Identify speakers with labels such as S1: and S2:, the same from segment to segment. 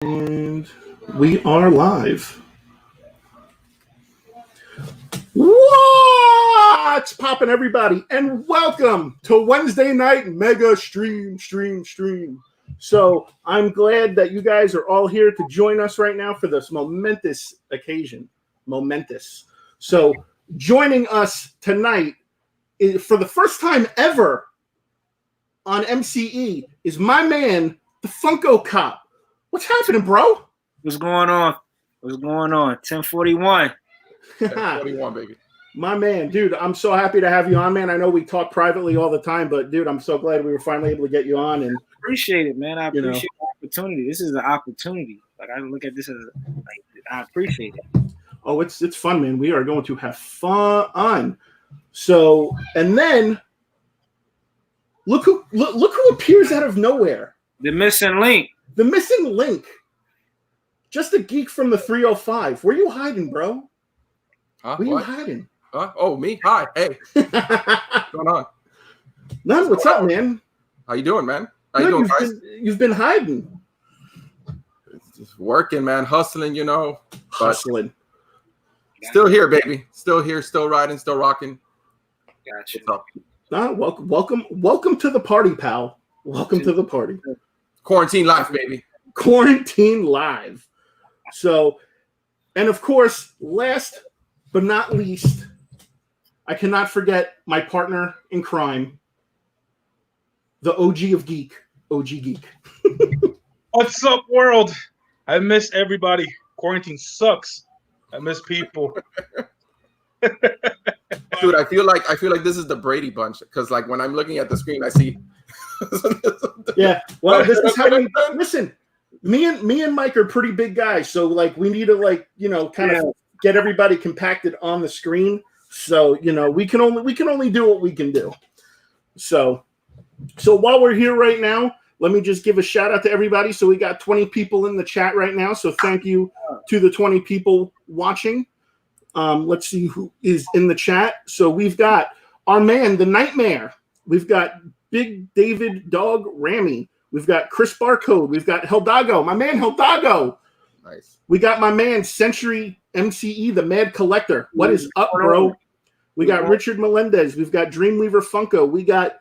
S1: And we are live. What's poppin', everybody? And welcome to Wednesday night mega stream. So I'm glad that you guys are all here to join us right now for this momentous occasion. So joining us tonight is, for the first time ever on MCE, is my man, the Funko Cop. What's happening, bro?
S2: What's going on? 1041.
S3: 1041, baby.
S1: My man, dude, I'm so happy to have you on, man. I know we talk privately all the time, but dude, I'm so glad we were finally able to get you on. And
S2: appreciate it, man. I appreciate the opportunity. This is an opportunity. Like, I look at this as I appreciate it.
S1: Oh, it's fun, man. We are going to have fun. So, and then look who appears out of nowhere.
S2: The missing link.
S1: The missing link. Just a geek from the 305. Where you hiding, bro?
S3: Huh?
S1: Where you hiding?
S3: Huh? Oh, me? Hi. Hey. What's going on?
S1: None. What's up, man?
S3: How you doing, man? How
S1: Good,
S3: you doing, guys?
S1: You've been hiding.
S3: Just working, man. Hustling, you know.
S1: Hustling.
S3: Still here, baby. Still here. Still riding. Still rocking.
S2: Gotcha.
S1: Welcome to the party, pal. Welcome to the party.
S3: Quarantine life, baby.
S1: Quarantine live. So, and of course, last but not least, I cannot forget my partner in crime, the OG of Geek, OG Geek.
S4: What's up, world? I miss everybody. Quarantine sucks. I miss people.
S3: Dude, I feel like this is the Brady Bunch because, like, when I'm looking at the screen, I see.
S1: Yeah, well, this is how we listen. Me and Mike are pretty big guys, so like we need to kind of get everybody compacted on the screen. So we can only do what we can do. So while we're here right now, let me just give a shout out to everybody. So we got 20 people in the chat right now. So thank you to the 20 people watching. Let's see who is in the chat. So we've got our man, the Nightmare. We've got Big David Dog Rammy. We've got Chris Barcode. We've got Heldago, my man Heldago.
S3: Nice.
S1: We got my man Century MCE, the Mad Collector. What is up, bro? We got Richard Melendez. We've got Dreamweaver Funko. We got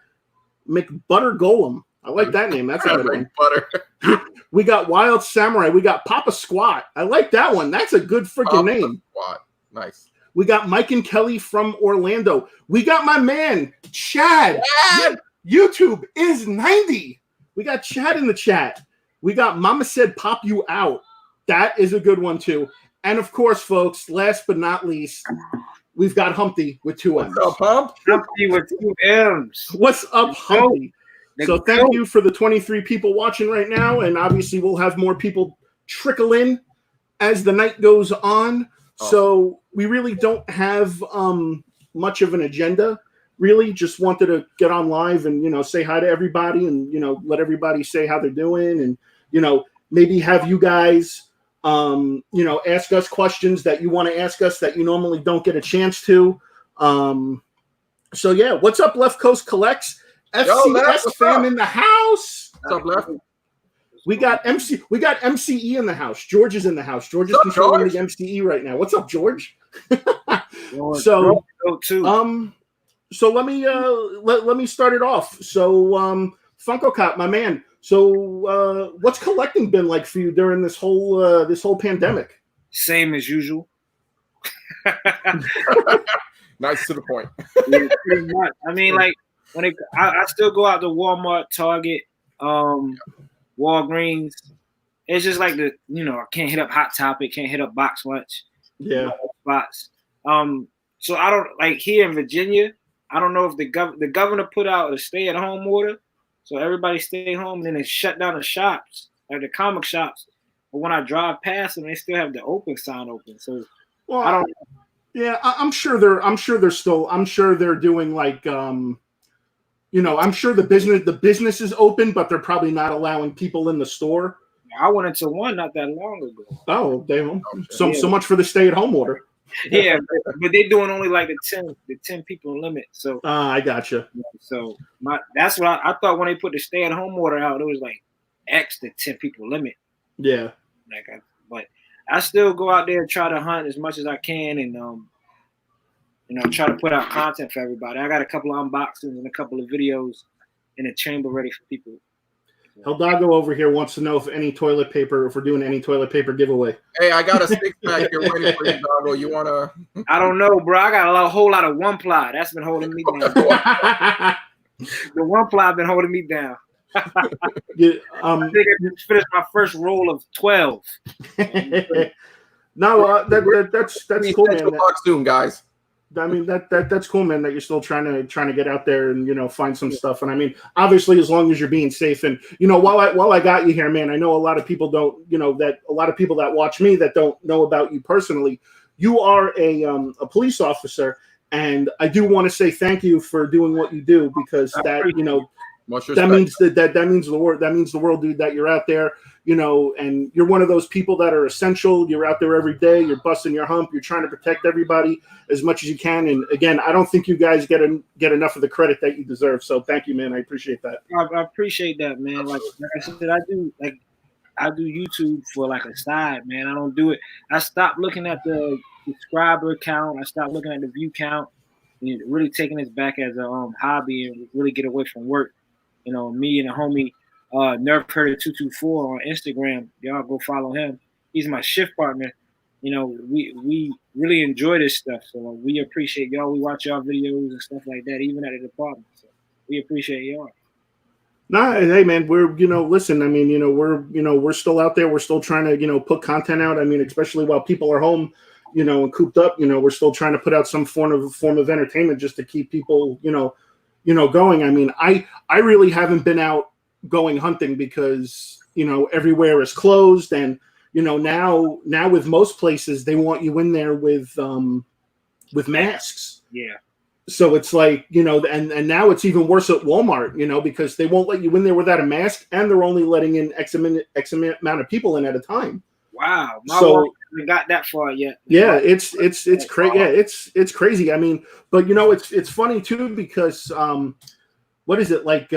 S1: McButter Golem. I like that name. That's a good one.
S3: Butter.
S1: We got Wild Samurai. We got Papa Squat. I like that one. That's a good freaking name.
S3: Squat. Nice.
S1: We got Mike and Kelly from Orlando. We got my man Chad. YouTube is 90. We got Chad in the chat. We got Mama Said Pop You Out. That is a good one too. And of course, folks, last but not least, we've got Humpty with 2 M's.
S3: What's up, Hump?
S2: Humpty with 2 M's.
S1: What's up, Humpty? So thank you for the 23 people watching right now. And obviously we'll have more people trickle in as the night goes on. So we really don't have much of an agenda. Really just wanted to get on live and, say hi to everybody and, let everybody say how they're doing and, maybe have you guys, ask us questions that you want to ask us that you normally don't get a chance to. So, yeah, what's up, Left Coast Collects? FCS fam in the house.
S3: What's up, Left?
S1: We got MCE in the house. George is in the house. George is controlling the MCE right now. What's up, George? So let me start it off. So Funko Cop, my man. So what's collecting been like for you during this whole pandemic?
S2: Same as usual.
S3: Nice to the point.
S2: Yeah, pretty much. I mean, like I still go out to Walmart, Target, Walgreens. It's just like I can't hit up Hot Topic, can't hit up Box Lunch.
S1: Yeah.
S2: Spots. So I don't like here in Virginia. I don't know if the governor put out a stay-at-home order, so everybody stay home. And then they shut down the shops, like the comic shops. But when I drive past them, they still have the open sign open. So I don't.
S1: Yeah, I'm sure they're doing like I'm sure the business is open, but they're probably not allowing people in the store.
S2: I went into one not that long ago.
S1: Oh, damn! So much for the stay-at-home order.
S2: Yeah, but they're doing only like the 10 people limit. So
S1: I gotcha.
S2: So that's what I thought when they put the stay-at-home order out. It was like X the 10 people limit.
S1: Yeah.
S2: But I still go out there and try to hunt as much as I can, and try to put out content for everybody. I got a couple of unboxings and a couple of videos in the chamber ready for people.
S1: Heldago over here wants to know if we're doing any toilet paper giveaway.
S3: Hey, I got a 6-pack here waiting for you, Doggo. You wanna?
S2: I don't know, bro. I got a whole lot of 1-ply. That's been holding me down. The 1-ply been holding me down.
S1: Yeah,
S2: I think I just finished my first roll of 12.
S1: No, that's cool, man.
S3: Soon, guys.
S1: I mean that's cool, man. That you're still trying to get out there and find some stuff. And I mean, obviously, as long as you're being safe. And while I got you here, man, I know a lot of people don't. That a lot of people that watch me that don't know about you personally. You are a police officer, and I do want to say thank you for doing what you do, because that means that means the world, dude, that you're out there. And you're one of those people that are essential. You're out there every day. You're busting your hump. You're trying to protect everybody as much as you can. And again, I don't think you guys get enough of the credit that you deserve. So thank you, man. I appreciate that.
S2: I appreciate that, man. Like I said, I do YouTube for like a side, man. I don't do it. I stopped looking at the subscriber count. I stopped looking at the view count, and really taking this back as a hobby and really get away from work. Me and a homie. Nerf Herder 224 on Instagram. Y'all go follow him. He's my shift partner. We really enjoy this stuff. So we appreciate y'all. We watch y'all videos and stuff like that, even at the department. So we appreciate y'all.
S1: Nah, hey man, we're listen. I mean, we're still out there. We're still trying to put content out. I mean, especially while people are home, and cooped up. We're still trying to put out some form of entertainment just to keep people going. I mean, I really haven't been out going hunting because everywhere is closed, and now with most places they want you in there with masks.
S2: Yeah.
S1: So it's like and now it's even worse at Walmart, because they won't let you in there without a mask, and they're only letting in X amount of people in at a time.
S2: Wow. My Walmart hasn't got that far yet.
S1: Yeah, it's crazy. Yeah, it's crazy. I mean, but it's funny too, because what is it like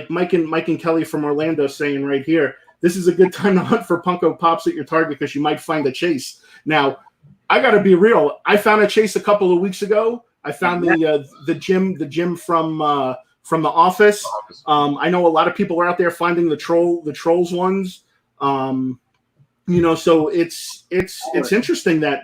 S1: Mike and Kelly from Orlando saying right here, this is a good time to hunt for Funko Pops at your Target because you might find a chase. Now, I got to be real. I found a chase a couple of weeks ago. I found the gym from The Office. I know a lot of people are out there finding the trolls ones. So it's interesting that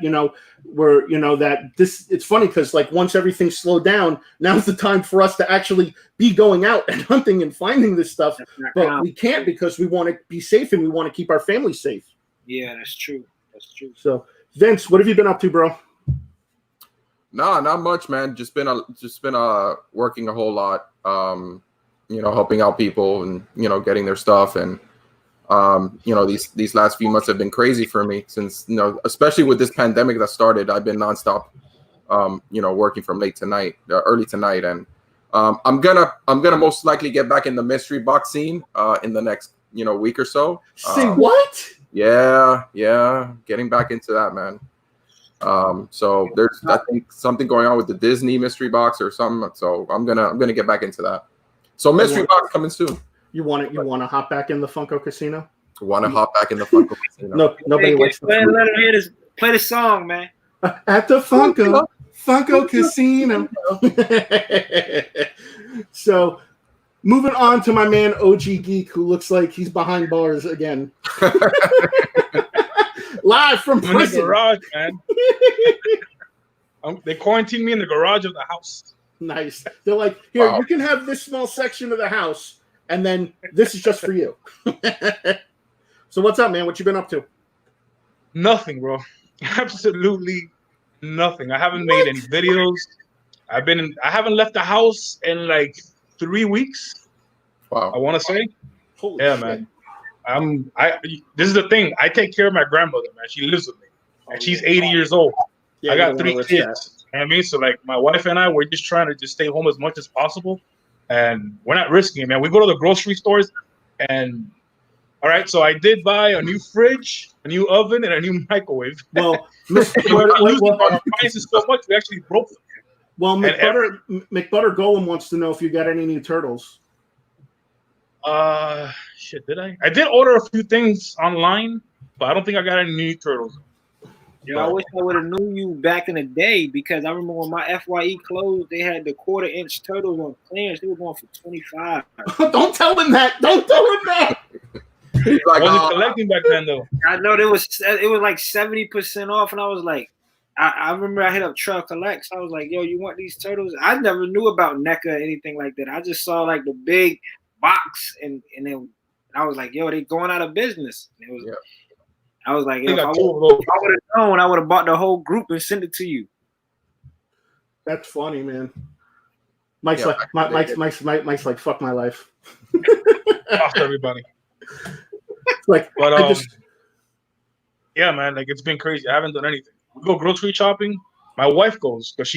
S1: it's funny because like once everything slowed down, now's the time for us to actually be going out and hunting and finding this stuff, but we can't because we want to be safe and we want to keep our family safe.
S2: Yeah, that's true.
S1: So Vince, what have you been up to, bro?
S3: Nah, not much, man. Just been working a whole lot, helping out people and getting their stuff. And these last few months have been crazy for me since, especially with this pandemic that started. I've been nonstop, working from early tonight. And I'm gonna most likely get back in the mystery box scene in the next, week or so.
S1: Say what?
S3: Yeah, getting back into that, man. So there's, I think, something going on with the Disney mystery box or something. So I'm gonna get back into that. So mystery box coming soon.
S1: You want to hop back in the Funko Casino?
S3: Want to hop back in the Funko Casino?
S1: No, nobody likes
S2: let him hear this. Play the song, man.
S1: At the Funko Casino. So, moving on to my man OG Geek, who looks like he's behind bars again. Live from prison.
S4: In the garage, man. They quarantined me in the garage of the house.
S1: Nice. They're like, here, You can have this small section of the house, and then this is just for you. So what's up, man? What you been up to?
S4: Nothing, bro. Absolutely nothing. I haven't made any videos. I haven't left the house in like 3 weeks.
S3: Wow.
S4: I want to say.
S1: Holy
S4: yeah,
S1: shit.
S4: man. This is the thing. I take care of my grandmother, man. She lives with me, and she's 80 years old.
S1: Yeah,
S4: I got 3 kids. You know what I mean? So like my wife and I, we're just trying to stay home as much as possible, and we're not risking it, man. We go to the grocery stores, and all right. So I did buy a new fridge, a new oven, and a new microwave.
S1: Well,
S4: our prices so much we actually broke them.
S1: Well, McButter Golem wants to know if you got any new turtles.
S4: Shit, did I? I did order a few things online. but I don't think I got any new turtles.
S2: Yo, I wish I would have knew you back in the day because I remember when my FYE closed, they had the 1/4-inch turtles on clearance. They were going for $25.
S1: Don't tell him that. Don't tell him that.
S3: He's like,
S4: I wasn't collecting back then though.
S2: I know it was like 70% off, and I was like, I remember I hit up Truck Collects. I was like, yo, you want these turtles? I never knew about NECA or anything like that. I just saw like the big box, and then I was like, yo, they going out of business. And it was, I was like, yo, if I would have known, I would have bought the whole group and sent it to you.
S1: That's funny, man. Mike's like, fuck my life.
S4: Off to everybody.
S1: Like,
S4: but yeah, man, like it's been crazy. I haven't done anything. We go grocery shopping. My wife goes because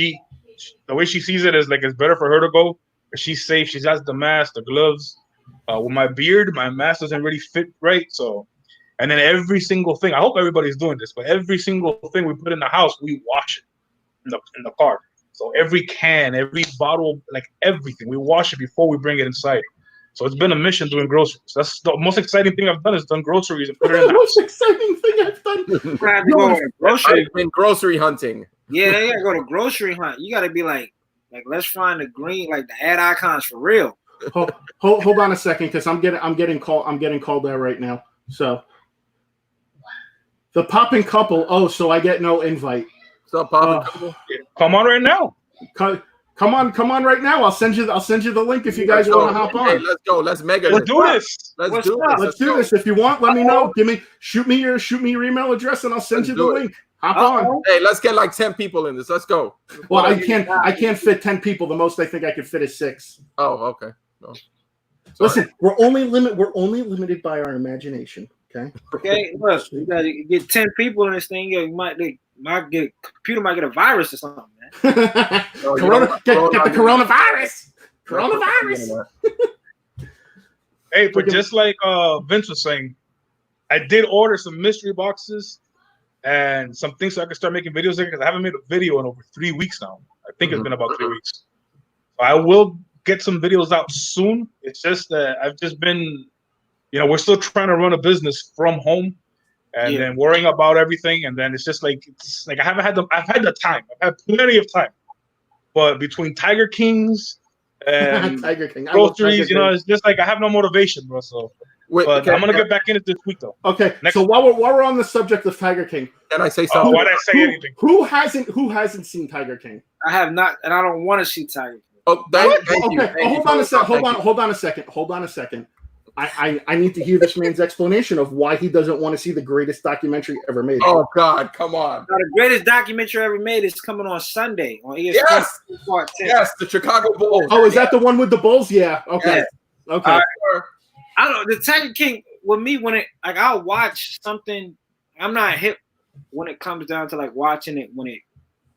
S4: the way she sees it is like it's better for her to go because she's safe. She has the mask, the gloves. With my beard, my mask doesn't really fit right. So, and then every single thing. I hope everybody's doing this, but every single thing we put in the house, we wash it in the car. So every can, every bottle, like everything, we wash it before we bring it inside. So it's been a mission doing groceries. That's the most exciting thing I've done is done groceries and put it in the
S1: most exciting thing I've done.
S3: I've been grocery hunting.
S2: Yeah, they gotta go to grocery hunt. You gotta be like let's find the green, like the ad icons for real.
S1: Hold on a second, because I'm getting called out right now. So the Poppin couple. Oh, so I get no invite.
S3: What's up, Poppin couple?
S4: Come on right now.
S1: Come on right now. I'll send you the link if you guys want to hop on.
S3: Hey, let's go. Let's mega.
S4: Let's do this.
S3: Let's do
S1: this. If you want, let me know. Shoot me your email address and I'll send you the link. Hop on.
S3: Hey, let's get like 10 people in this. Let's go.
S1: Well, I can't fit 10 people. The most I think I could fit is 6.
S3: Oh, okay. No.
S1: Listen, we're only limited by our imagination. Okay.
S2: Okay. Look, you gotta get 10 people in this thing. Computer might get a virus or something, man.
S1: Get the coronavirus. Coronavirus.
S4: Hey, but just like Vince was saying, I did order some mystery boxes and some things so I can start making videos there because I haven't made a video in over 3 weeks now. I think it's been about 3 weeks. So I will get some videos out soon. It's just that I've just been, we're still trying to run a business from home. And then worrying about everything, and then it's like I haven't had I've had the time. I've had plenty of time, but between Tiger Kings and
S1: Tiger King.
S4: groceries, it's just like I have no motivation, bro. So, but I'm gonna get back in it this week, though.
S1: Okay. So while we're on the subject of Tiger King,
S3: can I say something?
S4: Why did I say anything?
S1: Who hasn't seen Tiger King?
S2: I have not, and I don't want to see Tiger King.
S3: Oh, thank you.
S1: Hold on a second. I need to hear this man's explanation of why he doesn't want to see the greatest documentary ever made.
S3: Oh God, come on!
S2: Now, the greatest documentary ever made is coming on Sunday on ESPN.
S3: Yes, the Chicago Bulls.
S1: Oh, is that the one with the Bulls? Yeah. Okay.
S2: Yeah.
S1: Okay.
S2: I don't know. The Tiger King with me I'll watch something. I'm not hip when it comes down to like watching it when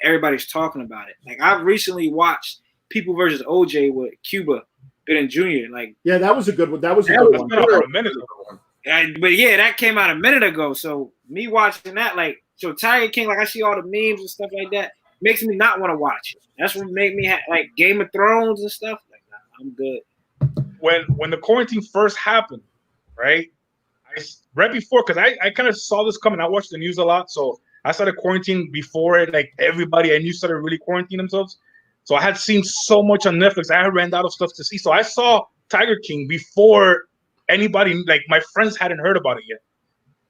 S2: everybody's talking about it. Like I've recently watched People versus OJ with Cuba. Gooding Jr.
S1: That was a good one. That was a good one.
S4: A minute ago.
S2: But that came out a minute ago. So me watching that, so Tiger King, I see all the memes and stuff like that, makes me not want to watch it. That's what made me like Game of Thrones and stuff. I'm good.
S4: When the quarantine first happened, right? Right before, because I kind of saw this coming. I watched the news a lot, so I started quarantining before it. Like everybody I knew started really quarantining themselves. So I had seen so much on Netflix. I had ran out of stuff to see. So I saw Tiger King before anybody, like my friends hadn't heard about it yet.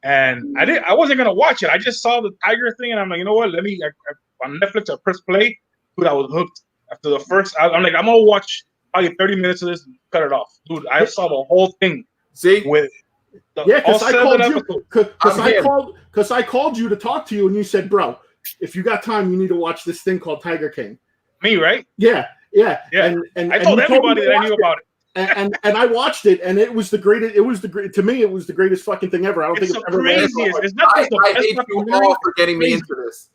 S4: And I wasn't going to watch it. I just saw the Tiger thing and I'm like, you know what? On Netflix, I pressed play. Dude, I was hooked. After the first, I'm like, I'm going to watch probably 30 minutes of this and cut it off. Dude, I saw the whole thing.
S3: See?
S1: Because I called you to talk to you and you said, bro, if you got time, you need to watch this thing called Tiger King.
S4: Me, right?
S1: Yeah.
S4: And I told everybody that I knew about
S1: it. And I watched it, and it was the greatest. To me, it was the greatest fucking thing ever. I don't think it's ever been.
S3: I hate you all for getting me into this.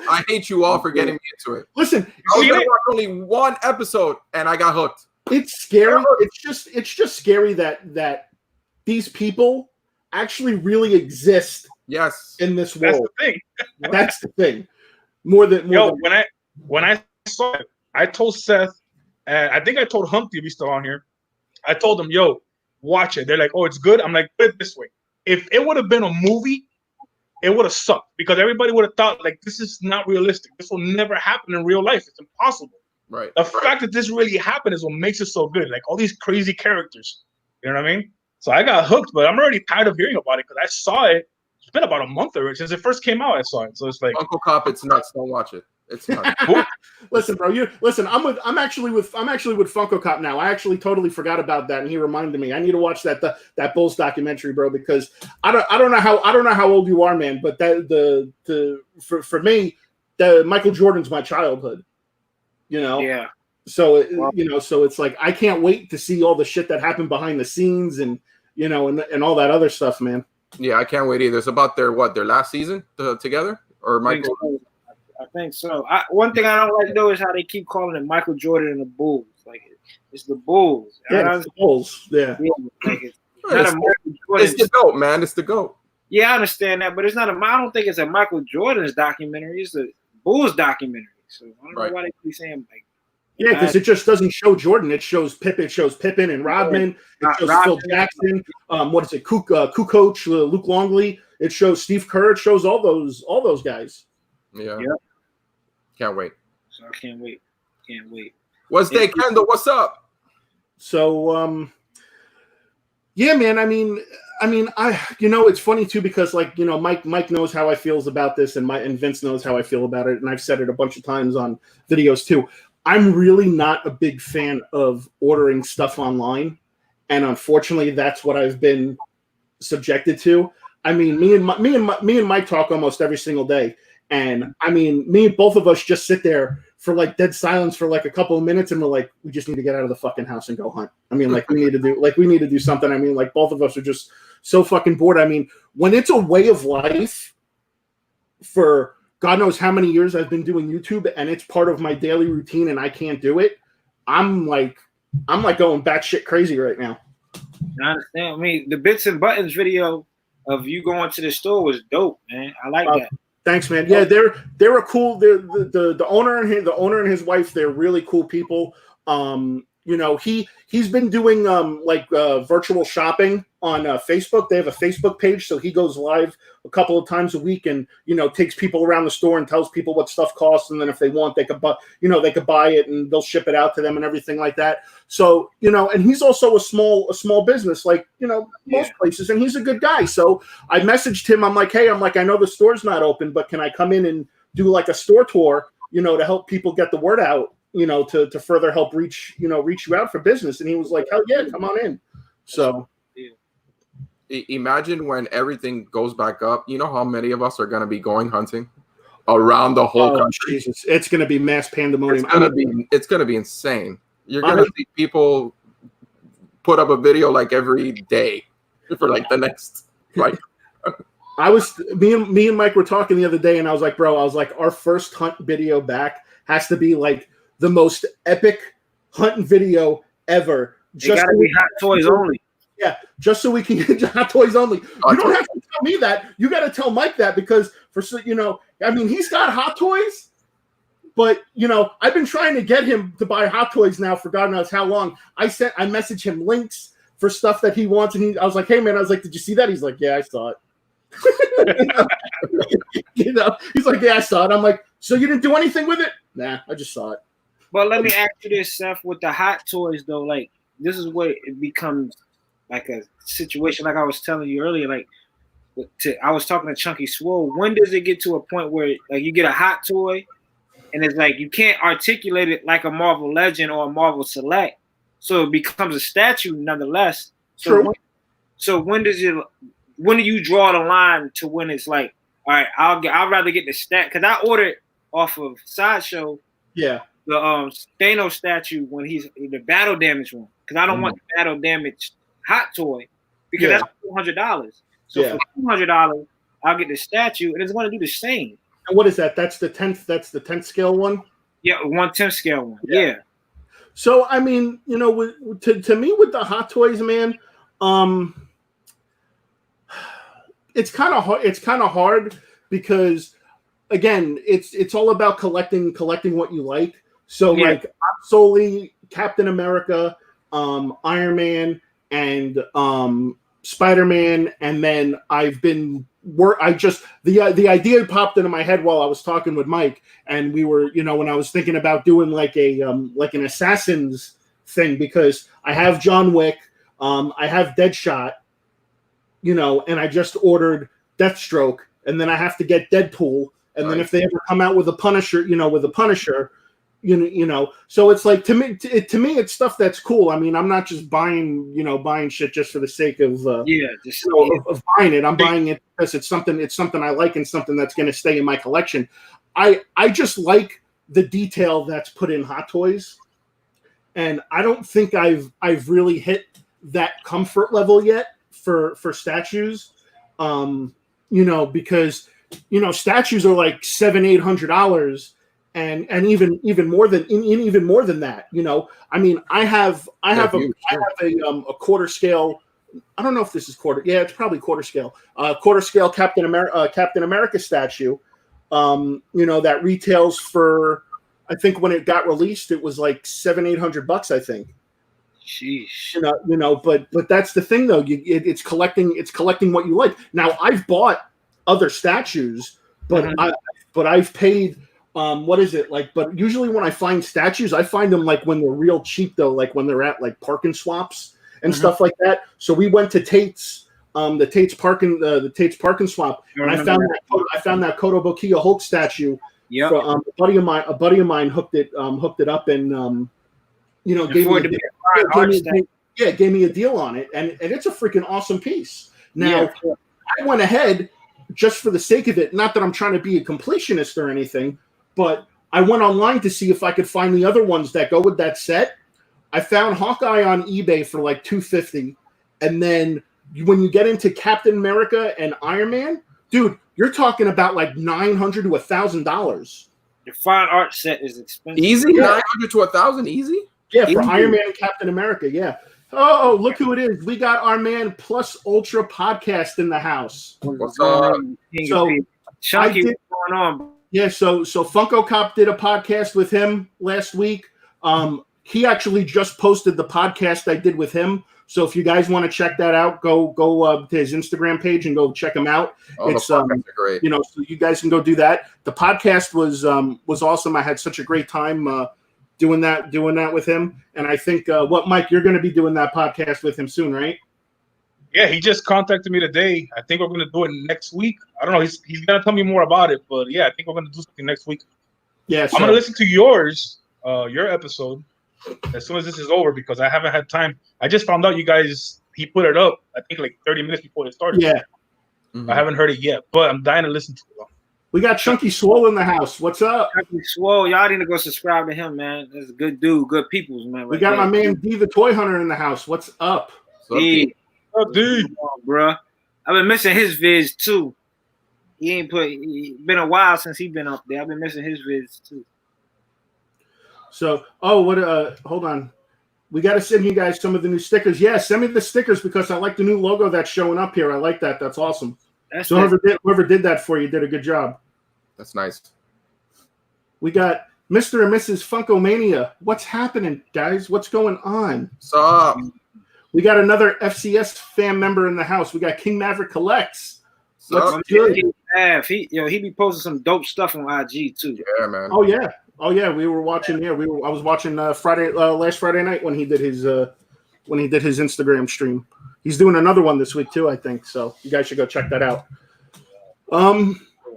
S3: I hate you all for getting me into it.
S1: Listen,
S3: I was gonna watch only one episode, and I got hooked.
S1: It's scary. It's just scary that these people actually really exist.
S3: Yes,
S1: in this world.
S4: That's the thing.
S1: That's the thing.
S4: When I saw it, I told Seth, and I think I told Humpty, if he's still on here. I told him, yo, watch it. They're like, oh, it's good. I'm like, put it this way. if it would have been a movie, it would have sucked because everybody would have thought like this is not realistic. This will never happen in real life. It's impossible.
S3: Right.
S4: The fact that this really happened is what makes it so good. Like all these crazy characters. You know what I mean? So I got hooked, but I'm already tired of hearing about it because I saw it. It's been about a month already since it first came out. I saw it, so it's like
S3: Funko Cop. It's nuts. Don't watch it. It's nuts.
S1: Listen, bro. I'm actually with Funko Cop now. I actually totally forgot about that, and he reminded me. I need to watch that Bulls documentary, bro, because I don't know how old you are, man, but for me, Michael Jordan's my childhood. You know.
S2: Yeah.
S1: So so it's like I can't wait to see all the shit that happened behind the scenes and and all that other stuff, man.
S3: Yeah, I can't wait either. It's about their last season together or Michael.
S2: I think so. One thing I don't like though is how they keep calling it Michael Jordan and the Bulls. Like it's the Bulls.
S1: Yeah, it's the Bulls. Yeah.
S2: Like
S3: It's the GOAT, man. It's the GOAT.
S2: Yeah, I understand that, but it's not I don't think it's a Michael Jordan's documentary. It's a Bulls documentary. So I don't know why they keep saying like.
S1: Yeah, because it just doesn't show Jordan. It shows Pippen and Rodman. It shows Phil Jackson. What is it? Kukoc, Luke Longley. It shows Steve Kerr. It shows all those guys.
S3: Yeah.
S2: Yep.
S3: Can't wait.
S2: So I can't wait.
S3: Wednesday, Kendall, what's up?
S1: So yeah, man. I mean, it's funny too because Mike knows how I feels about this, and Vince knows how I feel about it, and I've said it a bunch of times on videos too. I'm really not a big fan of ordering stuff online, and unfortunately, that's what I've been subjected to. I mean, me and Mike talk almost every single day, and I mean, both of us just sit there for like dead silence for like a couple of minutes, and we're like, we just need to get out of the fucking house and go hunt. I mean, we need to do something. I mean, like both of us are just so fucking bored. I mean, when it's a way of life for God knows how many years I've been doing YouTube, and it's part of my daily routine, and I can't do it. I'm like going batshit crazy right now.
S2: I understand. I mean, the bits and buttons video of you going to the store was dope, man. I like that.
S1: Thanks, man. Yeah, they're a cool. The owner and his wife. They're really cool people. He's been doing virtual shopping on Facebook. They have a Facebook page, so he goes live a couple of times a week and takes people around the store and tells people what stuff costs, and then if they want, they could buy it and they'll ship it out to them and everything like that. So and he's also a small business like most places, and he's a good guy. So I messaged him. I'm like, hey, I know the store's not open, but can I come in and do like a store tour, to help people get the word out, to further help reach you out for business. And he was like, hell yeah, come on in. So
S3: imagine when everything goes back up, how many of us are going to be going hunting around the whole country?
S1: Jesus. It's going to be mass pandemonium.
S3: It's going to be insane. You're going to see people put up a video like every day for like the next, like,
S1: me and Mike were talking the other day, and I was like, our first hunt video back has to be like the most epic hunting video ever.
S2: It gotta be hot toys only.
S1: Yeah, just so we can get hot toys only. You don't have to tell me that. You got to tell Mike that because he's got hot toys, but I've been trying to get him to buy hot toys now for God knows how long. I messaged him links for stuff that he wants, and I was like, hey man, did you see that? He's like, yeah, I saw it. He's like, yeah, I saw it. I'm like, so you didn't do anything with it? Nah, I just saw it.
S2: But let me ask you this, Seth, with the hot toys though, like this is where it becomes like a situation like I was telling you earlier, like I was talking to Chunky Swole. When does it get to a point where like you get a hot toy and it's like you can't articulate it like a Marvel Legend or a Marvel Select, so it becomes a statue nonetheless.
S1: True.
S2: When do you draw the line to when it's like, all right, I'd rather get the stat because I ordered off of Sideshow.
S1: Yeah.
S2: The Thanos statue when he's the battle damage one because I don't want the battle damage hot toy because that's $400. So for $200, I'll get the statue and it's going to do the same.
S1: And what is that? That's the 10th. That's the 10th scale one.
S2: Yeah, 1/10 scale one. Yeah.
S1: So I mean, to me with the hot toys, man, it's kind of hard. It's kind of hard because again, it's all about collecting what you like. So like I'm solely Captain America, Iron Man, and Spider-Man, and then I've been the idea popped into my head while I was talking with Mike, and we were, when I was thinking about doing like an Assassins thing, because I have John Wick, I have Deadshot, and I just ordered Deathstroke, and then I have to get Deadpool, and then if they ever come out with a Punisher, so it's like, to me it's stuff that's cool. I mean, I'm not just buying shit just for the sake of of buying it. I'm buying it because it's something I like and something that's going to stay in my collection. I just like the detail that's put in Hot Toys, and I don't think I've really hit that comfort level yet for statues, because statues are like $700-800. And even more than that, I mean, I have a quarter scale. I don't know if this is quarter. Yeah, it's probably quarter scale. Quarter scale Captain America statue. That retails for, I think when it got released, it was like $700-800. I think. Sheesh. But that's the thing though. It's collecting what you like. Now I've bought other statues, but I've paid. What is it like? But usually when I find statues, I find them like when they're real cheap though, like when they're at like parking swaps and stuff like that. So we went to Tate's, the Tate's parking swap, and I found that Kotobukiya Hulk statue. Yeah, a buddy of mine hooked it up and gave me a deal on it, and it's a freaking awesome piece. Now I went ahead just for the sake of it, not that I'm trying to be a completionist or anything. But I went online to see if I could find the other ones that go with that set. I found Hawkeye on eBay for like $250, and then when you get into Captain America and Iron Man, dude, you're talking about like $900 to $1,000.
S2: The fine art set is expensive.
S3: Easy, $900 to $1,000, easy.
S1: Yeah, for Iron Man and Captain America. Yeah. Oh, look who it is! We got our man Plus Ultra podcast in the house.
S2: What's up? So Chunky, what's going on?
S1: Yeah, so Funko Cop did a podcast with him last week. He actually just posted the podcast I did with him. So if you guys want to check that out, go to his Instagram page and go check him out. It's great. So you guys can go do that. The podcast was awesome. I had such a great time doing that with him. And I think Mike, you're going to be doing that podcast with him soon, right?
S4: Yeah, he just contacted me today. I think we're going to do it next week. I don't know. He's going to tell me more about it. But, yeah, I think we're going to do something next week.
S1: Yeah,
S4: I'm going to listen to your episode as soon as this is over because I haven't had time. I just found out he put it up, I think, like 30 minutes before it started.
S1: Yeah.
S4: Mm-hmm. I haven't heard it yet, but I'm dying to listen to it.
S1: We got Chunky Swole in the house. What's up?
S2: Chunky Swole. Y'all need to go subscribe to him, man. That's a good dude. Good peoples, man.
S1: We got my man D the Toy Hunter in the house. What's up?
S2: D. Dude, bro, I've been missing his vids too. Been a while since he been up there. I've been missing his vids too.
S1: So, hold on. We got to send you guys some of the new stickers. Yeah, send me the stickers because I like the new logo that's showing up here. I like that. That's awesome. Whoever did that for you did a good job.
S3: That's nice.
S1: We got Mr. and Mrs. Funkomania. What's happening, guys? What's going on?
S3: What's up?
S1: We got another FCS fan member in the house. We got King Maverick Collects. What's good?
S2: He be posting some dope stuff on IG too.
S3: Yeah, man.
S1: Oh yeah. We were watching. Yeah, I was watching last Friday night when he did his Instagram stream. He's doing another one this week too, I think. So you guys should go check that out.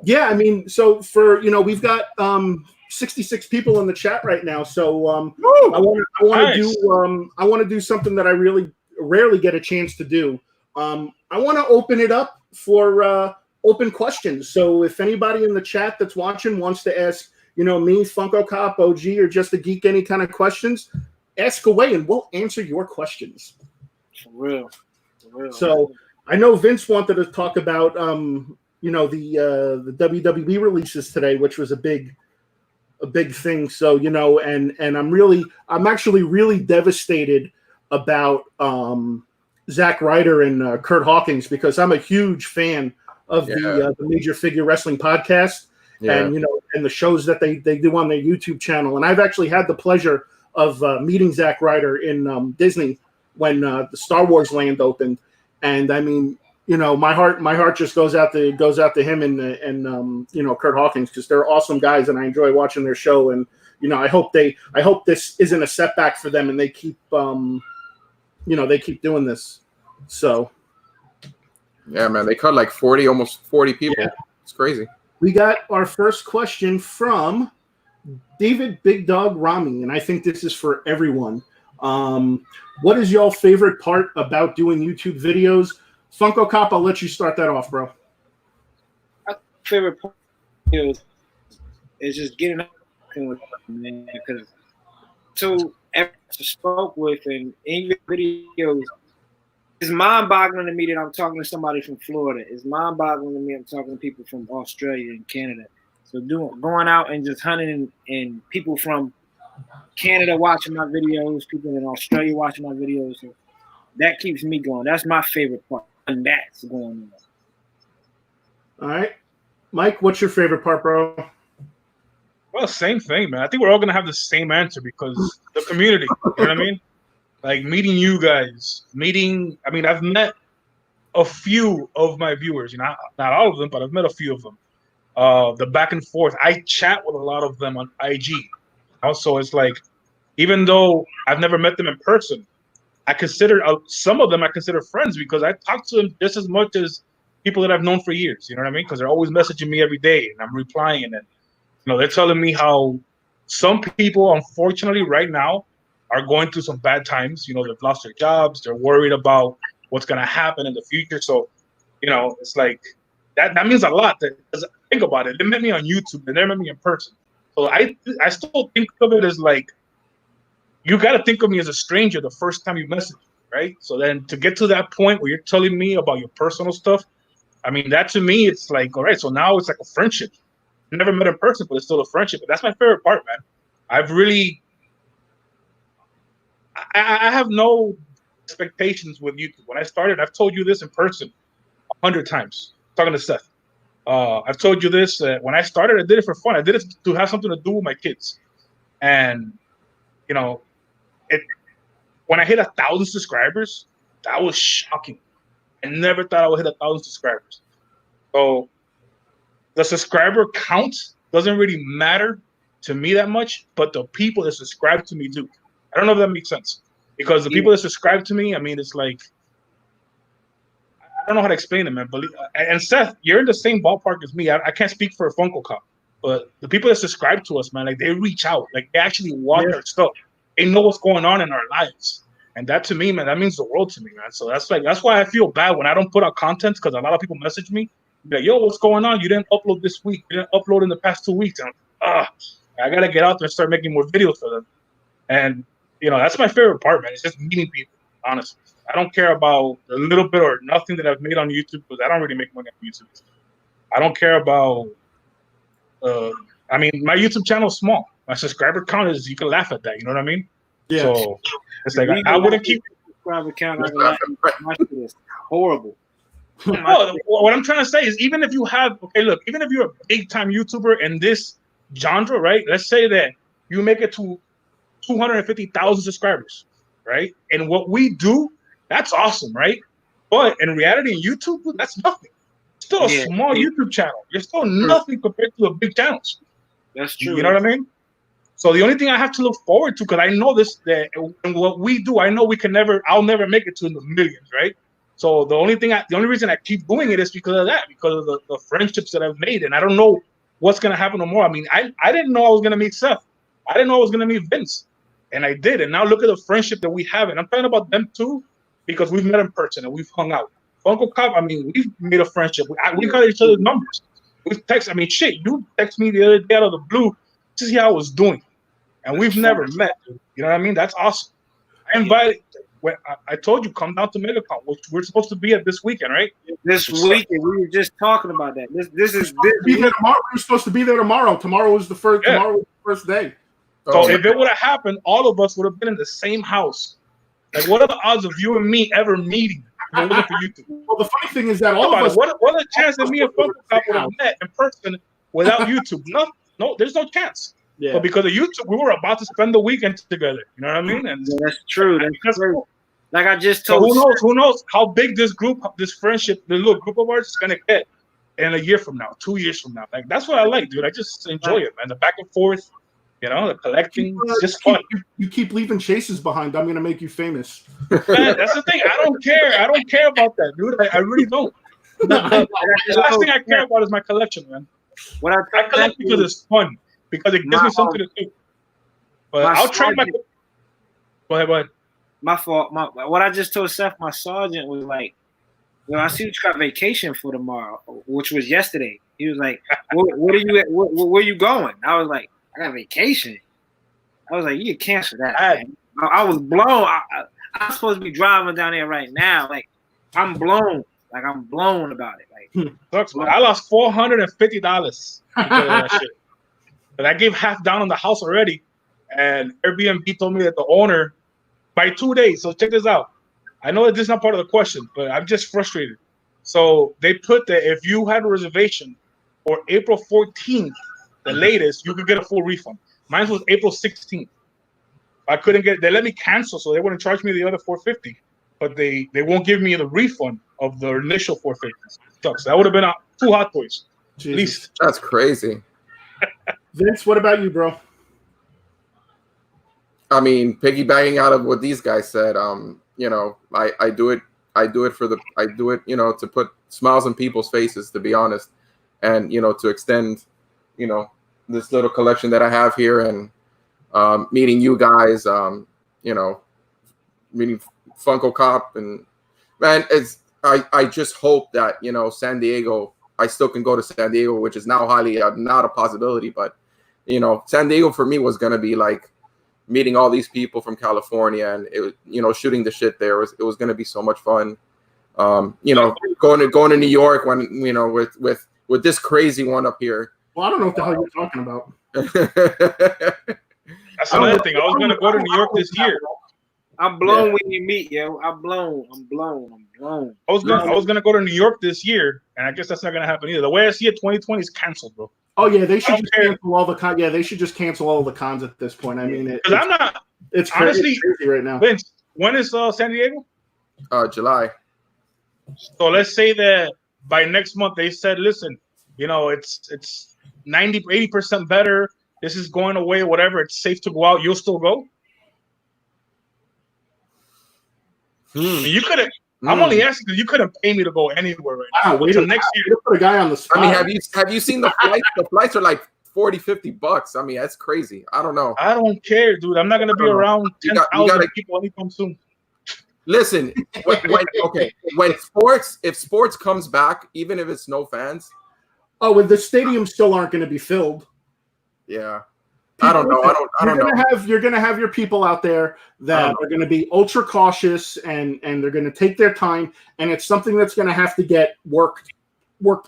S1: Yeah, I mean, so for we've got 66 people in the chat right now. So I want to do something that I really rarely get a chance to do. I want to open it up for open questions. So if anybody in the chat that's watching wants to ask, me, Funko Cop, OG, or just a geek, any kind of questions, ask away and we'll answer your questions.
S2: For real.
S1: So I know Vince wanted to talk about the WWE releases today, which was a big thing. So and I'm actually really devastated about Zack Ryder and Kurt Hawkins because I'm a huge fan of the Major Figure Wrestling podcast and and the shows that they do on their YouTube channel. And I've actually had the pleasure of meeting Zack Ryder in Disney when the Star Wars land opened. And I mean, you know, my heart just goes out to him and you know, Kurt Hawkins, because they're awesome guys and I enjoy watching their show. And you know, I hope this isn't a setback for them and they keep you know, they keep doing this. So
S3: yeah, man, they cut like almost 40 people. Yeah. It's crazy.
S1: We got our first question from David Big Dog Rami, and I think this is for everyone. What is your favorite part about doing YouTube videos? Funko Cop, I'll let you start that off, bro.
S2: My favorite part is just getting up with man, because to everyone to spoke with and in your videos, it's mind-boggling to me that I'm talking to somebody from Florida. It's mind-boggling to me I'm talking to people from Australia and Canada. So going out and just hunting and people from Canada watching my videos, people in Australia watching my videos, so that keeps me going. That's my favorite part, and that's going on.
S1: All right, Mike, what's your favorite part, bro?
S4: Well, same thing, man. I think we're all gonna have the same answer because the community. You know what I mean? Like meeting you guys, I mean, I've met a few of my viewers, you know, not all of them, but I've met a few of them. The back and forth. I chat with a lot of them on IG. Also, it's like, even though I've never met them in person, I consider some of them I consider friends because I talk to them just as much as people that I've known for years. You know what I mean? Because they're always messaging me every day, and I'm replying, and then, you know, they're telling me how some people, unfortunately, right now, are going through some bad times. You know, they've lost their jobs. They're worried about what's going to happen in the future. So, you know, it's like that means a lot. Because think about it. They met me on YouTube and they met me in person. So I still think of it as like, you got to think of me as a stranger the first time you message me, right? So then to get to that point where you're telling me about your personal stuff, I mean, that to me, it's like, all right, so now it's like a friendship. I never met in person, but it's still a friendship. And that's my favorite part, man. I have no expectations with YouTube. When I started, I've told you this in person 100 times, talking to Seth. I've told you this. When I started, I did it for fun. I did it to have something to do with my kids. And, you know, when I hit 1,000 subscribers, that was shocking. I never thought I would hit 1,000 subscribers. So the subscriber count doesn't really matter to me that much, but the people that subscribe to me do. I don't know if that makes sense. Because the people that subscribe to me, I mean, it's like, I don't know how to explain it, man. And Seth, you're in the same ballpark as me. I can't speak for a Funko Cop, but the people that subscribe to us, man, like they reach out, like they actually watch our stuff. They know what's going on in our lives, and that to me, man, that means the world to me, man. So that's why I feel bad when I don't put out content, because a lot of people message me, like, "Yo, what's going on? You didn't upload this week. You didn't upload in the past 2 weeks." And I gotta get out there and start making more videos for them. And you know, that's my favorite part, man. It's just meeting people, honestly. I don't care about the little bit or nothing that I've made on YouTube, because I don't really make money on YouTube. I don't care about, I mean, my YouTube channel is small. My subscriber count is, you can laugh at that, you know what I mean? Yeah. So it's like, I wouldn't keep.
S2: Subscriber count, my shit is horrible.
S4: No, what I'm trying to say is, even if you have, even if you're a big time YouTuber in this genre, right? Let's say that you make it to 250,000 subscribers, right? And what we do, that's awesome, right? But in reality, in YouTube, that's nothing. It's still a small YouTube channel. You're still nothing compared to the big channels.
S2: That's true.
S4: You know what I mean? So the only thing I have to look forward to, because I know this, that and what we do, I know I'll never make it to the millions, right? So the only reason I keep doing it is because of that, because of the friendships that I've made, and I don't know what's gonna happen no more. I mean, I didn't know I was gonna meet Seth. I didn't know I was gonna meet Vince. And I did. And now look at the friendship that we have. And I'm talking about them too, because we've met in person and we've hung out. Funko Cop, I mean, we've made a friendship. We got each other's numbers. We've texted. I mean, shit, you texted me the other day out of the blue to see how I was doing. And we've never met. You know what I mean? That's awesome. I invited, I told you, come down to MegaCon, which we're supposed to be at this weekend, right?
S2: This weekend. We were just talking about that. This is
S1: we're supposed to be there tomorrow. Tomorrow is the first day.
S4: So if it would have happened, all of us would have been in the same house. Like, what are the odds of you and me ever meeting? If it wasn't for YouTube?
S1: Well, the funny thing is that all of us.
S4: What are the chances that me and Funko Cop would have met in person without YouTube? No, there's no chance. Yeah. But because of YouTube, we were about to spend the weekend together. You know what I mean? And
S2: that's true. That's true. Like I just
S4: So
S2: told.
S4: who knows how big this friendship, the little group of ours is gonna get in a year from now, 2 years from now. Like that's what I like, dude. I just enjoy it, man. The back and forth, the collecting, it's just fun.
S1: You keep leaving chases behind. I'm gonna make you famous.
S4: Man, that's the thing. I don't care. I don't care about that, dude. I really don't. The last thing I care about is my collection, man. I collect because it's fun, because it gives me something to do. But I'll trade my. Go ahead.
S2: My fault. What I just told Seth, my sergeant was like, I see you got vacation for tomorrow, which was yesterday. He was like, what are you at? Where you going? I was like, I got vacation. I was like, you can cancel that. I was blown. I'm supposed to be driving down there right now. Like, I'm blown. Like, I'm blown about it. Like,
S4: sucks, man. I lost $450 because of that shit. But I gave half down on the house already. And Airbnb told me that the owner, by 2 days, so check this out. I know that this is not part of the question, but I'm just frustrated. So they put that if you had a reservation for April 14th, the latest, you could get a full refund. Mine was April 16th. I couldn't they let me cancel, so they wouldn't charge me the other $450, but they won't give me the refund of the initial $450. Sucks. That would have been 2 hot toys.
S1: Jesus.
S4: At least.
S3: That's crazy.
S1: Vince, what about you, bro?
S3: I mean, piggybacking out of what these guys said, I do it to put smiles on people's faces, to be honest, and to extend, this little collection that I have here, and meeting you guys, meeting Funko Cop, and man, I just hope that San Diego, I still can go to San Diego, which is now highly not a possibility, but San Diego for me was gonna be like meeting all these people from California, and it shooting the shit there it was going to be so much fun. Going to New York when with this crazy one up here.
S1: Well, I don't know what the hell you're talking about.
S4: That's another thing. I was going to go to New York this year.
S2: I'm blown when you meet, yo. I'm blown.
S4: I was gonna go to New York this year, and I guess that's not gonna happen either. The way I see it, 2020 is canceled, bro.
S1: Oh yeah, they should just cancel all the cons. Yeah, they should just cancel all the cons at this point. I mean, it's honestly crazy right now.
S4: Vince, when is San Diego?
S3: July.
S4: So let's say that by next month they said, listen, it's 80% better. This is going away. Whatever, it's safe to go out. You'll still go. You couldn't. I'm only asking because you couldn't pay me to go anywhere right now.
S1: Wait till next year. Put a guy on the spot.
S3: I mean, have you seen the flights? The flights are like $40-$50. I mean, that's crazy. I don't know.
S4: I don't care, dude. I'm not gonna be around 10,000 people anytime soon.
S3: Listen, if sports comes back, even if it's no fans.
S1: Oh, well, the stadiums still aren't going to be filled.
S3: Yeah. I don't know.
S1: You're gonna have your people out there that are gonna be ultra cautious and they're gonna take their time, and it's something that's gonna have to get worked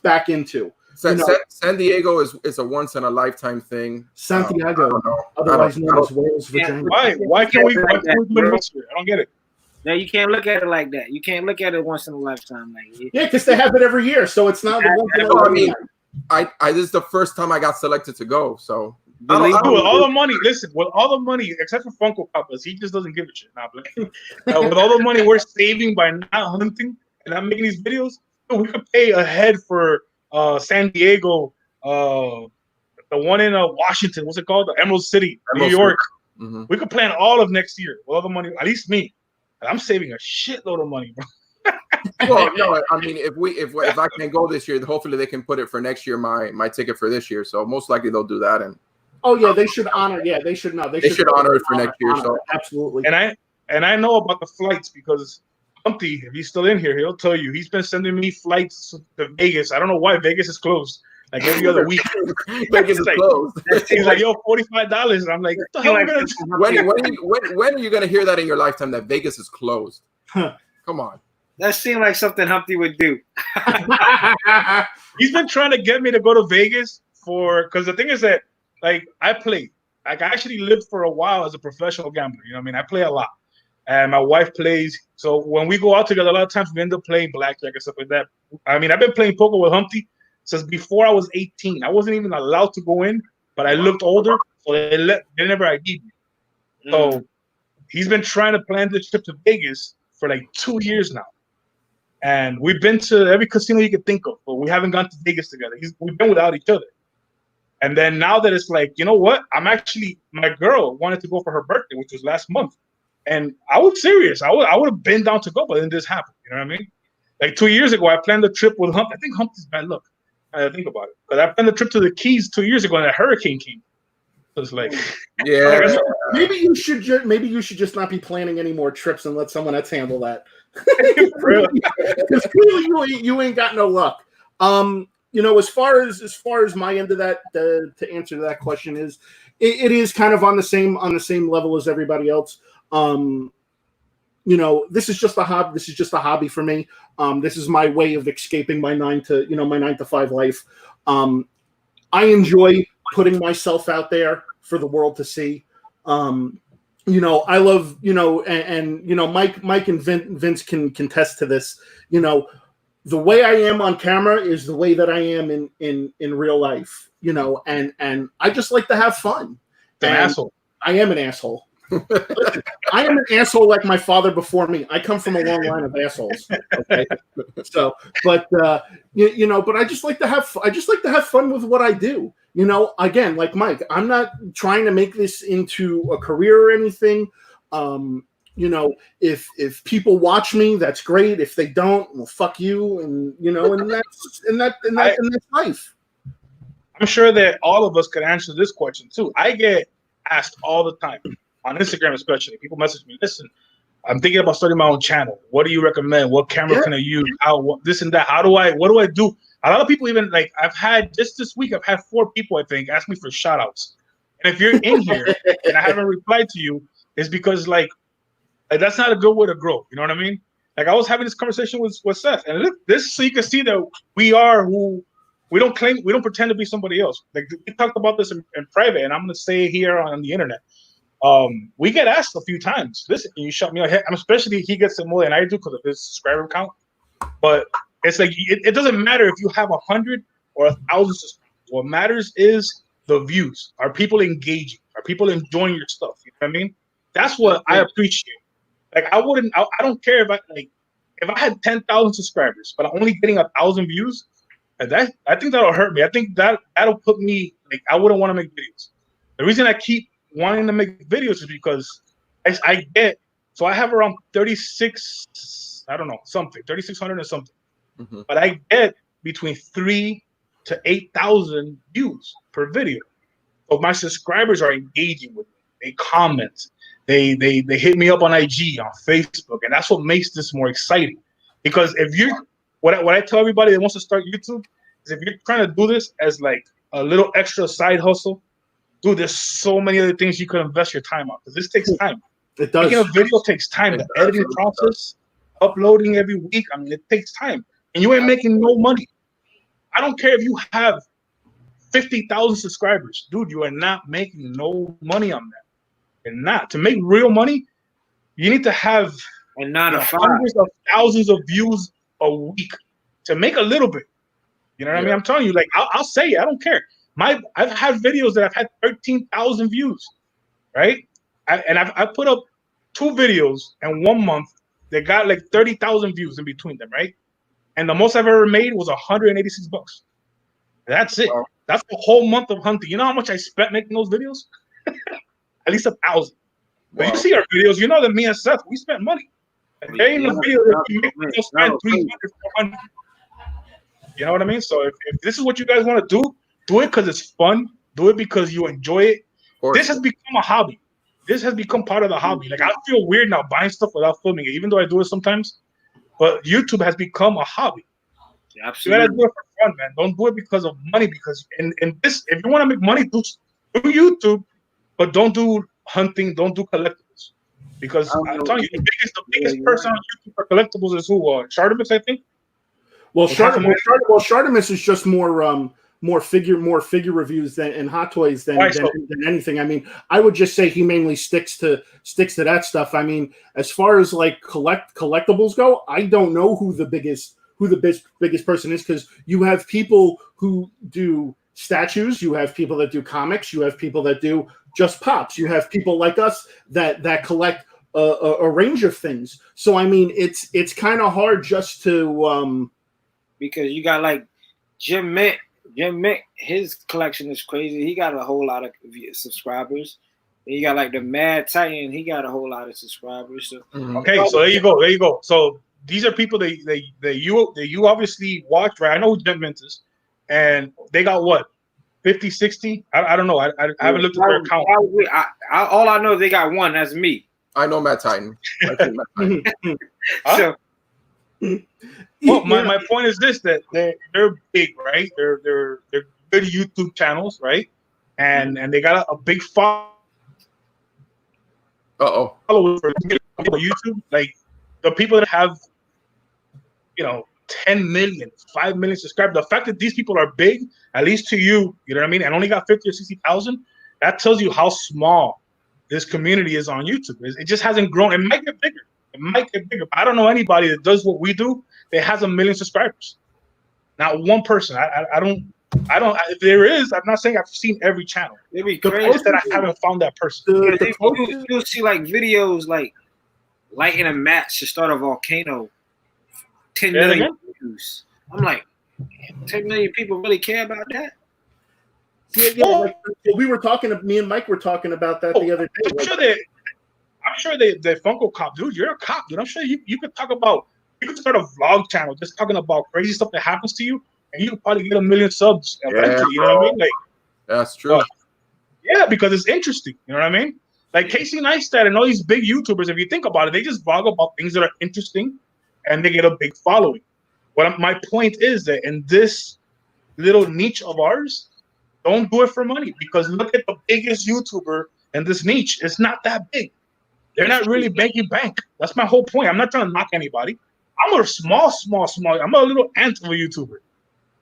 S1: back into.
S3: San Diego is a once in a lifetime thing.
S1: Santiago, otherwise known as Wales, Virginia.
S4: Why can't we do it next year? I don't get it.
S2: No, you can't look at it like that. You can't look at it once in a lifetime.
S1: Yeah, because they have it every year, so it's not the once in a lifetime.
S3: I this is the first time I got selected to go, so.
S4: With all the money, listen, with all the money, except for Funko Cop, he just doesn't give a shit. With all the money we're saving by not hunting and not making these videos, we could pay ahead for San Diego, the one in Washington, what's it called? The Emerald City, New York. Mm-hmm. We could plan all of next year with all the money, at least me. I'm saving a shitload of money, bro.
S3: Well, no, I mean, if I can go this year, hopefully they can put it for next year, my ticket for this year. So most likely they'll do that. And
S1: oh yeah, they should honor. Yeah, they should not. They should
S3: honor it for next year. So
S1: absolutely.
S4: And I know about the flights because Humpty, if he's still in here, he'll tell you he's been sending me flights to Vegas. I don't know why Vegas is closed. Like every other week,
S3: Vegas is closed.
S4: He's like, "Yo, $45." And I'm like, "What the hell am I gonna do?"
S3: When are you gonna hear that in your lifetime that Vegas is closed? Come on.
S2: That seemed like something Humpty would do.
S4: He's been trying to get me to go to Vegas because the thing is that I play. I actually lived for a while as a professional gambler. You know what I mean? I play a lot. And my wife plays. So when we go out together, a lot of times we end up playing blackjack and stuff like that. I mean, I've been playing poker with Humpty since before I was 18. I wasn't even allowed to go in, but I looked older, so they never ID'd me. So he's been trying to plan this trip to Vegas for like 2 years now. And we've been to every casino you could think of, but we haven't gone to Vegas together. We've been without each other. And then now that it's like, you know what? My girl wanted to go for her birthday, which was last month. And I was serious. I would have been down to go, but then this happened. You know what I mean? Like 2 years ago, I planned a trip with Hump. I think Hump is bad luck. I think about it. But I planned a trip to the Keys 2 years ago, and a hurricane came. So it's like,
S3: yeah.
S1: Maybe you should just not be planning any more trips and let someone else handle that. Because clearly you ain't got no luck. As far as my end of that, to answer that question is, it is kind of on the same level as everybody else. This is just a hobby. This is just a hobby for me. This is my way of escaping my 9 to 5 life. I enjoy putting myself out there for the world to see. I love, Mike and Vince can contest to this. The way I am on camera is the way that I am in real life, and I just like to have fun.
S4: An asshole.
S1: I am an asshole. I am an asshole like my father before me. I come from a long line of assholes. Okay, so, but I just like to have fun with what I do. Again, like Mike, I'm not trying to make this into a career or anything. If people watch me, that's great. If they don't, well, fuck you, and that's life.
S4: I'm sure that all of us could answer this question too. I get asked all the time on Instagram, especially. People message me, listen, I'm thinking about starting my own channel. What do you recommend? What camera can I use? This and that. What do I do? A lot of people even I've had just this week, I've had 4 people, I think, ask me for shoutouts. And if you're in here and I haven't replied to you, it's because that's not a good way to grow. You know what I mean? Like I was having this conversation with Seth, and this so you can see that we are who we don't pretend to be somebody else. Like we talked about this in private, and I'm going to say it here on the internet. We get asked a few times, listen, can you shut me up? And especially he gets it more than I do because of his subscriber count. But it's like it doesn't matter if you have 100 or 1,000 subscribers. What matters is the views. Are people engaging? Are people enjoying your stuff? You know what I mean? That's what I appreciate. Like I don't care if I had 10,000 subscribers, but I'm only getting 1,000 views. And I think that'll hurt me. I think that'll put me I wouldn't want to make videos. The reason I keep wanting to make videos is because I have around 3,600 or something. Mm-hmm. But I get between 3,000 to 8,000 views per video. So my subscribers are engaging with me. They comment. They hit me up on IG, on Facebook, and that's what makes this more exciting. Because what I tell everybody that wants to start YouTube is if you're trying to do this as a little extra side hustle, dude, there's so many other things you could invest your time on because this takes time.
S1: It does.
S4: Making a video takes time. The editing process, uploading every week. I mean, it takes time, and you ain't making no money. I don't care if you have 50,000 subscribers, dude. You are not making no money on that. And not to make real money, you need to have hundreds of thousands of views a week to make a little bit. You know what I mean? I'm telling you, I'll say it. I don't care. I've had videos that I've had 13,000 views, right? I've put up 2 videos in 1 month that got 30,000 views in between them, right? And the most I've ever made was $186. That's it. Wow. That's the whole month of hunting. You know how much I spent making those videos? At least 1,000. When you see our videos, you know that me and Seth, we spent money. And there ain't no video that we spend 300, 400. You know what I mean? So if this is what you guys want to do it because it's fun. Do it because you enjoy it. This has become a hobby. This has become part of the hobby. I feel weird now buying stuff without filming it, even though I do it sometimes. But YouTube has become a hobby. Yeah, absolutely. You gotta do it for fun, man. Don't do it because of money. Because in this, if you want to make money, do YouTube, but don't do hunting. Don't do collectibles. Because I'm telling you, the biggest person on YouTube for collectibles is who? Shartimus, I think.
S1: Well, Shartimus is just more figure reviews and hot toys than anything. I mean, I would just say he mainly sticks to that stuff. I mean, as far as collectibles go, I don't know who the biggest person is, because you have people who do statues, you have people that do comics, you have people that do just pops, you have people like us that collect a range of things. So I mean, it's kind of hard just to
S2: because you got like Jim Mick. Jim Mick, his collection is crazy. He got a whole lot of subscribers. And you got like the Mad Titan. He got a whole lot of subscribers. So.
S4: Okay, so there you go. So these are people that you obviously watch, right? I know who Jim Mint is, and they got what 50, 60? I don't know. I haven't looked at their account.
S2: All I know is they got one. That's me.
S3: I know Matt Titan.
S2: So.
S4: Well, my point is this: that they're big, right? They're good YouTube channels, right? And they got a big followers for YouTube. Like the people that have, 10 million, 5 million subscribers. The fact that these people are big, at least to you, you know what I mean, and only got 50 or 60,000, that tells you how small this community is on YouTube. It just hasn't grown. It might get bigger. I don't know anybody that does what we do that has 1 million subscribers. Not one person. I don't. If there is, I'm not saying I've seen every channel.
S2: Maybe
S4: crazy that I haven't found that person.
S2: You'll see like videos like lighting a match to start a volcano. 10 million views. I'm like, 10 million people really care about that?
S1: Yeah, like we were talking. Me and Mike were talking about that the other day.
S4: I'm sure they Funko Cop, dude. You're a cop, dude. I'm sure you could talk about. You could start a vlog channel just talking about crazy stuff that happens to you, and you could probably get 1 million subs eventually. You know what I mean? Like,
S3: that's true.
S4: Yeah, because it's interesting. You know what I mean? Like Casey Neistat and all these big YouTubers. If you think about it, they just vlog about things that are interesting, and they get a big following. But my point is that in this little niche of ours, don't do it for money, because look at the biggest YouTuber in this niche. It's not that big. They're not really making bank. That's my whole point. I'm not trying to knock anybody. I'm a small. I'm a little ant of a YouTuber.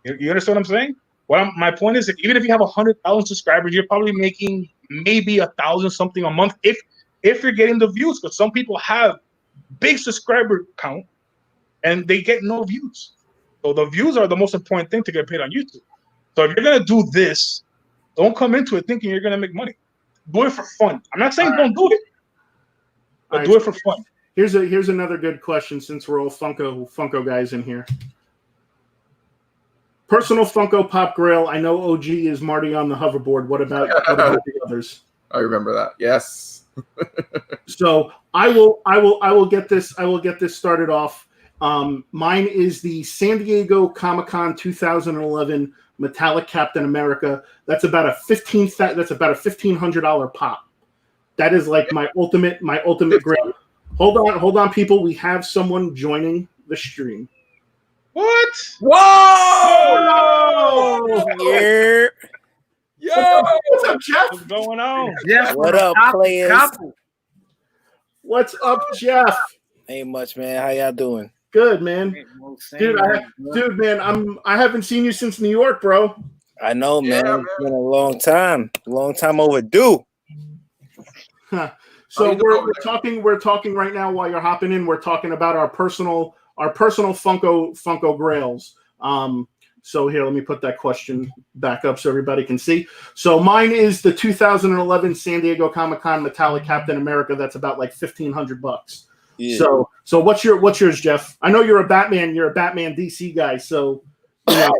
S4: You understand what I'm saying? My point is that even if you have 100,000 subscribers, you're probably making maybe 1,000 something a month if you're getting the views. Because some people have big subscriber count and they get no views. So the views are the most important thing to get paid on YouTube. So if you're gonna do this, don't come into it thinking you're gonna make money. Do it for fun. I'm not saying don't do it. But do it for fun.
S1: Here's another good question, since we're all Funko guys in here. Personal Funko Pop Grail. I know OG is Marty on the hoverboard. What about the others?
S3: I remember that. Yes.
S1: So I will get this. I will get this started off. Mine is the San Diego Comic-Con 2011 Metallic Captain America. That's about a $1,500 pop. That is like my ultimate grail. Hold on, people. We have someone joining the stream.
S4: What?
S3: Whoa!
S5: Yeah.
S3: Yo!
S1: What's up, Jeff?
S4: What's going on?
S2: Jeff,
S5: What up, players?
S1: What's up, Jeff?
S5: Ain't much, man. How y'all doing?
S1: Good, man. Dude, I haven't seen you since New York, bro.
S5: I know, man.
S3: Yeah,
S5: It's been a long time overdue.
S1: So we're talking right now while you're hopping in. We're talking about our personal Funko grails. So here, let me put that question back up so everybody can see. So mine is the 2011 San Diego Comic-Con Metallic Captain America. That's about like $1,500.
S5: Yeah.
S1: So what's yours, Jeff? I know you're a Batman DC guy. So
S5: I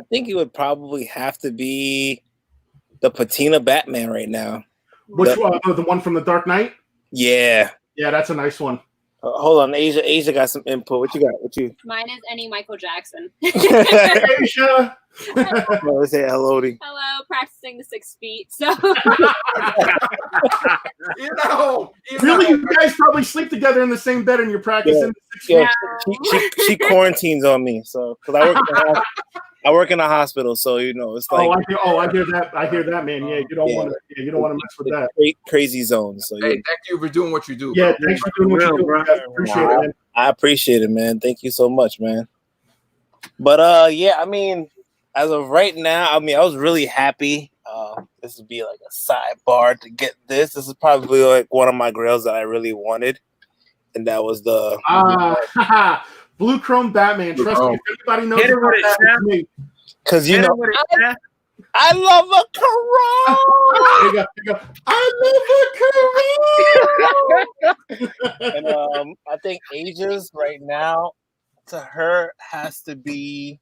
S5: think it would probably have to be the patina Batman right now.
S1: Which one? The one from the Dark Knight?
S5: Yeah.
S1: Yeah, that's a nice one.
S5: Hold on, Asia got some input. What you got?
S6: Mine is any Michael Jackson.
S1: Asia.
S5: Let's say hello to.
S6: Hello, practicing the 6 feet. So
S1: Really, you guys probably sleep together in the same bed and you're practicing.
S5: Yeah, she quarantines on me, so because I work in a hospital, so it's like
S1: I hear that, man. Yeah, you don't want to mess with that
S5: crazy zone. So
S3: hey, thank you for doing what you do.
S1: Yeah, thanks for doing what you do, bro. Appreciate it, man.
S5: I appreciate it, man. Thank you so much, man. But yeah, I mean, as of right now, I was really happy. This would be like a sidebar to get this. This is probably like one of my grails that I really wanted, and that was the
S1: Blue Chrome Batman. Trust me, if anybody knows about that, it's me.
S5: Because I love a
S1: There you go. I love a Corona.
S5: And I think Asia's right now to her has to be,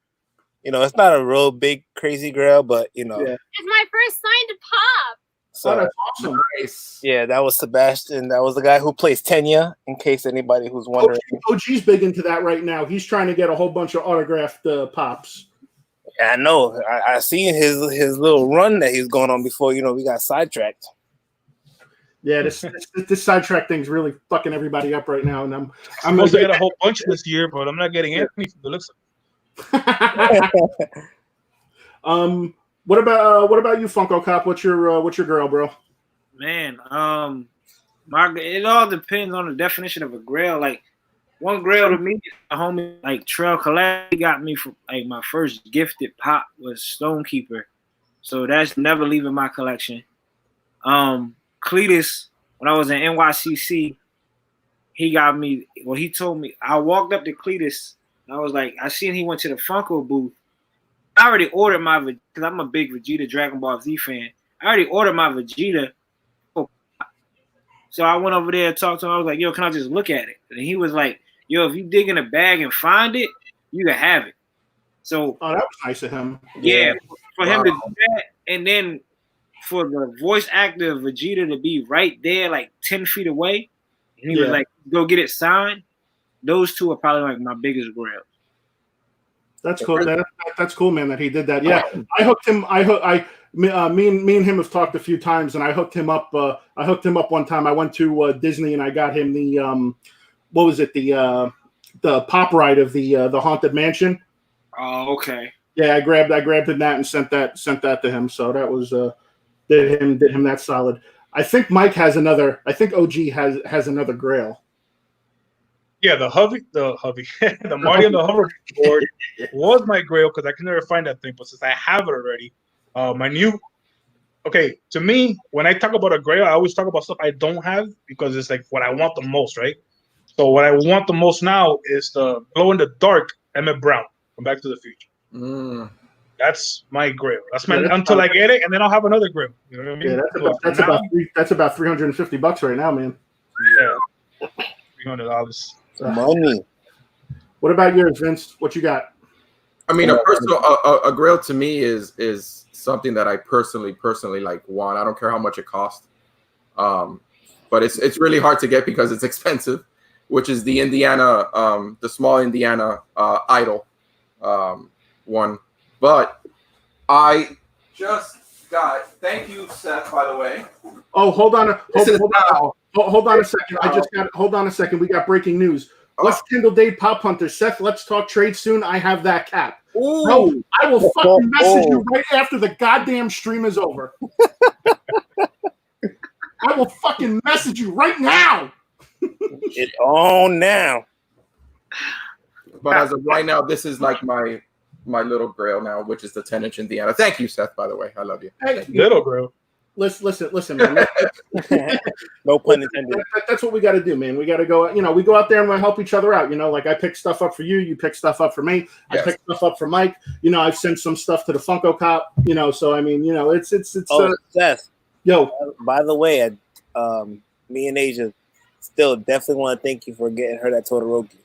S5: it's not a real big crazy grail, but
S1: Yeah.
S6: It's my first signed pop.
S5: So
S1: that's awesome.
S3: Nice.
S5: yeah, that was Sebastian. That was the guy who plays Tenya. In case anybody who's wondering,
S1: OG's big into that right now. He's trying to get a whole bunch of autographed pops.
S5: yeah, I know. I seen his little run that he's going on before. We got sidetracked.
S1: Yeah, this sidetrack thing's really fucking everybody up right now, and I'm
S4: supposed to get a whole bunch this year, but I'm not getting any from the looks of
S1: it. What about you, Funko Cop? What's your girl, bro?
S2: Man, it all depends on the definition of a grail. Like one grail to me, a homie like Trail Collect got me for like my first gifted pop was Stonekeeper, so that's never leaving my collection. Cletus, when I was in NYCC, he got me. Well, he told me I walked up to Cletus. And I was like, I seen he went to the Funko booth. I already ordered my because I'm a big Vegeta Dragon Ball Z fan. I already ordered my Vegeta. So I went over there and talked to him. I was like, yo, can I just look at it? And he was like, yo, if you dig in a bag and find it, you can have it. So
S1: that was nice of him.
S2: Yeah, for him to do that, and then for the voice actor of Vegeta to be right there, like 10 feet away, and he was like, go get it signed. Those two are probably like my biggest grails.
S1: That's cool. That's cool, man. That he did that. Yeah, I hooked him. Me and him have talked a few times, and I hooked him up. I hooked him up one time. I went to Disney, and I got him the what was it? The pop ride of the Haunted Mansion.
S2: Oh, okay.
S1: Yeah, I grabbed him that and sent that to him. So that was did him that solid. I think Mike has another. I think OG has another grail.
S4: Yeah, the Marty on the hoverboard was my grail because I can never find that thing. But since I have it already, to me, when I talk about a grail, I always talk about stuff I don't have because it's like what I want the most, right? So what I want the most now is the glow in the dark Emmett Brown from Back to the Future. That's my grail. That's my until I get it, and then I'll have another grail. You know what I mean?
S1: Yeah, that's about $350 right now, man.
S4: Yeah, $300.
S5: Money.
S1: What about yours, Vince? What you got?
S3: I mean, a grail to me is something that I personally like want. I don't care how much it costs, but it's really hard to get because it's expensive. Which is the Indiana, the small Indiana idol one. But I just got. Thank you, Seth. By the way.
S1: Oh, hold on a second. Hold on a second. We got breaking news. West Kendall Dade Pop Hunter. Seth, let's talk trade soon. I have that cap.
S3: Ooh.
S1: Bro, I will fucking message you right after the goddamn stream is over. I will fucking message you right now.
S5: It's on now.
S3: But as of right now, this is like my little grail now, which is the 10-inch Indiana. Thank you, Seth, by the way. I love you.
S1: Hey,
S4: little grail.
S1: Listen, man.
S5: No pun intended.
S1: That's what we got to do, man. We got to go. We go out there and we help each other out. Like I pick stuff up for you, you pick stuff up for me.
S3: Yes.
S1: I pick stuff up for Mike. I've sent some stuff to the Funko Cop. So I mean, it's.
S5: Seth.
S1: Yo.
S5: By the way, me and Asia still definitely want to thank you for getting her that Todoroki.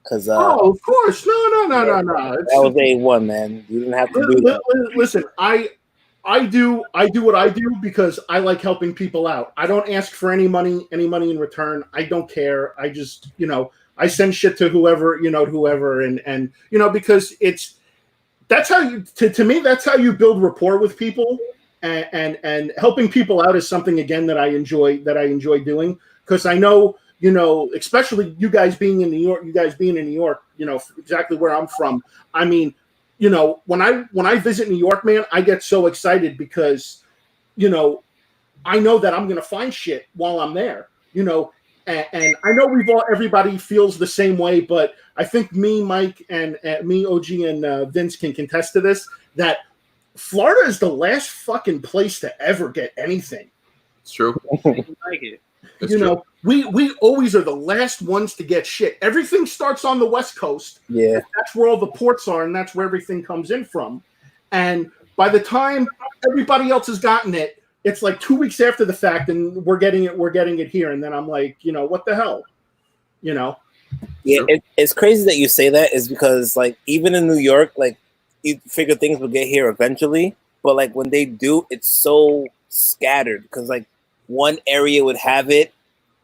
S5: Because
S1: of course, no.
S5: That was A1, man. You didn't have to do that.
S1: Listen, I do what I do because I like helping people out. I don't ask for any money in return. I don't care. I just, I send shit to whoever, and because that's how you, to me, that's how you build rapport with people, and helping people out is something, again, that I enjoy doing, because I know, especially you guys being in New York, exactly where I'm from. I mean, when I visit New York, man, I get so excited because, I know that I'm going to find shit while I'm there, and I know everybody feels the same way, but I think me, Mike, and me, OG, and Vince can contest to this, that Florida is the last fucking place to ever get anything.
S3: It's true.
S2: I like it.
S3: It's true.
S1: We always are the last ones to get shit. Everything starts on the West Coast.
S5: Yeah.
S1: That's where all the ports are, and that's where everything comes in from. But by the time everybody else has gotten it, it's like 2 weeks after the fact, and we're getting it here, and then I'm like, what the hell,
S5: Yeah, it's crazy that you say that, is because like even in New York, like you figure things will get here eventually, but like when they do, it's so scattered because like one area would have it,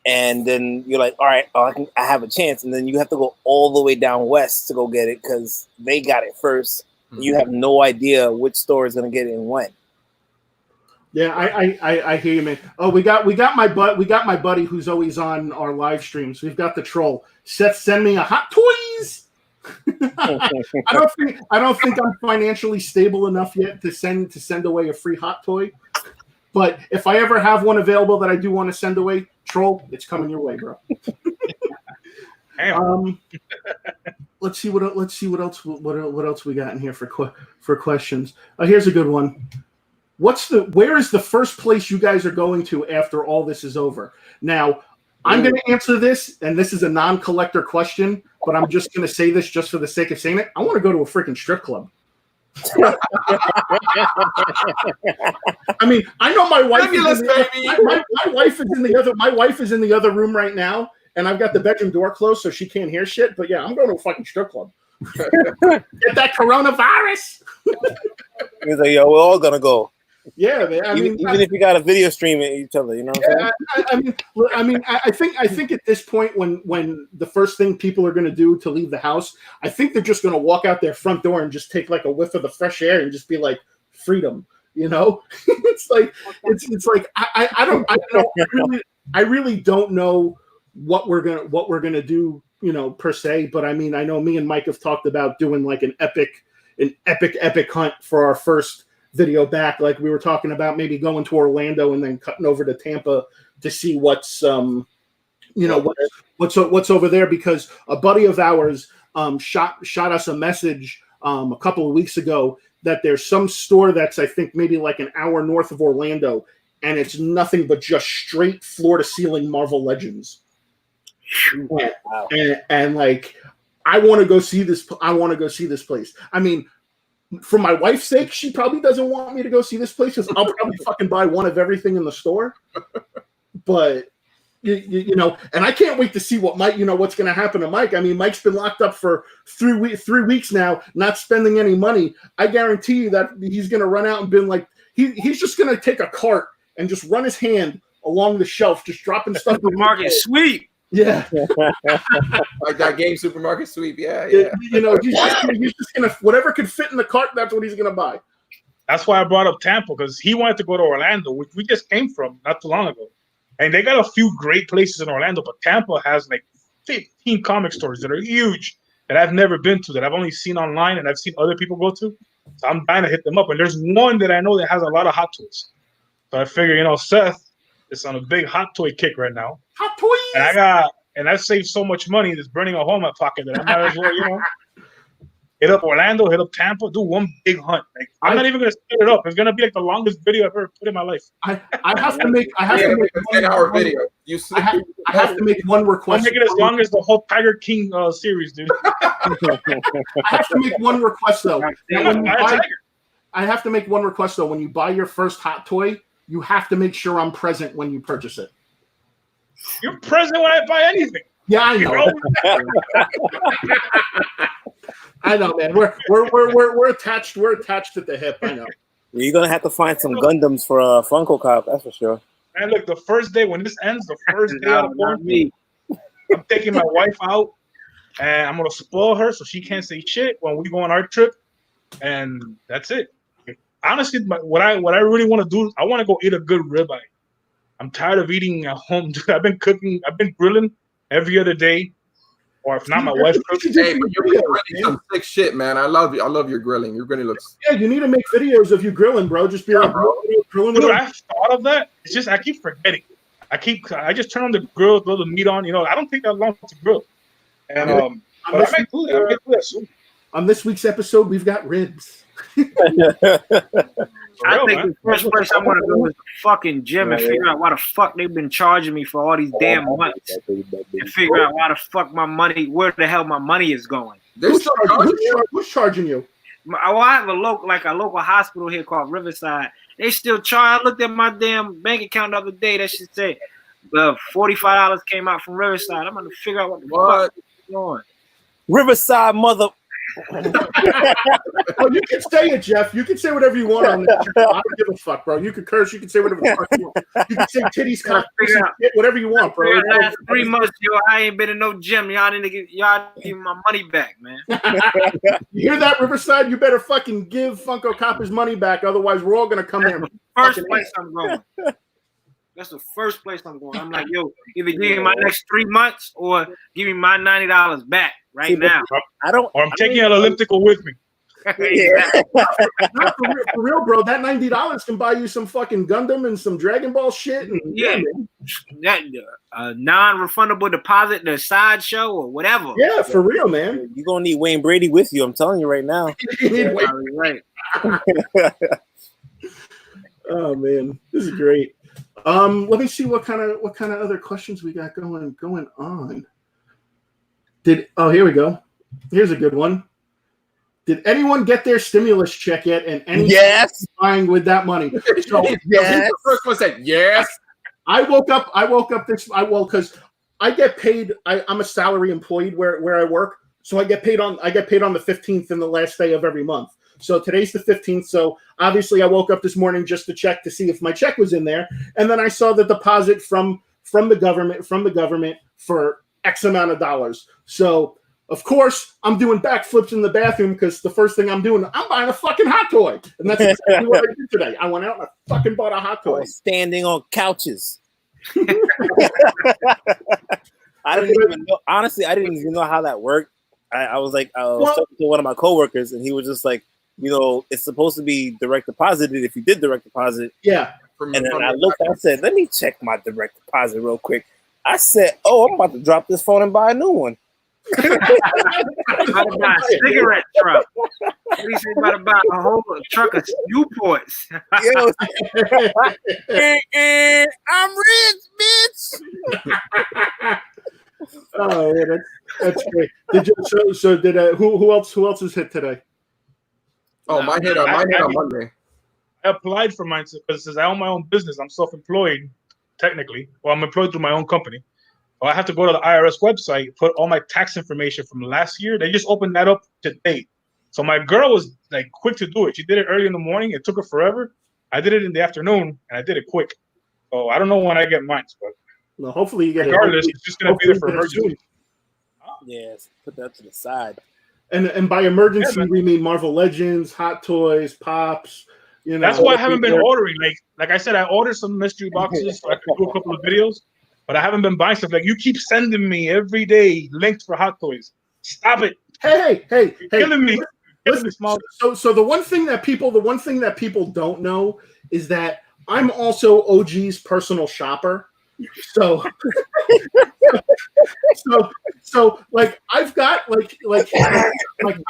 S5: and then you're like, all right, I have a chance, and then you have to go all the way down west to go get it because they got it first. Mm-hmm. You have no idea which store is gonna get it and when.
S1: Yeah, I hear you, man. Oh, we got my buddy who's always on our live streams. We've got the troll. Seth, send me a Hot Toys. I don't think I'm financially stable enough yet to send away a free Hot Toy. But if I ever have one available that I do want to send away, troll, it's coming your way, bro. Let's see what else we got in here for questions. Here's a good one. Where is the first place you guys are going to after all this is over? Now, I'm going to answer this, and this is a non-collector question, but I'm just going to say this just for the sake of saying it. I want to go to a freaking strip club. I mean, I know my wife. My wife is in the other room right now, and I've got the bedroom door closed so she can't hear shit. But yeah, I'm going to a fucking strip club. Get that coronavirus.
S5: He's like, yo, we're all gonna go.
S1: Yeah, man.
S5: Even if you got a video stream at each other, you know.
S1: I mean, I think at this point, when the first thing people are going to do to leave the house, I think they're just going to walk out their front door and just take like a whiff of the fresh air and just be like, freedom, It's like I really don't know what we're gonna do, per se. But I mean, I know me and Mike have talked about doing like an epic hunt for our first video back. Like we were talking about maybe going to Orlando and then cutting over to Tampa to see what's what's over there, because a buddy of ours shot us a message a couple of weeks ago that there's some store that's, I think, maybe like an hour north of Orlando, and it's nothing but just straight floor to ceiling Marvel Legends. Wow. And like, I want to go see this place. I mean, for my wife's sake, she probably doesn't want me to go see this place because I'll probably fucking buy one of everything in the store. But and I can't wait to see what what's going to happen to Mike. I mean, Mike's been locked up for 3 weeks now, not spending any money. I guarantee you that he's going to run out and been like, he's just going to take a cart and just run his hand along the shelf, just dropping stuff.
S2: Supermarket sweep.
S1: Yeah.
S3: Like that game, Supermarket Sweep. Yeah.
S1: He's just gonna whatever could fit in the cart, that's what he's gonna buy.
S4: That's why I brought up Tampa, because he wanted to go to Orlando, which we just came from not too long ago. And they got a few great places in Orlando, but Tampa has like 15 comic stores that are huge that I've never been to, that I've only seen online and I've seen other people go to. So I'm dying to hit them up. And there's one that I know that has a lot of Hot Toys. So I figure, Seth is on a big Hot Toy kick right now.
S1: Hot Toys!
S4: And I saved so much money that's burning a hole in my pocket that I might as well, hit up Orlando, hit up Tampa, do one big hunt. Like, I'm not even gonna set it up. It's gonna be like the longest video I've ever put in my life.
S1: I have to make a 10-hour video. I have to make one request.
S4: I'll make it as long as the whole Tiger King series, dude.
S1: I have to make one request though. I have to make one request though. When you buy your first Hot Toy, you have to make sure I'm present when you purchase it.
S4: You're present when I buy anything.
S1: Yeah, I know. I know, man. We're attached. We're attached at the hip. I know.
S5: You're gonna have to find some Gundams for Funko Cop. That's for sure.
S4: And look, the first day when this ends, the first day of the quarantine, I'm taking my wife out, and I'm gonna spoil her so she can't say shit when we go on our trip, and that's it. Honestly, what I really want to do, I want to go eat a good ribeye. I'm tired of eating at home, dude. I've been grilling every other day, or if not, my wife cooks.
S3: Hey, but you're grilling some sick shit, man. I love your grilling. Your grilling looks.
S1: Yeah, you need to make videos of you grilling, bro. Just be like, grilling.
S4: Dude, I've thought of that. It's just I keep forgetting. I just turn on the grill, throw the meat on. I don't take that long to grill. And but I might do that. I'll get to that soon.
S1: On this week's episode, we've got ribs.
S2: I think the first place I want to go is the fucking gym and figure out why the fuck they've been charging me for all these damn months, and figure out why the fuck where the hell my money is going.
S1: Who's charging you?
S2: I have a local hospital here called Riverside. They still charge. I looked at my damn bank account the other day. That should say $45 came out from Riverside. I'm gonna figure out what the fuck is going on.
S5: Riverside mother.
S1: Oh, you can say it, Jeff. You can say whatever you want on this. I don't give a fuck, bro. You can curse. You can say whatever the fuck you want. You can say titties, cock, whatever you want, bro.
S2: The last 3 months, yo, I ain't been in no gym. Y'all need to give my money back, man.
S1: You hear that, Riverside? You better fucking give Funko Cop his money back. Otherwise, we're all gonna come there.
S2: First place I'm going. That's the first place I'm going. I'm like, yo, either give me my next 3 months or give me my $90 back now.
S4: Or I'm taking an elliptical with me.
S1: Not for real, bro. That $90 can buy you some fucking Gundam and some Dragon Ball shit. And,
S2: that non-refundable deposit, the sideshow or whatever.
S1: Yeah, for real, man.
S5: You're gonna need Wayne Brady with you. I'm telling you right now.
S2: Right.
S1: Oh man, this is great. Let me see what kind of other questions we got going on. Here we go. Here's a good one. Did anyone get their stimulus check yet? And any buying with that money? So,
S3: The first one said yes.
S1: I woke up because I get paid. I'm a salary employee where I work, so I get paid on the 15th and the last day of every month. So today's the 15th. So obviously I woke up this morning just to check to see if my check was in there. And then I saw the deposit from the government for X amount of dollars. So of course I'm doing backflips in the bathroom because the first thing I'm doing, I'm buying a fucking hot toy. And that's exactly what I did today. I went out and I fucking bought a hot toy.
S5: Standing on couches. I didn't even know. Honestly, I didn't even know how that worked. I was talking to one of my coworkers, and he was just like, it's supposed to be direct deposited if you did direct deposit.
S1: Yeah.
S5: And then I looked, I said, let me check my direct deposit real quick. I said, I'm about to drop this phone and buy a new one.
S2: I'm about to buy a cigarette truck. What do you say about to buy a whole truck of Newports?
S5: I'm rich, bitch.
S1: Oh, yeah, that's great. Who else has hit today?
S3: Oh, mine hit on Monday.
S4: I applied for mine because it says I own my own business. I'm self-employed, technically. Well, I'm employed through my own company. Well, I have to go to the IRS website, put all my tax information from last year. They just opened that up today. So my girl was like quick to do it. She did it early in the morning. It took her forever. I did it in the afternoon, and I did it quick. So I don't know when I get mine, but
S1: well, hopefully you get
S4: regardless, it's just gonna be there for emergency.
S5: Yes, put that to the side.
S1: And by emergency we mean Marvel Legends, Hot Toys, Pops.
S4: That's why I haven't been ordering. Like I said, I ordered some mystery boxes so I could do a couple of videos, but I haven't been buying stuff. Like you keep sending me every day links for Hot Toys. Stop it!
S1: Hey!
S4: You're killing me.
S1: Listen, so the one thing that people don't know is that I'm also OG's personal shopper. So like I've got like I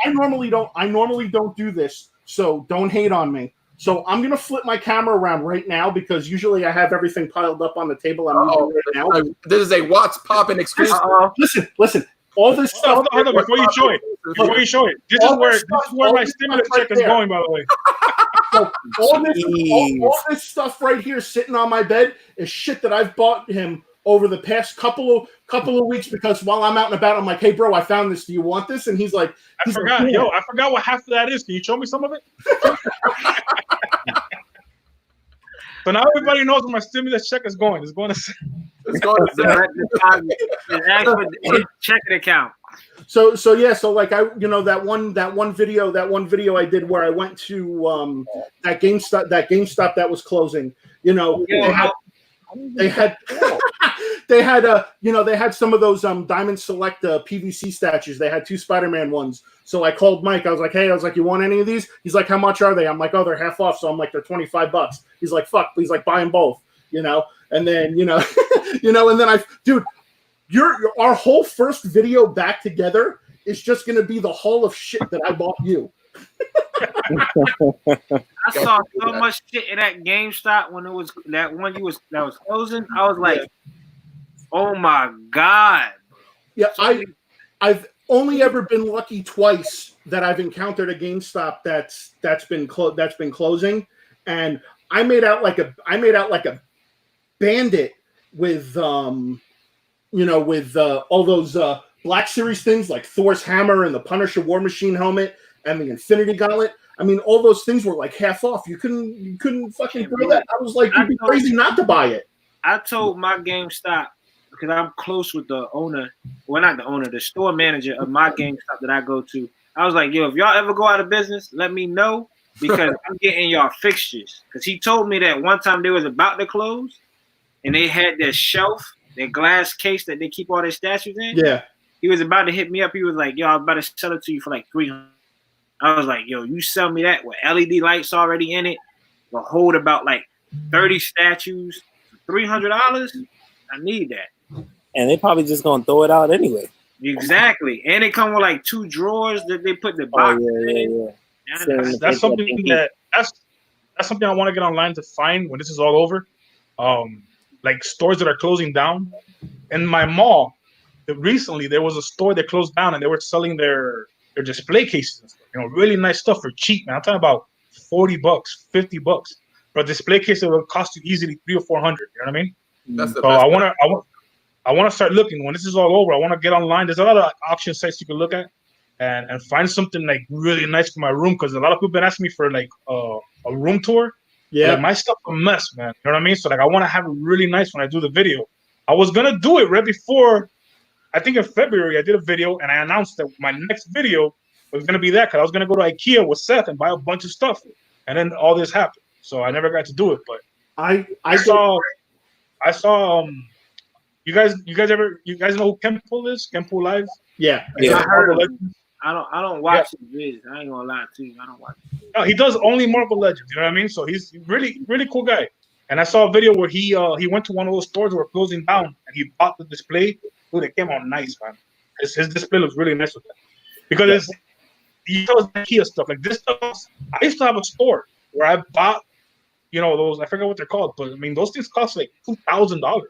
S1: normally don't do this, so don't hate on me. So I'm gonna flip my camera around right now because usually I have everything piled up on the table. I'm using right now.
S3: This is a What's Poppin' exclusive.
S1: Listen. All this stuff.
S4: Hold on, before you show it. This is where my stimulus check is going, by the way.
S1: So all this stuff right here sitting on my bed is shit that I've bought him over the past couple of weeks because while I'm out and about, I'm like, hey bro, I found this. Do you want this? And he's like,
S4: I forgot what half of that is. Can you show me some of it? So now everybody knows where my stimulus check is going. It's going to
S2: the checking account.
S1: So like that one video I did where I went to that GameStop that was closing. They had some of those Diamond Select PVC statues. They had 2 Spider-Man ones. So I called Mike. I was like, you want any of these? He's like, how much are they? I'm like, they're half off. So I'm like, they're $25. He's like, fuck, please, like, buy them both. And then and then our whole first video back together is just gonna be the haul of shit that I bought you.
S2: I saw so much shit in that GameStop when it was that one that was closing. I was like, oh my god.
S1: Yeah, only ever been lucky twice that I've encountered a GameStop that's been closing, and I made out like a bandit with with all those Black Series things like Thor's hammer and the Punisher War Machine helmet and the Infinity Gauntlet. I mean, all those things were like half off. You couldn't fucking throw that. I was like, you'd be crazy not to buy it.
S2: I told my GameStop, because I'm close with the owner, well, not the owner, the store manager of my GameStop that I go to. I was like, yo, if y'all ever go out of business, let me know, because I'm getting y'all fixtures. Because he told me that one time they was about to close, and they had their shelf, their glass case that they keep all their statues in.
S1: Yeah.
S2: He was about to hit me up. He was like, yo, I'm about to sell it to you for like $300. I was like, yo, you sell me that with LED lights already in it, will hold about like 30 statues, $300? I need that.
S5: And they probably just gonna throw it out anyway.
S2: Exactly. And they come with like 2 drawers that they put the box in.
S4: That's something that's something I want to get online to find when this is all over. Like stores that are closing down. In my mall, recently there was a store that closed down and they were selling their display cases and stuff. Really nice stuff for cheap, man. I'm talking about $40, $50. But a display case that will cost you easily $300 or $400. You know what I mean?
S3: That's the
S4: So
S3: best.
S4: I want to start looking when this is all over. I want to get online. There's a lot of auction sites you can look at and find something like really nice for my room, because a lot of people have been asking me for like a room tour.
S1: Yeah,
S4: like, my stuff's a mess, man. You know what I mean? So like I want to have it really nice when I do the video. I was gonna do it right before, I think in February I did a video and I announced that my next video was gonna be that, because I was gonna go to IKEA with Seth and buy a bunch of stuff, and then all this happened. So I never got to do it. But I saw you guys know who Kenpo is? Kenpo Live?
S1: Yeah.
S2: I heard of it. I don't watch his vids. I ain't gonna lie to you. I don't watch it.
S4: No, he does only Marvel Legends. You know what I mean? So he's really, really cool guy. And I saw a video where he went to one of those stores that were closing down and he bought the display. Dude, it came out nice, man. His display looks really nice with that. Because he does IKEA stuff. Like this stuff, I used to have a store where I bought, those, I forget what they're called, but I mean, those things cost like $2,000.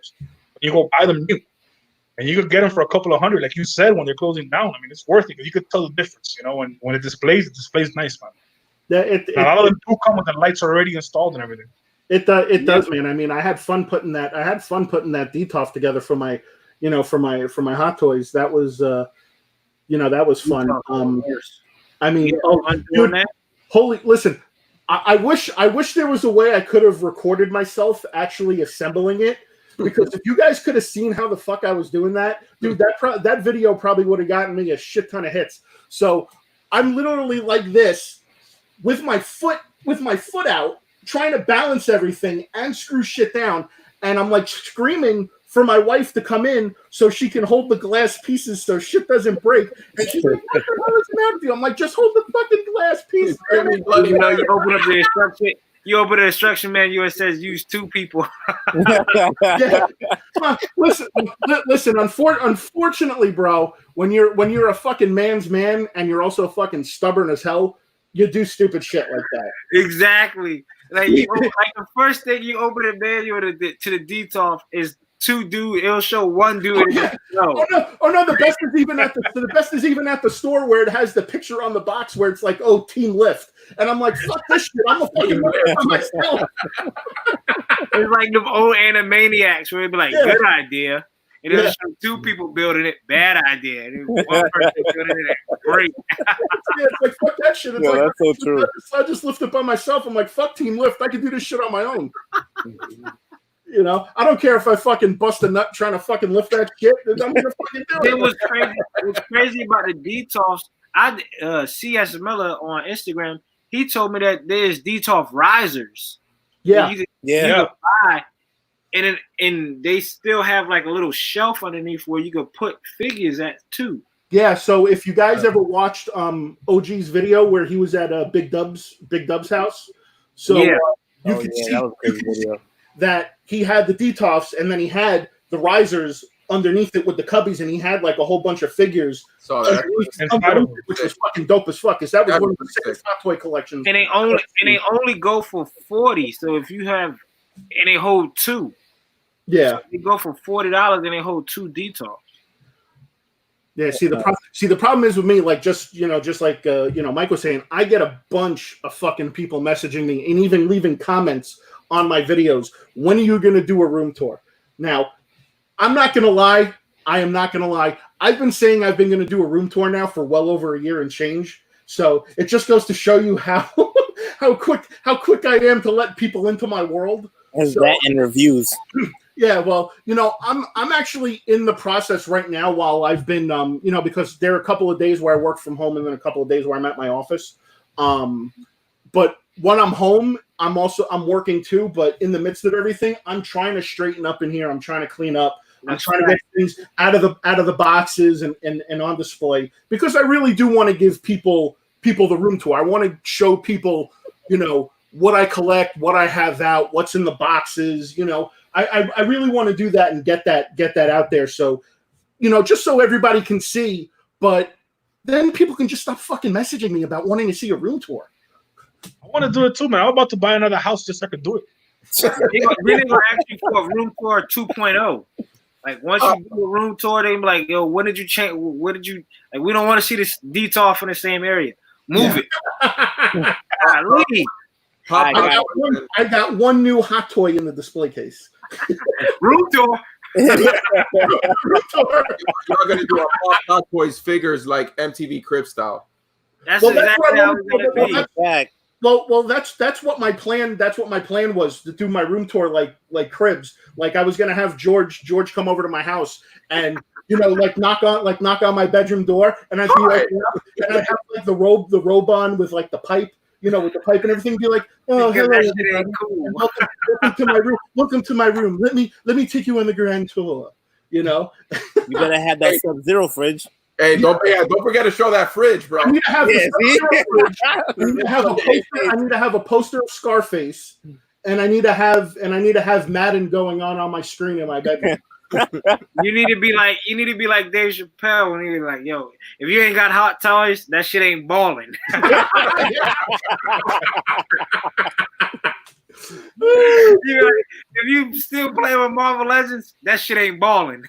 S4: You go buy them new. And you could get them for a couple of $100, like you said, when they're closing down. I mean, it's worth it because you could tell the difference, when it displays nice, man. A lot of them do come with the lights already installed and everything. It
S1: does, man. I mean, I had fun putting that DTOF together for my, for my Hot Toys. That was, that was fun. I mean, dude, listen, I wish there was a way I could have recorded myself actually assembling it. Because if you guys could have seen how the fuck I was doing that, dude, that video probably would have gotten me a shit ton of hits. So I'm literally like this with my foot out, trying to balance everything and screw shit down. And I'm like screaming for my wife to come in so she can hold the glass pieces so shit doesn't break. And she's like, what the hell is the matter with you? I'm like, just hold the fucking glass piece.
S2: You open up the instruction. You open the instruction manual, it says use 2 people.
S1: Yeah. Listen. Unfortunately, bro, when you're a fucking man's man and you're also fucking stubborn as hell, you do stupid shit like that.
S2: Exactly. Like the first thing you open the manual to the DTOF is 2 dudes. It'll show 1 dude.
S1: Oh no! The best is even at the store where it has the picture on the box where it's like, oh, team lift, and I'm like, fuck this shit. I'm a fucking lift myself.
S2: It's like the old Animaniacs where it'd be like, good idea, and it'll show 2 people building it, bad idea, and 1 person building it, great.
S1: It's like fuck that shit. It's like,
S5: that's so true.
S1: I just lift it by myself. I'm like, fuck team lift. I can do this shit on my own. I don't care if I fucking bust a nut trying to fucking lift that shit. I'm gonna fucking do it.
S2: It was crazy. What's crazy about the DTOFs, CS Miller on Instagram, he told me that there's DTOF risers.
S1: Yeah.
S2: You can buy, and they still have like a little shelf underneath where you could put figures at too.
S1: Yeah, so if you guys ever watched OG's video where he was at Big Dub's house, so you can see
S5: that was a crazy video.
S1: That he had the DTOFs and then he had the risers underneath it with the cubbies, and he had like a whole bunch of figures underneath, which was fucking dope as fuck. Because that was one of the sickest Hot Toy collections.
S2: And they only go for 40. So if you have, and they hold 2.
S1: Yeah,
S2: so they go for $40 and they hold 2 DTOFs.
S1: Yeah, see the problem is with me, like just like Mike was saying, I get a bunch of fucking people messaging me and even leaving comments on my videos. When are you gonna do a room tour? Now, I'm not gonna lie. I am not gonna lie. I've been saying I've been gonna do a room tour now for well over a year and change. So it just goes to show you how how quick I am to let people into my world.
S5: That and reviews.
S1: Yeah, well, I'm actually in the process right now while I've been, because there are a couple of days where I work from home and then a couple of days where I'm at my office. But when I'm home, I'm working too. But in the midst of everything, I'm trying to straighten up in here. I'm trying to clean up. I'm trying to get things out of the boxes and on display because I really do want to give people the room tour. I want to show people, what I collect, what I have out, what's in the boxes, I really want to do that and get that out there. So, just so everybody can see, but then people can just stop fucking messaging me about wanting to see a room tour.
S4: I want to do it too, man. I'm about to buy another house just so I could do it.
S2: They're going to ask you for a room tour 2.0. Like once you do a room tour, they be like, yo, what did you change? What did you like? We don't want to see this detail in the same area. Move it. Leave.
S1: I got one new hot toy in the display case.
S2: Room tour.
S3: You're going to do a Hot Toys figures like MTV Crib style.
S2: That's exactly how it's going to be.
S1: Well, that's what my plan. That's what my plan was, to do my room tour like Cribs. Like I was gonna have George come over to my house and knock on my bedroom door, and I'd be like, and I'd have like the robe on with like the pipe, with the pipe and everything. Be like, oh, hello, cool. Welcome to my room. Welcome to my room. Let me take you on the grand tour.
S5: You better have that Sub-Zero fridge.
S3: Hey, don't forget to show that fridge, bro.
S1: I need to have I need to have a poster of Scarface, and I need to have Madden going on my screen in my bedroom.
S2: You need to be like Dave Chappelle when he's like, yo, if you ain't got hot toys, that shit ain't balling. If you still playing with Marvel Legends, that shit ain't balling.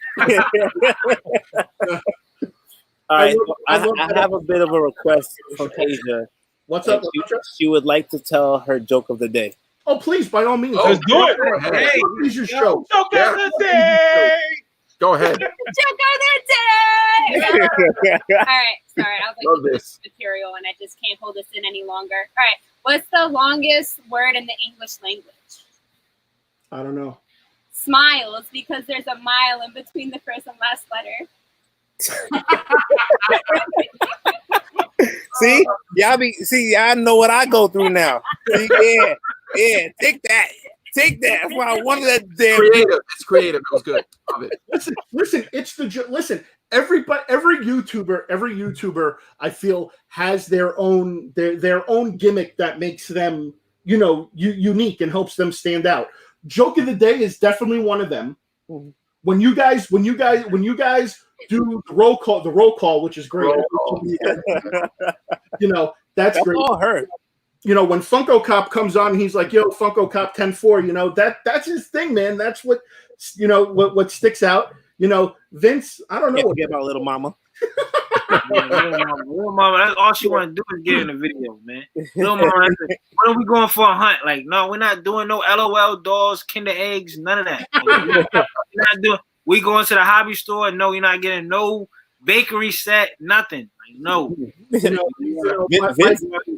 S5: All right, I have a bit of a request from Tasia.
S1: What's up?
S5: She would like to tell her joke of the day.
S1: Oh, please, by all means.
S4: Let's do it.
S1: Hey, it's your show.
S4: Joke of the day.
S3: Go ahead.
S6: Joke of the day. All right, sorry. I was like, this material, and I just can't hold this in any longer. All right, what's the longest word in the English language?
S1: I don't know.
S6: Smiles, because there's a mile in between the first and last letter.
S5: I know what I go through now. See, yeah, take that. That's why I wanted that damn
S3: creative. It's creative. It was good. Love it.
S1: Listen. Every YouTuber I feel has their own gimmick that makes them unique and helps them stand out. Joke of the day is definitely one of them. When you guys do the roll call, which is great. That's great.
S5: All her.
S1: When Funko Cop comes on, he's like, "Yo, Funko Cop 10-4." That's his thing, man. That's what what sticks out. Vince. I don't know.
S5: Can't forget about Little Mama.
S2: Little Mama, that's all she want to do is get in the video, man. Little Mama, when are we going for a hunt? Like, no, we're not doing no LOL dolls, Kinder eggs, none of that. We're not doing. We going to the hobby store. No, you're not getting no bakery set, nothing. Like, no.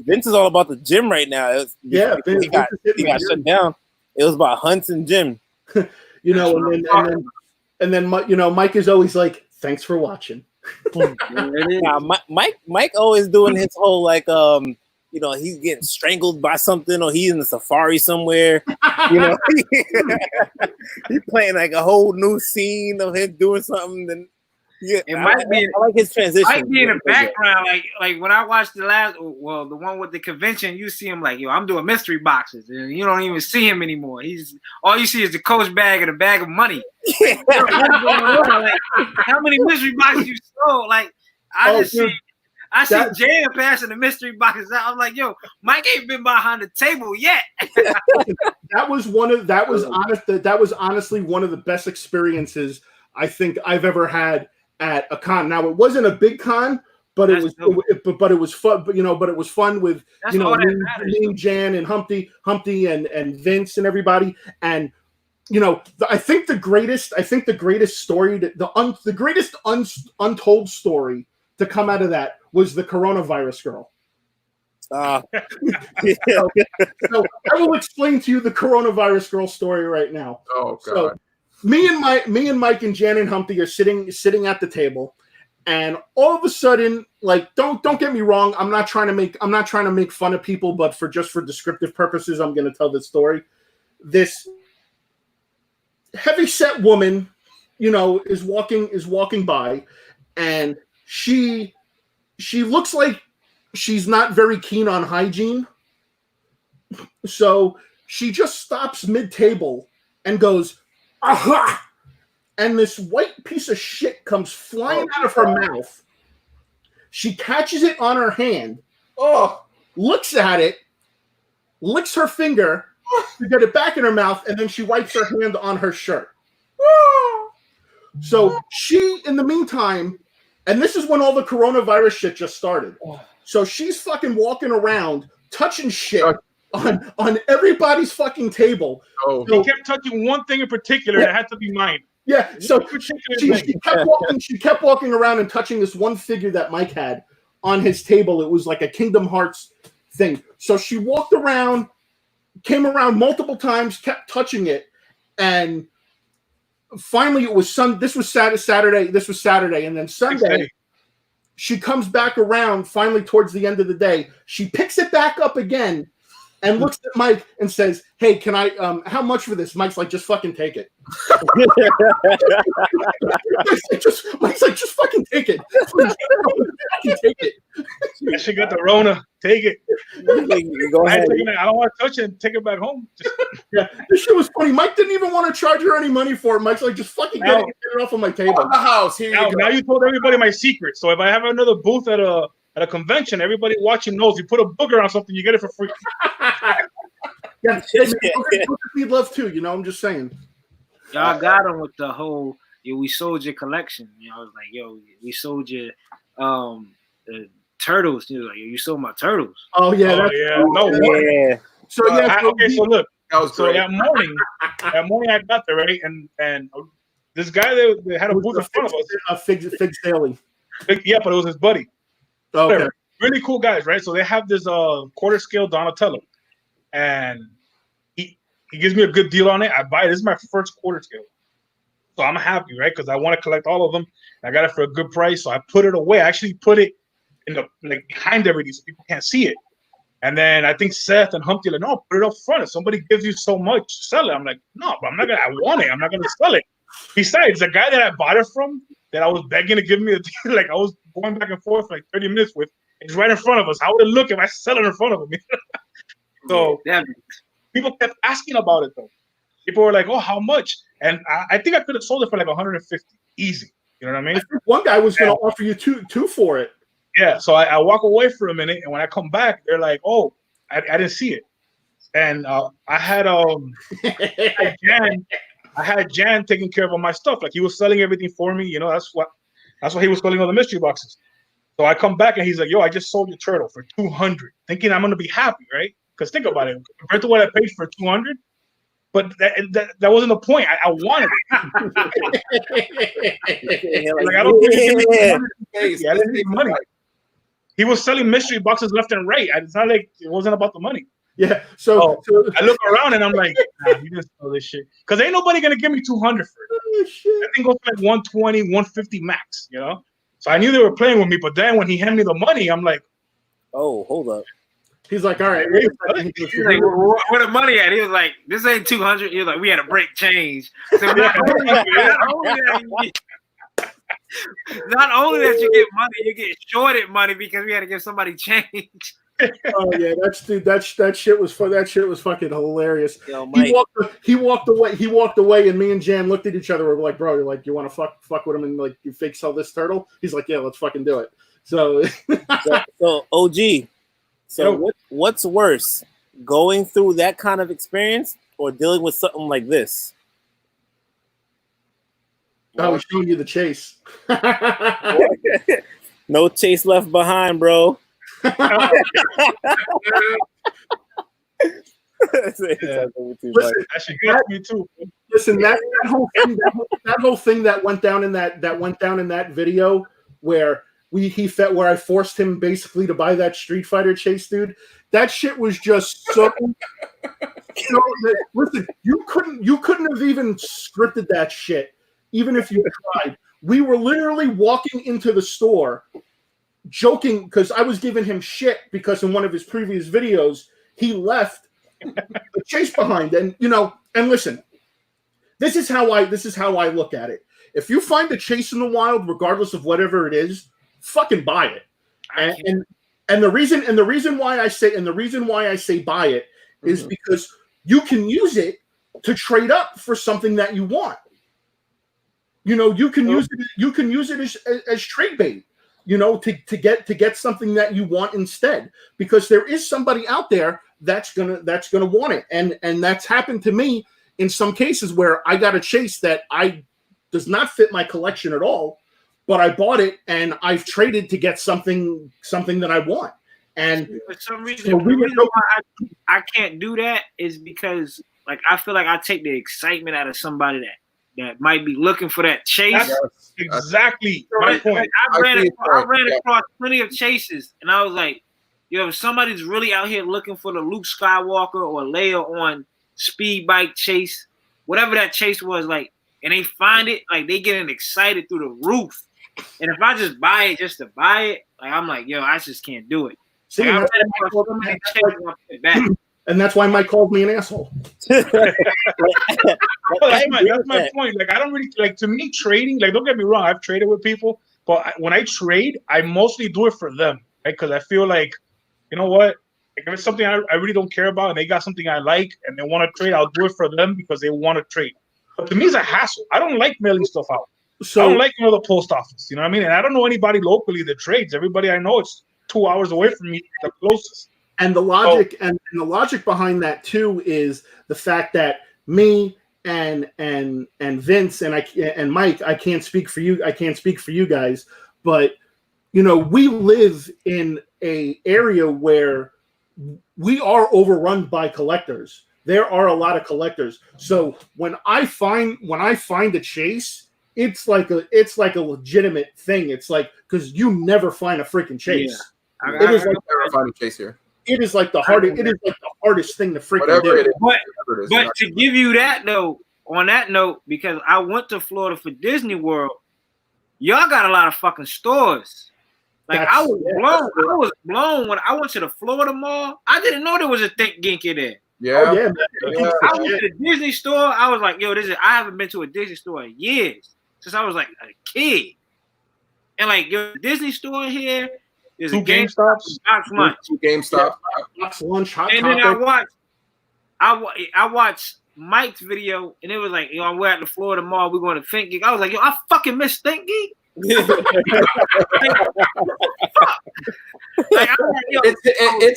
S5: Vince is all about the gym right now. Vince, he got shut down. It was about hunts and gym.
S1: And then Mike is always like, "Thanks for watching."
S5: Mike always doing his whole like he's getting strangled by something or he's in a safari somewhere. He's playing like a whole new scene of him doing something. And I like his transition.
S2: Might be in the background, like when I watched the one with the convention, you see him like, yo, I'm doing mystery boxes, and you don't even see him anymore. All you see is the coach bag and a bag of money. Like, how many mystery boxes you sold? Like I see Jam passing the mystery boxes out. I'm like, yo, Mike ain't been behind the table yet.
S1: That was honestly one of the best experiences I think I've ever had at a con. Now it wasn't a big con, but it was fun. But it was fun with me, Jan, and Humpty, and Vince, and everybody. And I think the greatest story, the greatest untold story to come out of that was the coronavirus girl. So I will explain to you the coronavirus girl story right now.
S3: Oh God.
S1: So me and Mike and Jan and Humpty are sitting at the table, and all of a sudden, like, don't get me wrong, I'm not trying to make fun of people, but for descriptive purposes, I'm going to tell this story. This heavyset woman, is walking by, and she looks like she's not very keen on hygiene. So she just stops mid-table and goes, "Aha!" And this white piece of shit comes flying out of her mouth. She catches it on her hand, looks at it, licks her finger to get it back in her mouth, and then she wipes her hand on her shirt. So she, in the meantime, and this is when all the coronavirus shit just started. So she's fucking walking around, touching shit on everybody's fucking table.
S4: Oh. He kept touching one thing in particular that had to be mine.
S1: Yeah, so she kept walking around and touching this one figure that Mike had on his table. It was like a Kingdom Hearts thing. So she walked around, came around multiple times, kept touching it, and finally it was this was Saturday, and then Sunday she comes back around finally towards the end of the day. She picks it back up again and looks at Mike and says, "Hey, can I how much for this?" Mike's like, "Just fucking take it." Mike's like, "Just fucking take it." Take it.
S4: She got the Rona. Take it.
S5: Go ahead.
S4: I don't want to touch it and take it back home.
S1: Yeah, this shit was funny. Mike didn't even want to charge her any money for it. Mike's like, "Just fucking get it off of my table."
S3: On the house. Here
S4: now you told everybody my secret. So if I have another booth at a convention, everybody watching knows you put a booger on something, you get it for free.
S1: Yeah, we'd love to. I'm just saying.
S2: Y'all got him with the whole, we sold your collection. I was like, we sold your the turtles. He was like, you sold my turtles.
S1: Oh yeah, So
S4: So look,
S3: that was great.
S4: That morning I got there, right, and this guy that had a booth in front of us,
S1: Fig Staley.
S4: Yeah, but it was his buddy.
S1: Okay.
S4: Whatever. Really cool guys, right? So they have this quarter scale Donatello, and he gives me a good deal on it. I buy it. This is my first quarter scale, so I'm happy, right? Because I want to collect all of them. I got it for a good price, so I put it away. I actually put it in the behind everything so people can't see it. And then I think Seth and Humpty like, "No, put it up front. If somebody gives you so much, sell it." I'm like, "No, but I'm not gonna. I want it. I'm not gonna sell it." Besides, the guy that I bought it from, that I was begging to give me a deal, like I was going back and forth for 30 minutes with, is right in front of us. How would it look if I sell it in front of him? So people kept asking about it though. People were like, "Oh, how much?" And I think I could have sold it for like 150, easy. You know what I mean?
S1: I think one guy was going to offer you two for it. Yeah.
S4: So I walk away for a minute, and when I come back, they're like, "Oh, I didn't see it." And I had Jan taking care of all my stuff. Like he was selling everything for me. That's why he was selling all the mystery boxes. So I come back and he's like, "Yo, I just sold your turtle for 200, thinking I'm gonna be happy, right? Because think about it, compared to what I paid for 200, but that wasn't the point. I wanted it. Like I don't think I didn't need money. He was selling mystery boxes left and right. It's not like it wasn't about the money.
S1: Yeah. So
S4: I look around and I'm like, "Nah, you didn't sell this shit." Because ain't nobody gonna give me 200 for it.
S1: Oh, shit.
S4: I think it goes for like 120, 150 max. So I knew they were playing with me. But then when he handed me the money, I'm like,
S5: "Oh, hold up."
S1: He's like, "All right,
S2: He's like, where the money at?" He was like, "This ain't 200. He was like, "We had to break change." So not only that you get money, you get shorted money because we had to give somebody change.
S1: Oh yeah, that shit was fun. That shit was fucking hilarious.
S5: Yo, Mike.
S1: He walked away, and me and Jan looked at each other. We're like, "Bro, you're like, you want to fuck with him and like you fake sell this turtle?" He's like, "Yeah, let's fucking do it." So
S5: OG. So what's worse, going through that kind of experience or dealing with something like this?
S1: Oh, he's showing you the chase.
S5: No chase left behind, bro.
S1: Listen,
S4: That should get me too.
S1: Listen, that whole thing that went down in that video where where I forced him basically to buy that Street Fighter chase, dude. That shit was just so. Listen, you couldn't have even scripted that shit, even if you tried. We were literally walking into the store, joking because I was giving him shit because in one of his previous videos he left the chase behind, and listen, this is how I look at it. If you find a chase in the wild, regardless of whatever it is, fucking buy it. And the reason why I say buy it is because you can use it to trade up for something that you want. You can use it as trade bait. To get something that you want instead, because there is somebody out there that's gonna want it, and that's happened to me in some cases where I got a chase that does not fit my collection at all, but I bought it and I've traded to get something that I want. And
S2: for some reason, the reason why I can't do that is because I feel like I take the excitement out of somebody that might be looking for that chase.
S4: That's exactly my point.
S2: I ran across plenty of chases, and I was like, if somebody's really out here looking for the Luke Skywalker or Leia on speed bike chase, whatever that chase was, and they find it, they getting excited through the roof. And if I just buy it just to buy it, I'm like, I just can't do it.
S1: See, and that's why Mike called me an asshole.
S4: That's my point. I don't really to me trading. Don't get me wrong, I've traded with people, but when I trade, I mostly do it for them, because I feel like, you know what, if it's something I really don't care about and they got something I like and they want to trade, I'll do it for them because they want to trade. But to me, it's a hassle. I don't like mailing stuff out. So I don't like the post office. You know what I mean? And I don't know anybody locally that trades. Everybody I know, it's 2 hours away from me, the closest.
S1: And the logic and the logic behind that too is the fact that me and Vince and Mike, I can't speak for you. I can't speak for you guys, but we live in a area where we are overrun by collectors. There are a lot of collectors. So when I find a chase, it's like a legitimate thing. It's because you never find a freaking chase.
S3: Yeah. It is never find a chase here.
S1: It is the hardest thing to freaking do.
S2: But to give you that though, on that note, because I went to Florida for Disney World, y'all got a lot of fucking stores. I was blown when I went to the Florida Mall. I didn't know there was a Think Geeky there.
S3: Yeah.
S1: Oh, yeah.
S2: I went to the Disney store. I was like, I haven't been to a Disney store in years since I was a kid. And Disney store here. There's
S4: two
S2: a
S4: GameStops,
S2: box lunch.
S3: Two GameStop,
S1: box lunch, hot
S2: and then I watched Mike's video, and it was we're at the Florida Mall. We're going to Think Geek. I was like, I fucking miss Think Geek.
S3: It's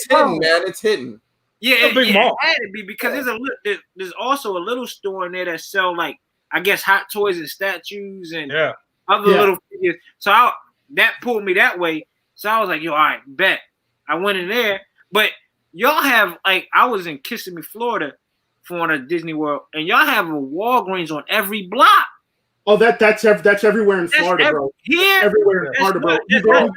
S3: hidden, man. It's hidden.
S2: Yeah, it had to be because there's also a little store in there that sell I guess hot toys and statues and other little figures. So that pulled me that way. So I was like, all right, bet. I went in there, but y'all have I was in Kissimmee, Florida, for one of Disney World, and y'all have a Walgreens on every block.
S1: Oh, that's everywhere in Florida, bro.
S2: Here,
S1: everywhere in Florida, bro. You can't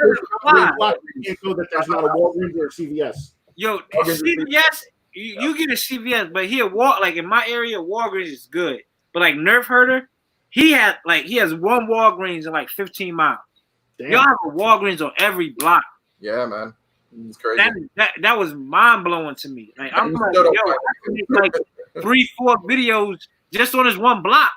S1: know that there's not a Walgreens or a CVS.
S2: Yo, CVS, you get a CVS, but here, in my area, Walgreens is good. But Nerf Herder, he has one Walgreens in 15 miles. Damn. Y'all have a Walgreens on every block.
S3: Yeah, man. It's crazy.
S2: That was mind blowing to me. I'm I can make 3-4 videos just on this one block.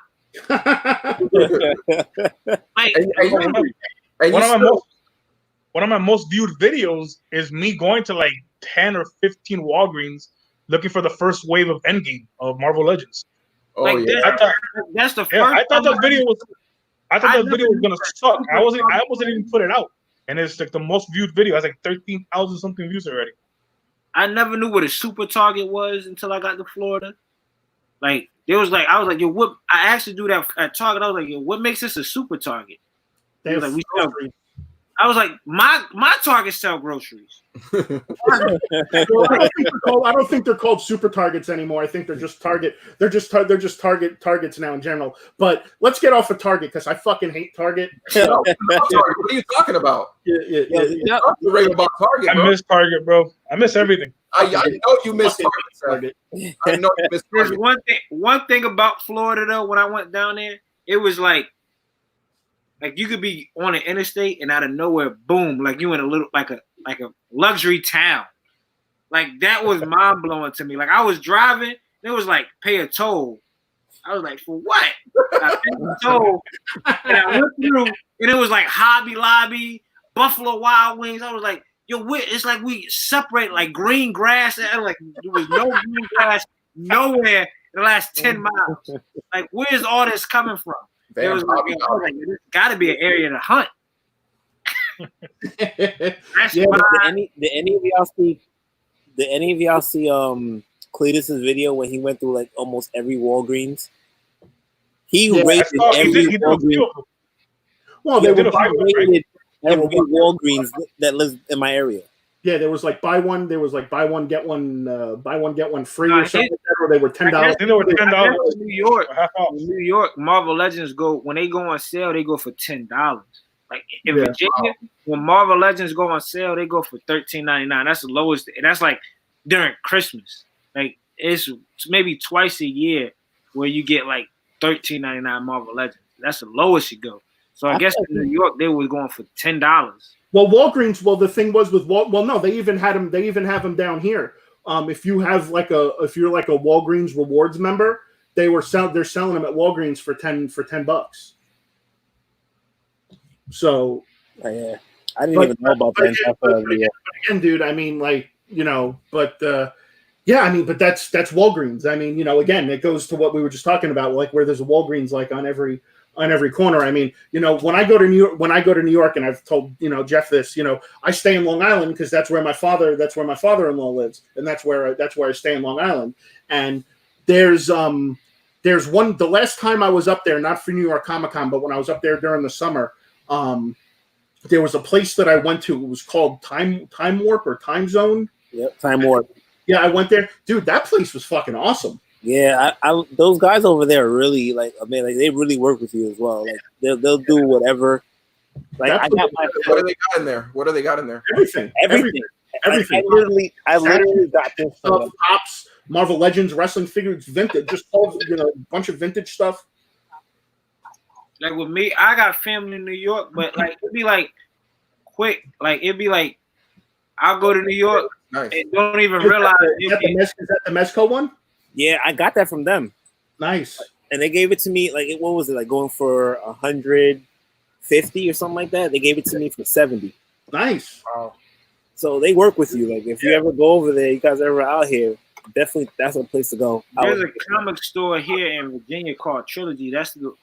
S4: One of my most viewed videos is me going to 10 or 15 Walgreens looking for the first wave of Endgame of Marvel Legends.
S2: Oh yeah, that's the first.
S4: I thought the video was gonna suck. I wasn't even put it out, and it's the most viewed video. It has 13,000 something views already.
S2: I never knew what a super target was until I got to Florida. Like there was like I was like, yo, what? I asked to do that at Target. I was like, yo, what makes this a super Target? He was like, we sell. I was like, my Target sell groceries.
S1: Well, I don't think they're called super targets anymore. I think they're just Target. They're just targets now in general. But let's get off of Target because I fucking hate Target.
S3: What are you talking about?
S1: Yeah.
S3: About Target, bro.
S4: I miss Target, bro. I miss everything.
S3: I know you miss Target. I know you miss
S2: There's
S3: Target.
S2: one thing about Florida though. When I went down there, it was like you could be on an interstate and out of nowhere, boom, like you in a little like a luxury town. Like that was mind blowing to me. Like I was driving, and it was like pay a toll. I was like, for what? I paid a toll, and I went through, and it was like Hobby Lobby, Buffalo Wild Wings. I was like, yo, it's like we separate like green grass, and like there was no green grass nowhere in the last 10 miles. Like where's all this coming from? It was like, there's got to be an area to hunt.
S5: Did any of y'all see Cletus's video when he went through like almost every Walgreens? He rated every Walgreens.
S1: Well, they were
S5: rated every Walgreens that lives in my area.
S1: Yeah, there was like buy one get one free or something like that, or they were $10.
S4: They were $10.
S2: New York, Marvel Legends when they go on sale, they go for $10. Like in Virginia, when Marvel Legends go on sale, they go for $13.99. That's the lowest, and that's like during Christmas. Like it's maybe twice a year where you get like $13.99 Marvel Legends. That's the lowest you go. So I guess in New York they were going for $10.
S1: Well, Walgreens. Well, the thing was with no, they even have them down here. If you're like a Walgreens rewards member, they're selling them at Walgreens for $10. So,
S5: yeah, I didn't even know about that.
S1: Again, dude, I mean, like, but that's Walgreens. I mean, again, it goes to what we were just talking about, like where there's a Walgreens like on every corner. I mean, when I go to New York, and I've told Jeff this, I stay in Long Island because that's where my father-in-law lives, and that's where I stay in Long Island. And there's one. The last time I was up there, not for New York Comic Con, but when I was up there during the summer. There was a place that I went to. It was called Time Warp or Time Zone.
S5: Yep, Time Warp.
S1: Yeah, I went there, dude. That place was fucking awesome.
S5: Yeah, I those guys over there are really like they really work with you as well. Like they'll do whatever. Like I got
S3: what do they got in there? What do they got in there?
S1: Everything.
S5: I literally got this
S1: stuff. Pops, Marvel Legends, wrestling figures, vintage, just all a bunch of vintage stuff.
S2: Like with me, I got family in New York, but like it'd be like quick. Like it'd be like I'll go to New York and don't even realize.
S1: Is that the Mezco one?
S5: Yeah, I got that from them.
S1: Nice.
S5: And they gave it to me like what was it like going for $150 or something like that? They gave it to me for $70.
S1: Nice.
S5: Wow. So they work with you. Like if you ever go over there, you guys ever out here, definitely that's a place to go.
S2: There's a comic store here in Virginia called Trilogy. That's the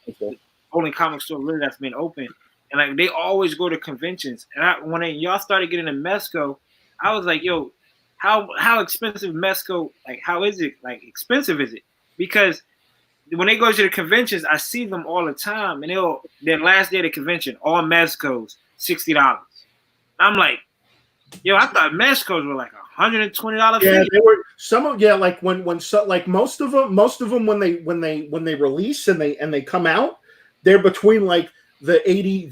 S2: only comic store really that's been open, and like they always go to conventions. And when y'all started getting to Mezco, I was like, yo, how expensive Mezco? Like how is it? Like expensive is it? Because when they go to the conventions, I see them all the time, and their last day of the convention, all Mezcos $60. I'm like, yo, I thought Mezcos were like $120.
S1: Yeah, they were like like most of them when they release and they come out. They're between like the $80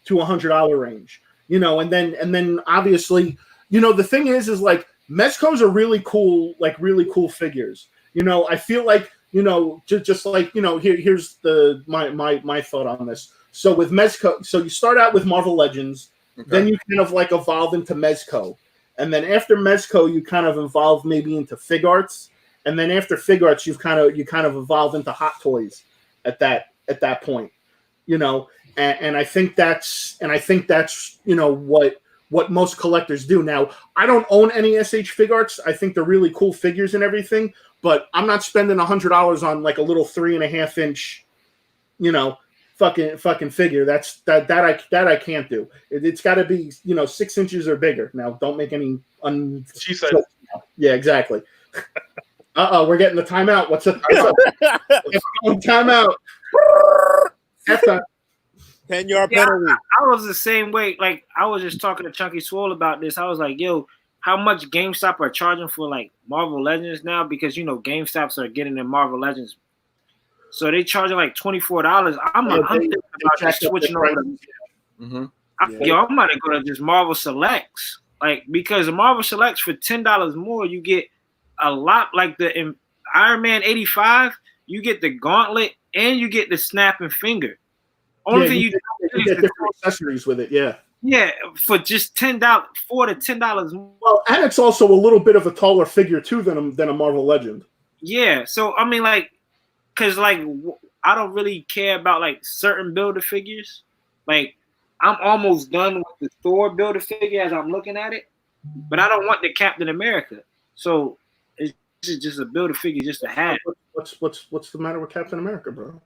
S1: to $100 range, and then obviously, the thing is like Mezcos are really cool figures. I feel like, just like, here's my thought on this. So with Mezco, so you start out with Marvel Legends, then you kind of like evolve into Mezco. And then after Mezco, you kind of evolve maybe into Fig Arts. And then after Fig Arts, you kind of evolve into Hot Toys at that point, and I think that's what most collectors do. Now, I don't own any SH Fig Arts. I think they're really cool figures and everything, but I'm not spending $100 on like a little 3.5 inch, fucking figure. That I can't do. It's got to be 6 inches or bigger. Now, don't make any
S4: She said,
S1: yeah, exactly. We're getting the timeout. What's up? Timeout.
S5: 10-yard
S2: Yeah,
S5: penalty.
S2: I was the same way. Like, I was just talking to Chunky Swole about this. I was like, yo, how much GameStop are charging for, like, Marvel Legends now? Because, you know, GameStops are getting in Marvel Legends. So they charging, like, $24. I'm thinking about just switching over to yo, I'm about to go to just Marvel Selects. Like, because the Marvel Selects for $10 more, you get a lot. Like, the Iron Man 85, you get the gauntlet and you get the snapping finger. Only thing you
S1: get different accessories with it,
S2: yeah, for just $10, $4 to $10 more.
S1: Well, and it's also a little bit of a taller figure too than a Marvel Legend.
S2: Yeah, so I mean, like, cause like I don't really care about like certain Builder figures. Like, I'm almost done with the Thor Builder figure as I'm looking at it, but I don't want the Captain America. So it's just a Builder figure just to have.
S1: What's the matter with Captain America, bro?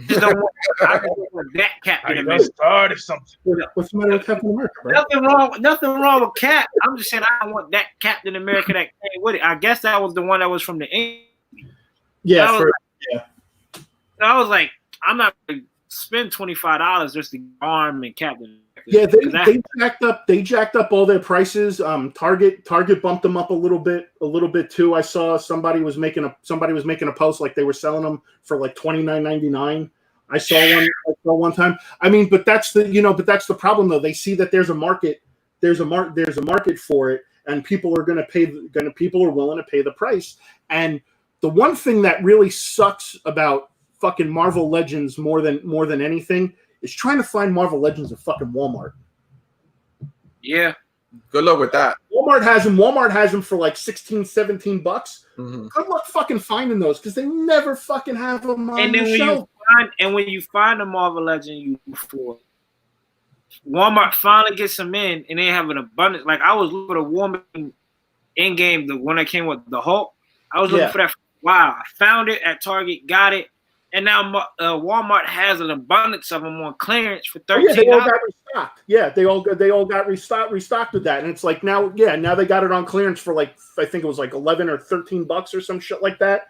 S2: Just don't want, I don't want that Captain America.
S4: Started something.
S1: What's the matter with Captain America, bro?
S2: Nothing wrong with Cap. I'm just saying I don't want that Captain America that came with it. I guess that was the one that was from the end.
S1: Yeah,
S2: I was like, I'm not gonna spend $25 just to arm and Captain.
S1: Yeah, they jacked up all their prices. Target bumped them up a little bit too. I saw somebody was making a post like they were selling them for like $29.99. I saw one time. I mean, but that's the problem though. They see that there's a market for it, and people are willing to pay the price. And the one thing that really sucks about fucking Marvel Legends more than anything is trying to find Marvel Legends at fucking Walmart.
S2: Yeah.
S3: Good luck with that.
S1: Walmart has them for like $16-17.
S3: Mm-hmm.
S1: Good luck fucking finding those because they never fucking have them on the shelf.
S2: When you find a Marvel Legend you for Walmart finally gets them in and they have an abundance. Like, I was looking for the Walmart in game, the one that came with the Hulk. I was looking for that for a while. I found it at Target, got it. And now Walmart has an abundance of them on clearance for $13.
S1: They all got restocked. Yeah, they all got restocked with that. And it's like now they got it on clearance for like, I think it was like $11 or $13 or some shit like that.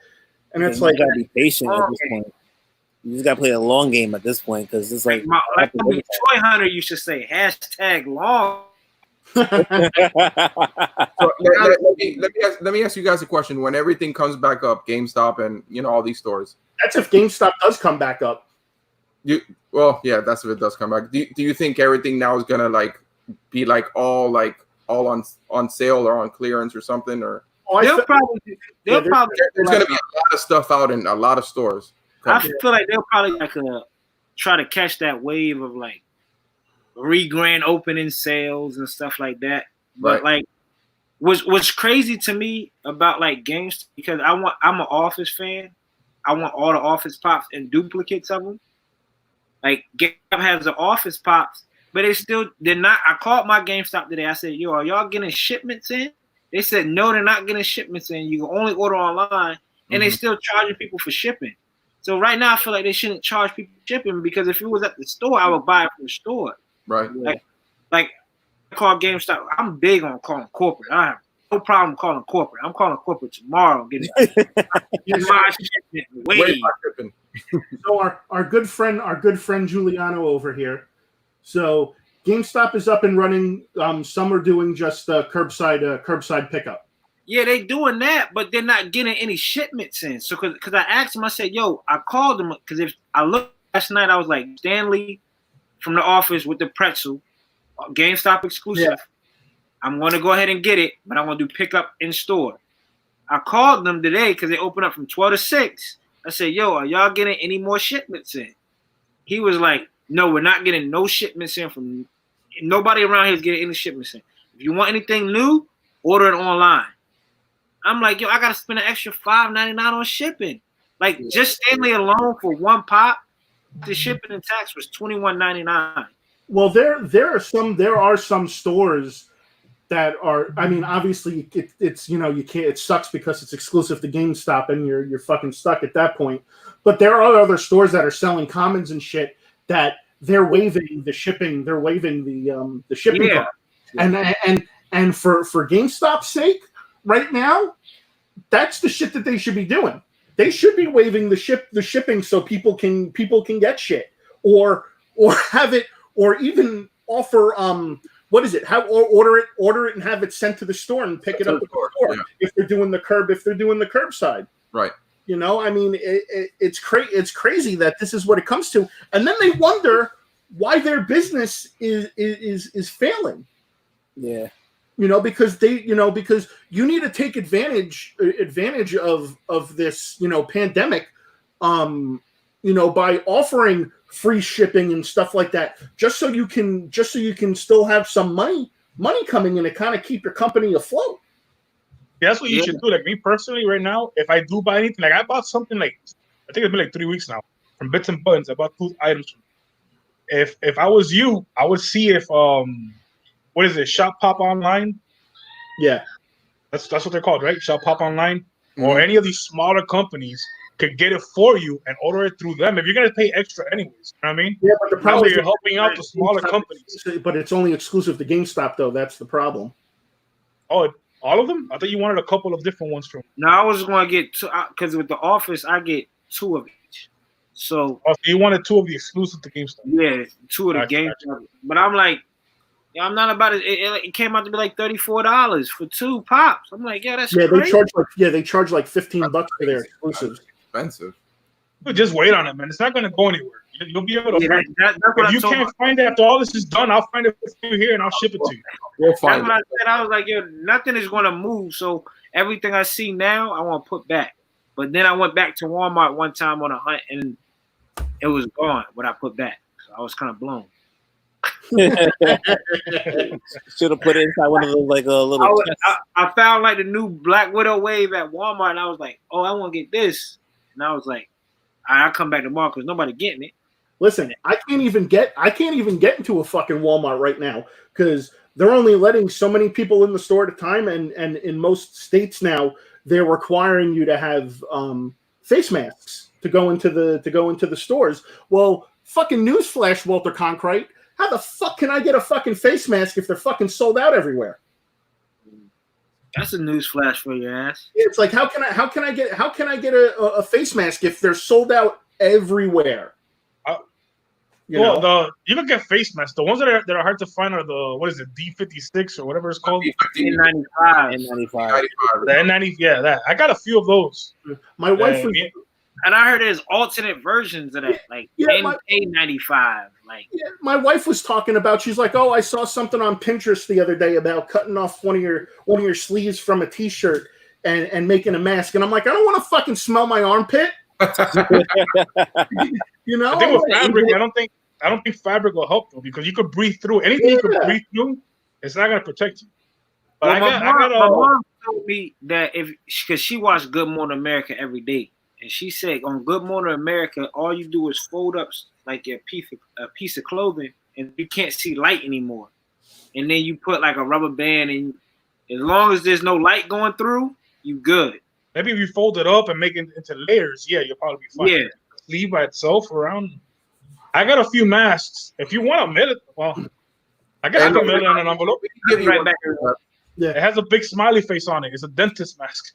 S1: And it's like,
S5: you gotta be patient at this point. You just gotta play a long game at this point because it's like
S2: Toy Hunter used to say #long.
S3: So let me ask you guys a question. When everything comes back up, GameStop and all these stores.
S1: That's if GameStop does come back up.
S3: That's if it does come back. Do you think everything now is gonna be all on sale or on clearance or something? Or
S2: there's gonna
S3: be a lot of stuff out in a lot of stores.
S2: I feel like they'll probably try to catch that wave of like grand opening sales and stuff like that. But like, what's crazy to me about like games, because I'm an Office fan. I want all the Office Pops and duplicates of them. Like, GameStop has the Office Pops, but they're not. I called my GameStop today. I said, yo, are y'all getting shipments in? They said, no, they're not getting shipments in. You can only order online, and they still charging people for shipping. So right now, I feel like they shouldn't charge people shipping, because if it was at the store, I would buy it from the store.
S3: Right.
S2: Like I call GameStop. I'm big on calling corporate. I have no problem calling corporate. I'm calling corporate tomorrow. Get my shipment. Wait.
S1: So our good friend Giuliano over here. So GameStop is up and running. Some are doing just curbside pickup.
S2: Yeah, they doing that, but they're not getting any shipments in. So because I asked them, I said, yo, I called them because if I looked last night, I was like, Stanley from the office with the pretzel, GameStop exclusive. Yeah. I'm going to go ahead and get it, but I'm going to do pickup in store. I called them today because they open up from 12 to 6. I said, yo, are y'all getting any more shipments in? He was like, no, we're not getting no shipments in from nobody around here is getting any shipments in. If you want anything new, order it online. I'm like, yo, I got to spend an extra $5.99 on shipping. Like, just Stanley alone for one pop, the shipping and tax was $21.99.
S1: Well, there are some stores that are, I mean, obviously it's you can't, it sucks because it's exclusive to GameStop and you're fucking stuck at that point. But there are other stores that are selling commons and shit that they're waiving the shipping, they're waiving the shipping cost. And for GameStop's sake, right now, That's the shit that they should be doing. They should be waiving the shipping so people can get shit, or have it, or even offer what is it? Order it and have it sent to the store and pick it up at the store if they're doing the curbside.
S3: Right.
S1: You know, I mean, it's crazy that this is what it comes to, and then they wonder why their business is failing.
S5: Yeah.
S1: You know, because you need to take advantage of this, you know, pandemic, you know, by offering free shipping and stuff like that, just so you can still have some money coming in to kind of keep your company afloat.
S4: Yeah, that's what you should do. Like me personally, right now, if I do buy anything, like I bought something like I think it's been like 3 weeks now from Bits and Buttons. I bought 2 items. If I was you, I would see if what is it, Shop Pop Online?
S1: Yeah,
S4: that's what they're called, right? Shop Pop Online, or any of these smaller companies could get it for you and order it through them. If you're gonna pay extra anyways, you know what I mean?
S1: Yeah, but the problem is
S4: you're helping out the smaller companies.
S1: But it's only exclusive to GameStop, though. That's the problem.
S4: Oh, all of them? I thought you wanted a couple of different ones from.
S2: No, I was going to get 2 because with the Office I get 2 of each. So
S4: you wanted 2 of the exclusive to GameStop?
S2: Yeah, 2 of the GameStop. But I'm like, yeah, I'm not about it. It came out to be like $34 for 2 pops. I'm like, yeah, that's crazy.
S1: They charge like $15 for their exclusives.
S3: Expensive.
S4: Just wait on it, man. It's not going to go anywhere. You'll be able to.
S2: That's what
S4: if you can't find it after all this is done, I'll find it for you here and I'll ship it to you.
S3: We'll find
S2: That's what I said. I was like, yo, nothing is going to move. So everything I see now, I want to put back. But then I went back to Walmart one time on a hunt and it was gone. What I put back, so I was kind of blown.
S5: Should have put it inside one of those like a little.
S2: I found like the new Black Widow wave at Walmart, and I was like, "Oh, I want to get this," and I was like, "I'll come back tomorrow because nobody getting it."
S1: Listen, I can't even get into a fucking Walmart right now because they're only letting so many people in the store at a time, and in most states now they're requiring you to have face masks to go into the stores. Well, fucking newsflash, Walter Cronkite. How the fuck can I get a fucking face mask if they're fucking sold out everywhere?
S2: That's a news flash for your ass.
S1: It's like how can I get a face mask if they're sold out everywhere?
S4: You can get face masks. The ones that are hard to find are the what is it, D56 or whatever it's called?
S2: N95.
S4: The N90. Yeah, that. I got a few of those.
S1: My wife was.
S2: And I heard there's alternate versions of that, like NK95. Like,
S1: my wife was talking about. She's like, "Oh, I saw something on Pinterest the other day about cutting off one of your sleeves from a T-shirt and making a mask." And I'm like, "I don't want to fucking smell my armpit." You know,
S4: I think with fabric, I don't think fabric will help though because you could breathe through anything. You could breathe through. It's not gonna protect you. But
S2: my mom told me that because she watched Good Morning America every day. And she said on Good Morning America, all you do is fold up like a piece of clothing, and you can't see light anymore. And then you put like a rubber band, and as long as there's no light going through, you good.
S4: Maybe if you fold it up and make it into layers, you'll probably be fine.
S2: Yeah,
S4: sleeve by itself around. I got a few masks. If you want to mail it, well, I guess I can mail it in an envelope.
S2: Right back.
S4: Yeah, it has a big smiley face on it. It's a dentist mask.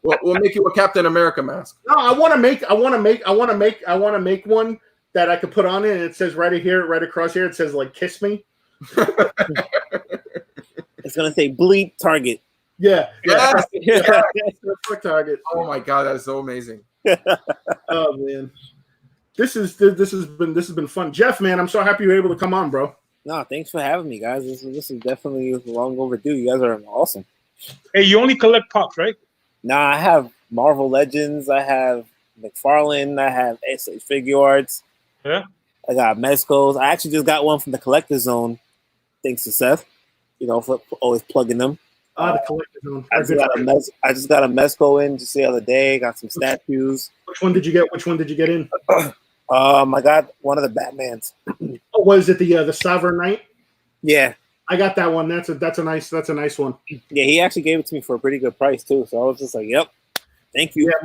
S3: We'll make you a Captain America mask.
S1: No, I want to make one that I could put on it, and it says right across here, it says like "kiss me."
S5: It's gonna say bleep Target.
S1: Yeah. Target.
S3: Oh my god, that is so amazing.
S1: Oh man, this has been fun, Jeff. Man, I'm so happy you were able to come on, bro.
S5: No, thanks for having me, guys. This is definitely long overdue. You guys are awesome.
S4: Hey, you only collect pops, right?
S5: Nah, I have Marvel Legends. I have McFarlane. I have SH Figure Arts.
S4: Yeah.
S5: I got Mezcos. I actually just got one from the Collector Zone, thanks to Seth. You know, for always plugging them.
S1: The Collector Zone.
S5: I just got a Mezco in just the other day. Got some statues.
S1: Which one did you get? Which one did you get in?
S5: I got one of the Batmans.
S1: Oh, was it the Sovereign Knight?
S5: Yeah.
S1: I got that one. That's a nice one.
S5: Yeah, he actually gave it to me for a pretty good price too. So I was just like, "Yep, thank you."
S1: Yeah,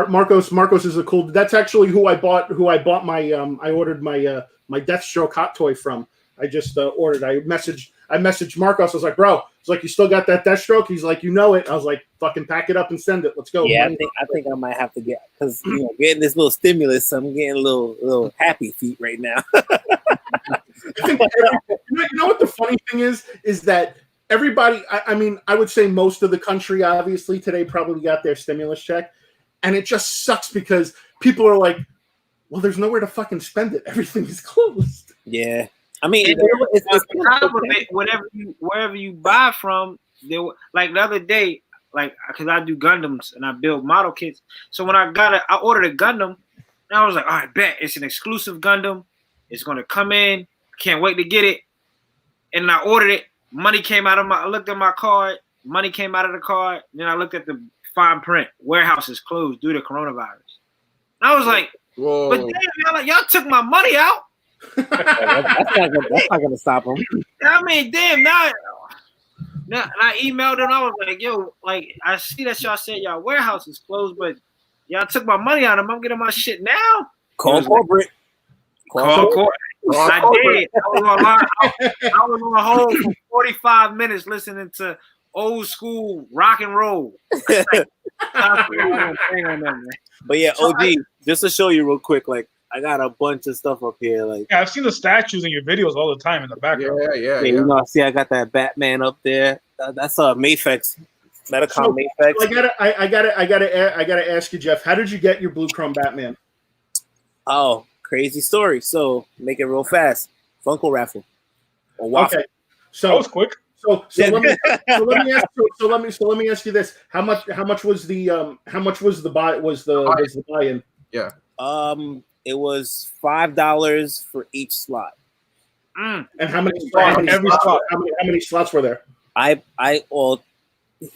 S1: Marcos is a cool. That's actually who I bought my I ordered my Deathstroke hot toy from. I just ordered. I I messaged Marcos. I was like, bro, it's like, you still got that Deathstroke? He's like, you know it. I was like, fucking pack it up and send it. Let's go.
S5: Yeah, I think I might have to get, because getting this little stimulus, I'm getting a little happy feet right now.
S1: I think you know what the funny thing is that everybody, I mean, I would say most of the country obviously today probably got their stimulus check, and it just sucks because people are like, well, there's nowhere to fucking spend it. Everything is closed.
S5: Yeah. I mean,
S2: it's on top of it, wherever you buy from, like the other day, like, because I do Gundams and I build model kits. So when I ordered a Gundam, and I was like, all right, bet it's an exclusive Gundam. It's gonna come in. Can't wait to get it. And I ordered it. Money came out of I looked at my card. Money came out of the card. Then I looked at the fine print. Warehouse is closed due to coronavirus. And I was like,
S3: Whoa.
S2: but damn, y'all took my money out.
S5: that's not gonna stop them.
S2: I mean, damn, now I emailed them. I was like, yo, like, I see that y'all said y'all warehouse is closed, but y'all took my money out of them. I'm getting my shit now.
S5: Call corporate.
S2: Call corporate. I did. I was on hold for 45 minutes listening to old school rock and roll.
S5: But yeah, OG, just to show you real quick, like, I got a bunch of stuff up here. Like,
S4: yeah, I've seen the statues in your videos all the time in the background.
S3: Yeah.
S5: You know, see, I got that Batman up there. That's Mayfex, Metacom Mayfex.
S1: I gotta ask you, Jeff. How did you get your blue chrome Batman?
S5: Oh, crazy story. So make it real fast. Funko Raffle. Or Waffle.
S1: Okay,
S4: That was quick.
S1: So let me ask you this: how much was the buy-in?
S3: Yeah.
S5: It was $5 for each slot.
S1: And how many slots were there?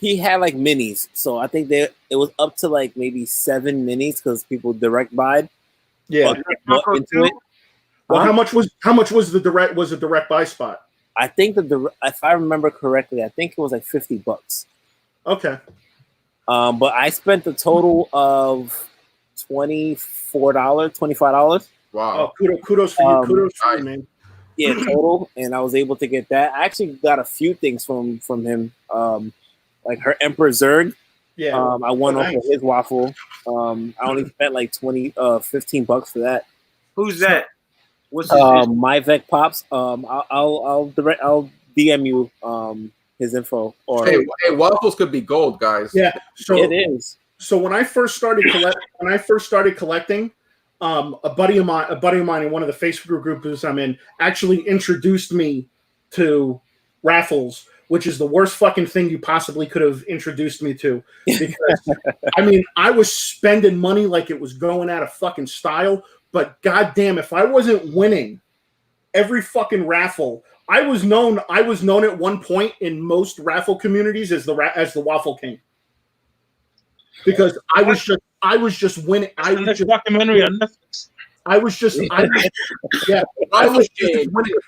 S5: He had like minis, so I think it was up to like maybe 7 minis because people direct buy.
S1: Yeah.
S5: Into it.
S1: Well, how much was the direct buy spot?
S5: I think if I remember correctly, I think it was like $50.
S1: Okay.
S5: But I spent a total of $25.
S3: Wow.
S1: Oh, kudos for you. Kudos for you, man.
S5: Yeah, total, and I was able to get that. I actually got a few things from him, like her Emperor Zurg.
S1: Yeah.
S5: I won off of his waffle. I only spent like $15 for that.
S2: Who's that? What's
S5: my Vec Pops. I'll DM you his info. Or
S3: hey, waffles could be gold, guys.
S1: Yeah. So
S5: it is.
S1: So when I first started collecting, a buddy of mine in one of the Facebook groups I'm in actually introduced me to raffles, which is the worst fucking thing you possibly could have introduced me to. Because I mean, I was spending money like it was going out of fucking style, but goddamn, if I wasn't winning every fucking raffle, I was known at one point in most raffle communities as the Waffle King. Because I was just winning. I was just
S4: documentary on Netflix.
S1: I was just winning.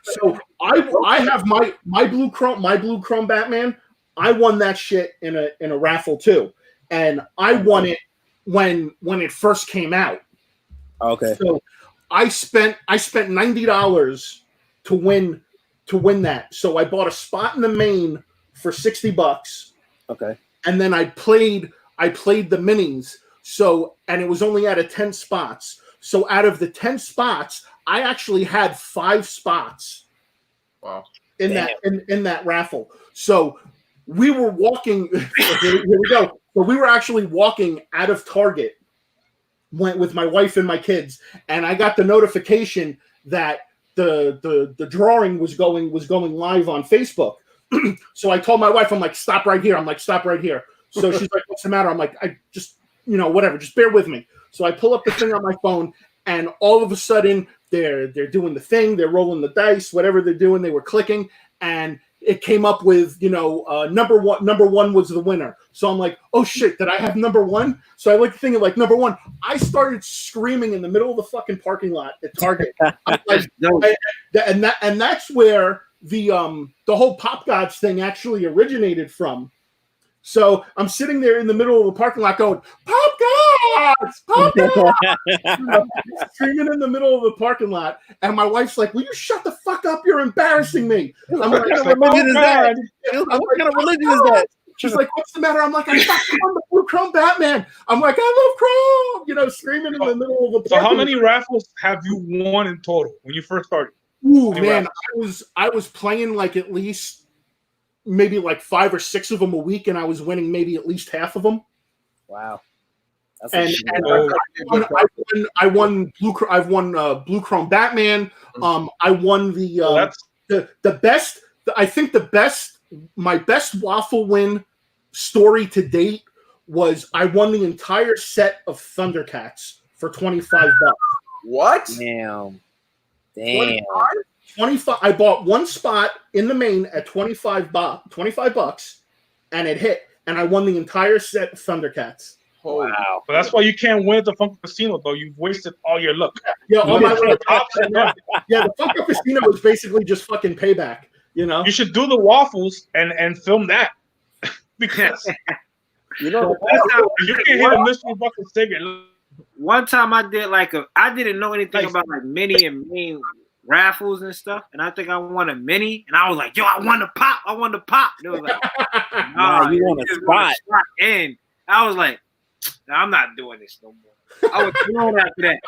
S1: So I have my blue chrome Batman. I won that shit in a raffle too, and I won it when it first came out.
S5: Okay.
S1: So I spent $90 to win that. So I bought a spot in the main for $60.
S5: Okay.
S1: And then I played the minis. So, and it was only out of 10 spots. So out of the 10 spots, I actually had 5 spots.
S3: Wow.
S1: In that raffle. So we were walking. Here we go. So we were actually walking out of Target, went with my wife and my kids, and I got the notification that the drawing was going live on Facebook. So I told my wife, I'm like, stop right here. So she's like, what's the matter? I'm like, I just, whatever, just bear with me. So I pull up the thing on my phone, and all of a sudden they're doing the thing, they're rolling the dice, whatever they're doing, they were clicking, and it came up with, number one was the winner. So I'm like, oh shit, did I have number one? So I like thinking like number one. I started screaming in the middle of the fucking parking lot at Target. And that's where the whole Pop Gods thing actually originated from. So I'm sitting there in the middle of the parking lot going, Pop Pops, screaming in the middle of the parking lot, and my wife's like, "Will you shut the fuck up? You're embarrassing me." I'm like,
S5: "What kind of religion is that? What kind of religion is that?"
S1: She's like, "What's the matter?" I'm like, "I got the Blue Chrome Batman." I'm like, "I love Chrome," screaming in the middle of the.
S4: So how many raffles have you won in total when you first started?
S1: Ooh, man, I was playing like at least maybe like 5 or 6 of them a week, and I was winning maybe at least half of them.
S5: Wow.
S1: I've won Blue Chrome Batman. I won the best. I think my best waffle win story to date was I won the entire set of Thundercats for $25.
S3: What?
S5: Damn.
S1: 25. I bought one spot in the main at $25, and it hit, and I won the entire set of Thundercats.
S5: Wow.
S4: But that's why you can't win at the Funko Casino, though. You've wasted all your luck.
S1: Yeah, all my luck. Yeah, the Funko Casino was basically just fucking payback.
S4: You should do the waffles and film that because
S2: you can
S4: hit a mystery bucket ticket.
S2: One time I did I didn't know anything about like mini and main raffles and stuff, and I think I won a mini, and I was like, "Yo, I won the pop!" It was like,
S5: "Nah, you won a spot."
S2: And I was like, "Nah, I'm not doing this no more." I was thrown after that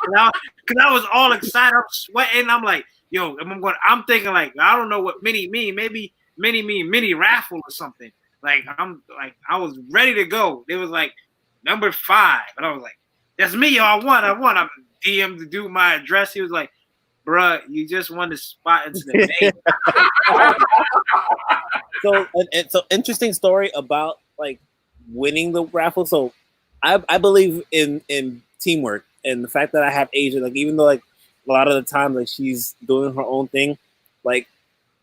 S2: because I was all excited, I'm sweating. I'm like, "Yo, I'm thinking like I don't know what mini mean. Maybe mini raffle or something." Like I was ready to go. It was like number 5, and I was like, "That's me, yo! I won!" I DM'd the dude my address. He was like, "Bruh, you just won the spot into the main."
S5: So interesting story about like winning the raffle. So I believe in teamwork, and the fact that I have Asia, like even though like a lot of the time like she's doing her own thing, like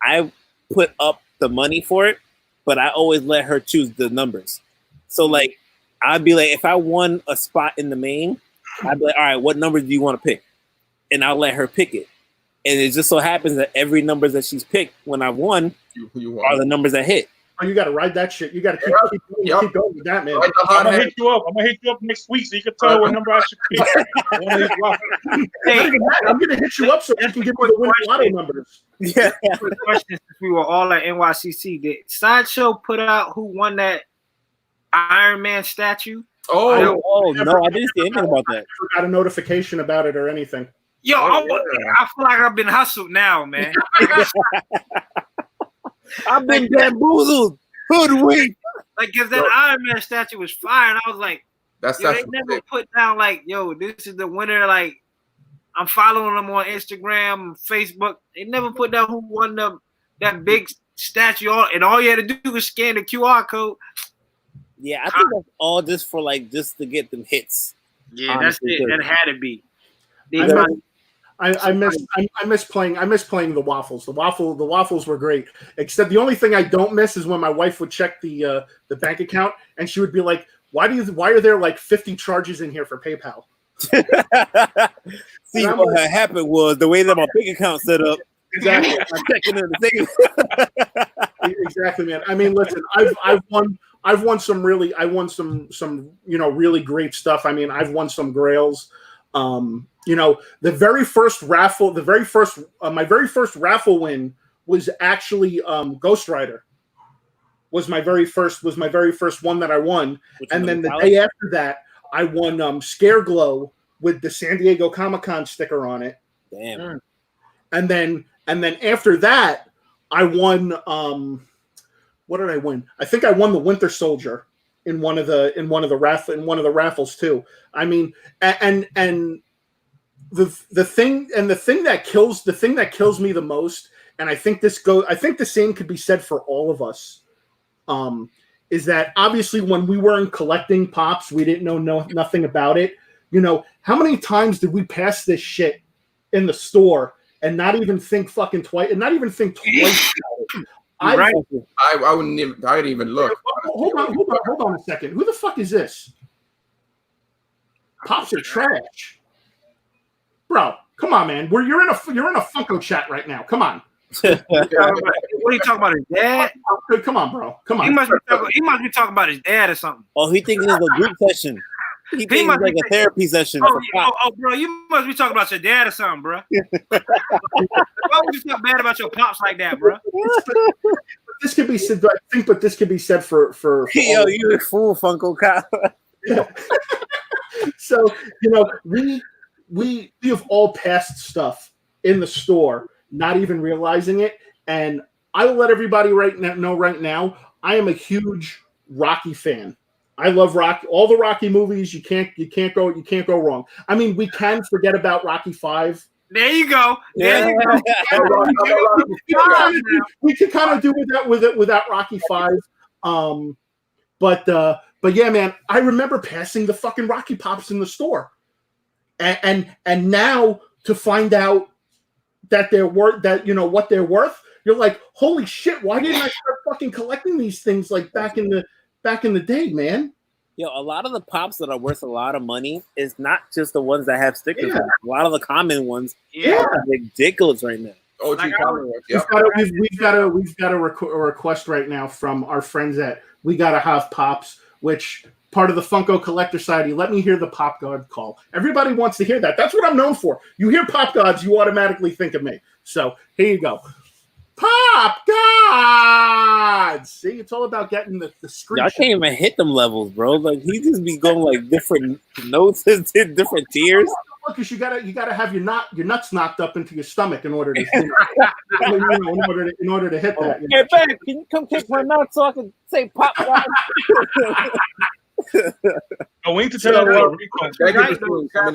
S5: I put up the money for it, but I always let her choose the numbers. So like I'd be like, if I won a spot in the main, I'd be like, all right, what number do you want to pick? And I'll let her pick it. And it just so happens that every number that she's picked when I won are the numbers that hit.
S1: Oh, you got to ride that shit. You got to keep going with that, man.
S4: I'm gonna hit you up next week so you can tell what number I should pick.
S1: Hey, I'm gonna hit you up so you can give me the winning lotto numbers.
S5: Yeah.
S2: Quick question: since we were all at NYCC, did Sideshow put out who won that Iron Man statue?
S5: No, I didn't see anything about that.
S1: I got a notification about it or anything.
S2: Yo, I feel like I've been hustled now, man.
S5: I've been bamboozled, hoodwinked.
S2: Like, cause that Iron Man statue was fire, and I was like, they never put down like, yo, this is the winner. Like, I'm following them on Instagram, Facebook. They never put down who won that big statue, and all you had to do was scan the QR code.
S5: Yeah, I think that's all just for like just to get them hits.
S2: Yeah, honestly, that's it. That had to be.
S1: I miss playing the waffles. The waffles were great. Except the only thing I don't miss is when my wife would check the bank account and she would be like, "Why are there like 50 charges in here for PayPal?"
S5: See, what happened was the way that my bank account set up.
S1: Exactly.
S5: I'm checking in the
S1: Exactly, man. I mean, listen, I've won some really really great stuff. I mean, I've won some grails. The very first raffle, my very first raffle win was actually Ghost Rider. Was my very first one that I won, and then the day after that, I won Scare Glow with the San Diego Comic-Con sticker on it.
S5: Damn.
S1: And then after that, I won. What did I win? I think I won the Winter Soldier in one of the raffles too. I mean, and the thing that kills me the most, and I think the same could be said for all of us, is that obviously when we weren't collecting Pops, we didn't know nothing about it. How many times did we pass this shit in the store and not even think fucking twice, and not even think twice about it?
S3: I wouldn't even. I didn't even look.
S1: Hold on a second. Who the fuck is this? Pops are trash, bro. Come on, man. You're in a Funko chat right now. Come on.
S2: What are you talking about? His dad?
S1: Come on, bro. Come on.
S2: He must be talking about his dad or something.
S5: Oh, he thinking it's a group session. He thinks it's like a therapy session.
S2: Bro, you must be talking about your dad or something, bro. Why would you feel bad about your pops like that, bro?
S1: This could be said. I think, but this could be said for
S5: yo, you a fool, Funko Cop.
S1: Yeah. So we have all passed stuff in the store, not even realizing it. And I will let everybody know right now, I am a huge Rocky fan. I love Rocky, all the Rocky movies. You can't go wrong. I mean, we can forget about Rocky 5.
S2: There you go. There you go.
S1: We can kind of do without Rocky 5. But yeah, man, I remember passing the fucking Rocky Pops in the store, and now to find out that they're worth what they're worth, you're like, holy shit! Why didn't I start fucking collecting these things like back in the day, man?
S5: Yo, a lot of the pops that are worth a lot of money is not just the ones that have stickers. Yeah. A lot of the common ones are ridiculous right now.
S1: We've got a request right now from our friends at We Gotta Have Pops, which part of the Funko Collector Society. Let me hear the Pop God call. Everybody wants to hear that. That's what I'm known for. You hear Pop Gods, you automatically think of me. So here you go. Pop Gods! See, it's all about getting the screen.
S5: I can't even hit them levels, bro. Like he just be going like different notes and different tiers.
S1: Because you gotta have your nuts knocked up into your stomach in order to in order to hit that.
S5: Hey, back, can you come kick my nuts so I can say Pop Gods?
S4: We need to tell you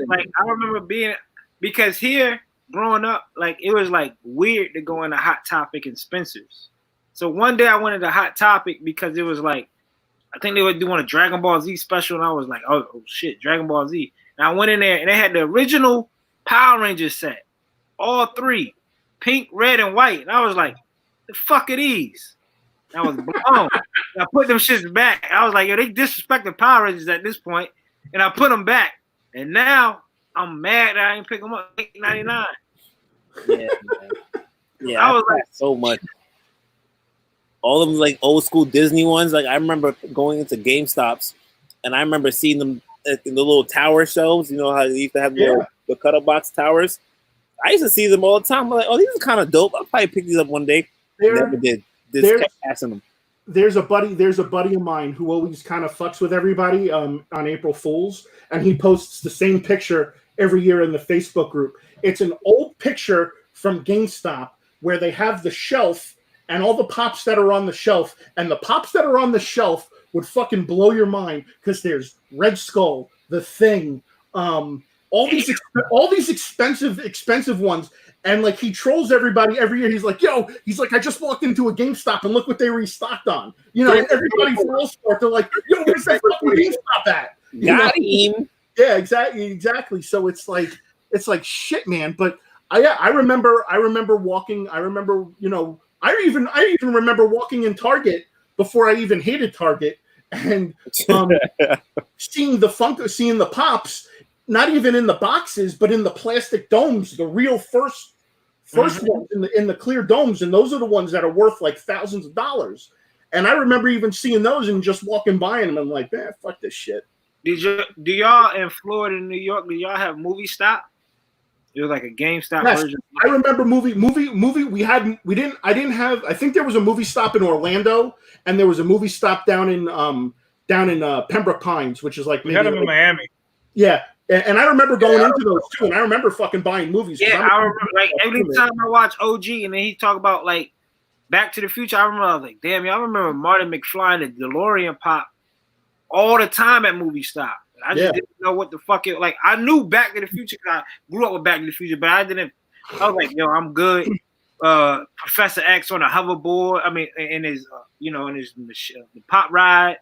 S2: like I remember being because here. Growing up, like it was like weird to go into Hot Topic and Spencer's. So one day I went into Hot Topic because it was like, I think they were doing a Dragon Ball Z special, and I was like, oh shit, Dragon Ball Z. And I went in there and they had the original Power Rangers set, all three, pink, red, and white. And I was like, the fuck are these? And I was blown. I put them shits back. I was like, yo, they disrespecting Power Rangers at this point, and I put them back. And now I'm mad that I ain't pick them up $8.99.
S5: Yeah, I was like so much. All of them like old school Disney ones. Like I remember going into GameStops, and I remember seeing them in the little tower shelves. You know how they used to have the cut-up box towers. I used to see them all the time. I'm like, oh, these are kind of dope. I'll probably pick these up one day. Never did. Just kept passing them.
S1: There's a buddy of mine who always kind of fucks with everybody on April Fools, and he posts the same picture every year in the Facebook group. It's an old picture from GameStop where they have the shelf and all the pops that are on the shelf, and the pops that are on the shelf would fucking blow your mind because there's Red Skull, The Thing, all these expensive ones. And like he trolls everybody every year. He's like, I just walked into a GameStop and look what they restocked on. You know, and everybody falls for it. They're like, yo, where's that fucking GameStop at?
S5: Got him.
S1: Yeah, exactly. So it's like shit, man. But I remember walking. I remember, I even remember walking in Target before I even hated Target and seeing the Pops. Not even in the boxes, but in the plastic domes, the real first ones in the clear domes, and those are the ones that are worth like thousands of dollars. And I remember even seeing those and just walking by, and I'm like, man, fuck this shit.
S2: Do y'all in Florida and New York? Do y'all have Movie Stop? It was like a GameStop version.
S1: I remember movie. I didn't have. I think there was a Movie Stop in Orlando, and there was a Movie Stop down in Pembroke Pines, which is like
S4: we had them in Miami.
S1: Yeah. And I remember going into those too, and I remember fucking buying movies.
S2: Yeah, I remember like every time I watch OG, and then he talk about like Back to the Future. I was like, damn, y'all remember Marty McFly and the DeLorean pop all the time at Movie Stop. I just didn't know what the fuck it like. I knew Back to the Future because I grew up with Back to the Future, but I didn't. I was like, yo, I'm good. Professor X on a hoverboard. I mean, in his the pop ride,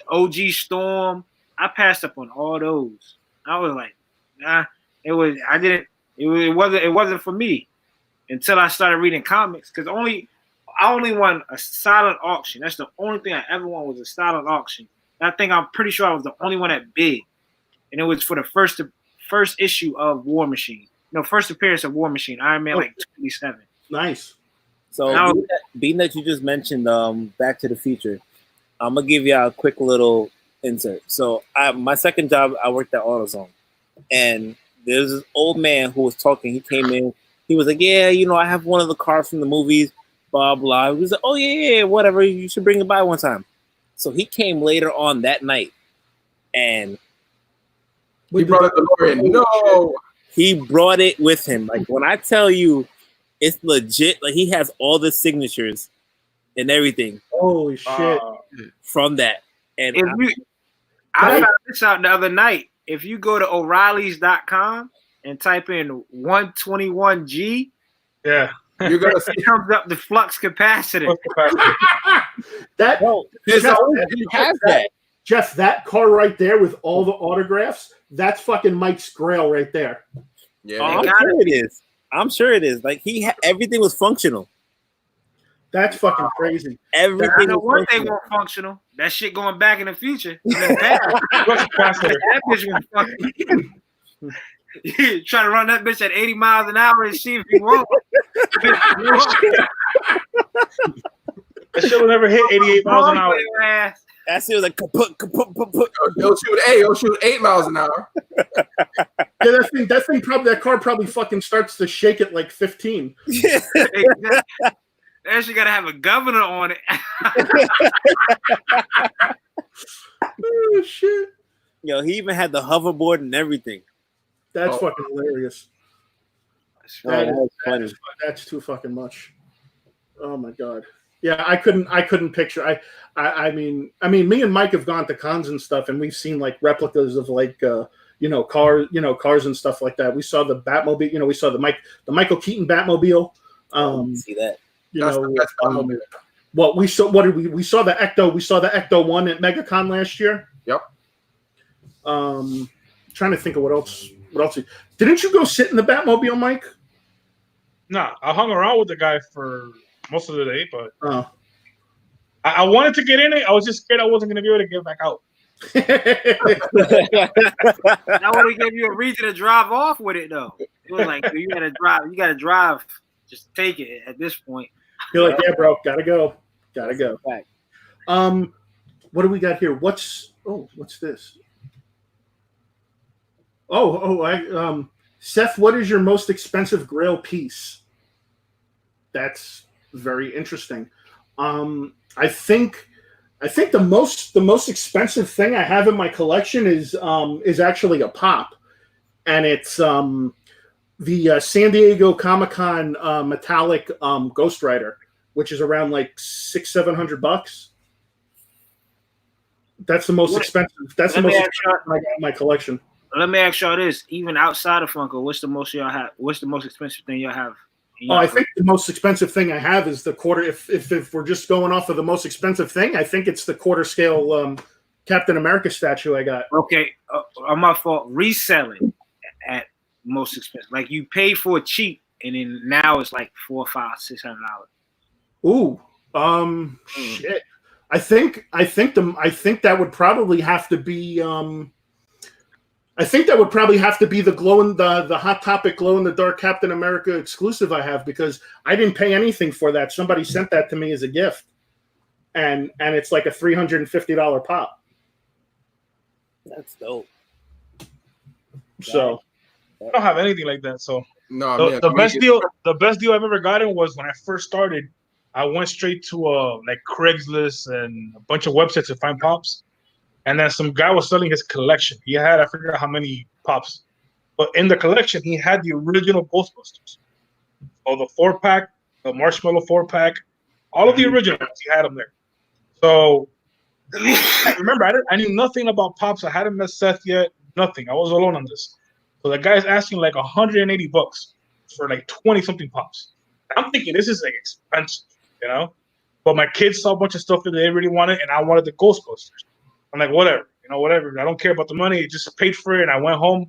S2: OG Storm. I passed up on all those. I was like, nah, it wasn't for me until I started reading comics because I only won a silent auction. That's the only thing I ever won was a silent auction. And I'm pretty sure I was the only one that bid, and it was for the first issue of War Machine. First appearance of War Machine, Iron Man 27.
S1: Nice.
S5: So being that you just mentioned Back to the Future, I'm gonna give you a quick little insert. So my second job, I worked at AutoZone, and there's this old man who was talking. He came in. He was like, "Yeah, I have one of the cars from the movies." Blah blah. He was like, "Oh yeah, whatever. You should bring it by one time." So he came later on that night, and
S3: he brought a DeLorean. No,
S5: he brought it with him. Like when I tell you, it's legit. Like he has all the signatures and everything.
S1: Holy shit!
S5: From that, and
S2: I found this out the other night. If you go to O'Reilly's.com and type in 121G,
S4: yeah,
S3: you're gonna see
S2: it comes up the flux capacitor.
S1: Jeff, that car right there with all the autographs, that's fucking Mike's grail right there.
S3: Yeah,
S5: I'm sure it is. I'm sure it is. Like everything was functional.
S1: That's fucking crazy.
S2: Everything. I know one thing won't functional. That shit going back in the future. That bitch was fucking. You try to run that bitch at 80 miles an hour and see if you won't.
S4: That shit will never hit 88 miles an hour.
S5: That shit was like kaput.
S3: It'll shoot 8 miles an hour.
S1: Yeah, that car probably fucking starts to shake at like 15.
S2: And she gotta have a governor on it.
S1: Oh shit!
S5: Yo, he even had the hoverboard and everything.
S1: That's fucking hilarious.
S5: That's funny.
S1: That's too fucking much. Oh my god. Yeah, I couldn't picture. I mean, me and Mike have gone to cons and stuff, and we've seen like replicas of like cars and stuff like that. We saw the Batmobile. We saw the Michael Keaton Batmobile.
S5: See that.
S1: What we saw? What did we saw the Ecto? We saw the Ecto 1 at MegaCon last year.
S3: Yep.
S1: Trying to think of what else. Didn't you go sit in the Batmobile, Mike?
S4: Nah, I hung around with the guy for most of the day, but I wanted to get in it. I was just scared I wasn't going to be able to get back out.
S2: That would have given you a reason to drive off with it, though. It was like you got to drive. You got to drive. Just take it at this point.
S1: You're like, yeah, bro, gotta go. What do we got here? What's this? Seth, what is your most expensive Grail piece? That's very interesting. I think the most expensive thing I have in my collection is actually a pop, and it's the San Diego Comic-Con metallic Ghost Rider, which is around like $600-700. That's the most expensive. That's the most expensive I got in my collection.
S2: Let me ask y'all this: even outside of Funko, what's the most y'all have? What's the most expensive thing y'all have?
S1: I think the most expensive thing I have is the quarter. If we're just going off of the most expensive thing, I think it's the quarter scale Captain America statue I got.
S2: Okay, on my fault. Reselling at most expensive, like you paid for it cheap, and then now it's like $400, $500, $600.
S1: Ooh, shit. I think that would probably have to be. I think that would probably have to be the Hot Topic glow in the dark Captain America exclusive I have, because I didn't pay anything for that. Somebody sent that to me as a gift, and it's like a $350 pop.
S5: That's dope.
S1: So
S4: I don't have anything like that. So
S3: no,
S4: the best deal I've ever gotten was when I first started. I went straight to like Craigslist and a bunch of websites to find pops. And then some guy was selling his collection. He had, I forget how many pops. But in the collection, he had the original Ghostbusters. So the 4-pack, the Marshmallow 4-pack, all of the originals, he had them there. So remember, I knew nothing about pops. I hadn't met Seth yet. Nothing. I was alone on this. So the guy's asking like $180 for like 20-something pops. I'm thinking this is like expensive, But my kids saw a bunch of stuff that they really wanted, and I wanted the Ghostbusters. I'm like, whatever. I don't care about the money. It just paid for it, and I went home.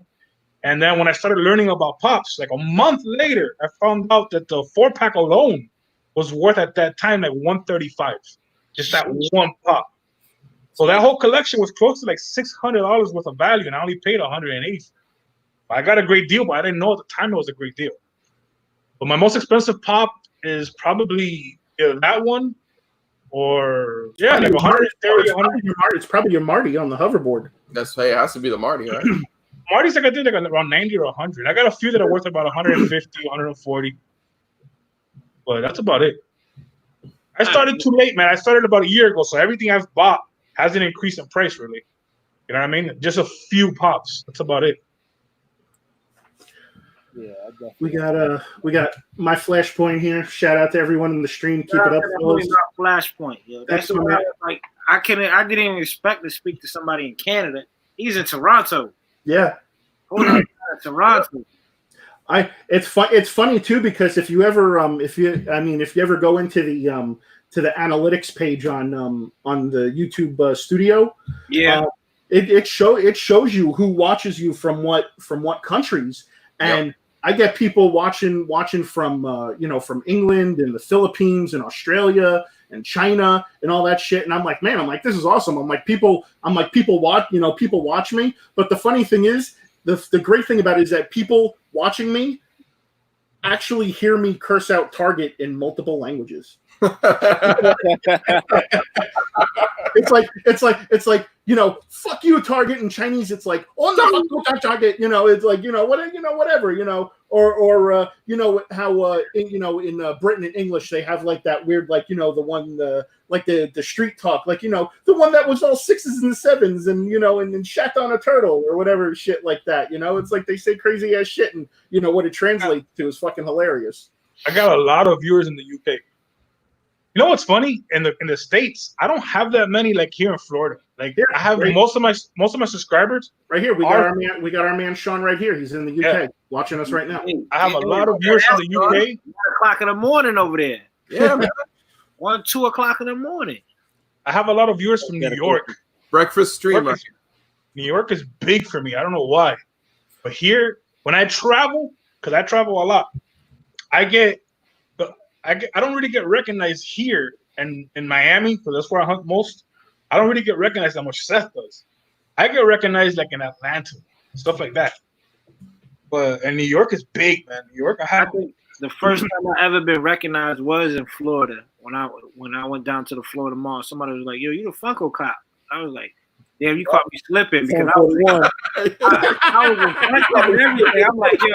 S4: And then when I started learning about pops, like a month later, I found out that the 4-pack alone was worth at that time like $135, just that one pop. So that whole collection was close to like $600 worth of value, and I only paid $180. I got a great deal, but I didn't know at the time it was a great deal. But my most expensive pop is probably either that one or like 130.
S1: It's probably your Marty on the hoverboard.
S3: That's it has to be the Marty, right?
S4: Marty's like I think like around 90 or 100. I got a few that are worth about 150, 140, but that's about it. I started too late, man. I started about a year ago, so everything I've bought hasn't increased in price really. You know what I mean? Just a few pops. That's about it.
S5: Yeah,
S1: we got my Flashpoint here. Shout out to everyone in the stream. Keep it up, fellas.
S2: Flashpoint, yo. That's what I didn't even expect to speak to somebody in Canada. He's in Toronto.
S1: Yeah.
S2: Toronto.
S1: It's funny too, because if you ever go into the analytics page on the YouTube studio, it shows you who watches you from what countries, and yep. I get people watching from from England and the Philippines and Australia and China and all that shit, and I'm like, man, this is awesome. I'm like people watch me, but the funny thing is, the great thing about it is that people watching me actually hear me curse out Target in multiple languages. It's like fuck you, Target in Chinese. It's like, oh no, Target. It's like whatever. Or how in Britain in English they have like that weird the one the street talk, the one that was all 6s and 7s and shat on a turtle or whatever shit like that. It's like they say crazy ass shit, and what it translates to is fucking hilarious.
S4: I got a lot of viewers in the UK. You know what's funny? In the States, I don't have that many like here in Florida. Like I have most of my subscribers
S1: right here. We got our man Sean right here. He's in the UK watching us right now.
S4: I have a lot of viewers from the UK.
S2: 1 o'clock in the morning over there.
S3: Yeah, man.
S2: 1, 2 o'clock in the morning.
S4: I have a lot of viewers from New York.
S3: Breakfast streamer.
S4: New York is big for me. I don't know why, but here when I travel, because I travel a lot, I don't really get recognized here and in Miami, because that's where I hunt most. I don't really get recognized that much Seth does. I get recognized like in Atlanta, stuff like that. But and New York is big, man. New York, I think
S2: the first time I ever been recognized was in Florida when I went down to the Florida Mall. Somebody was like, "Yo, you the Funko Cop?" I was like, "Damn, you caught me slipping," because I was in everything. I'm like, "Yo,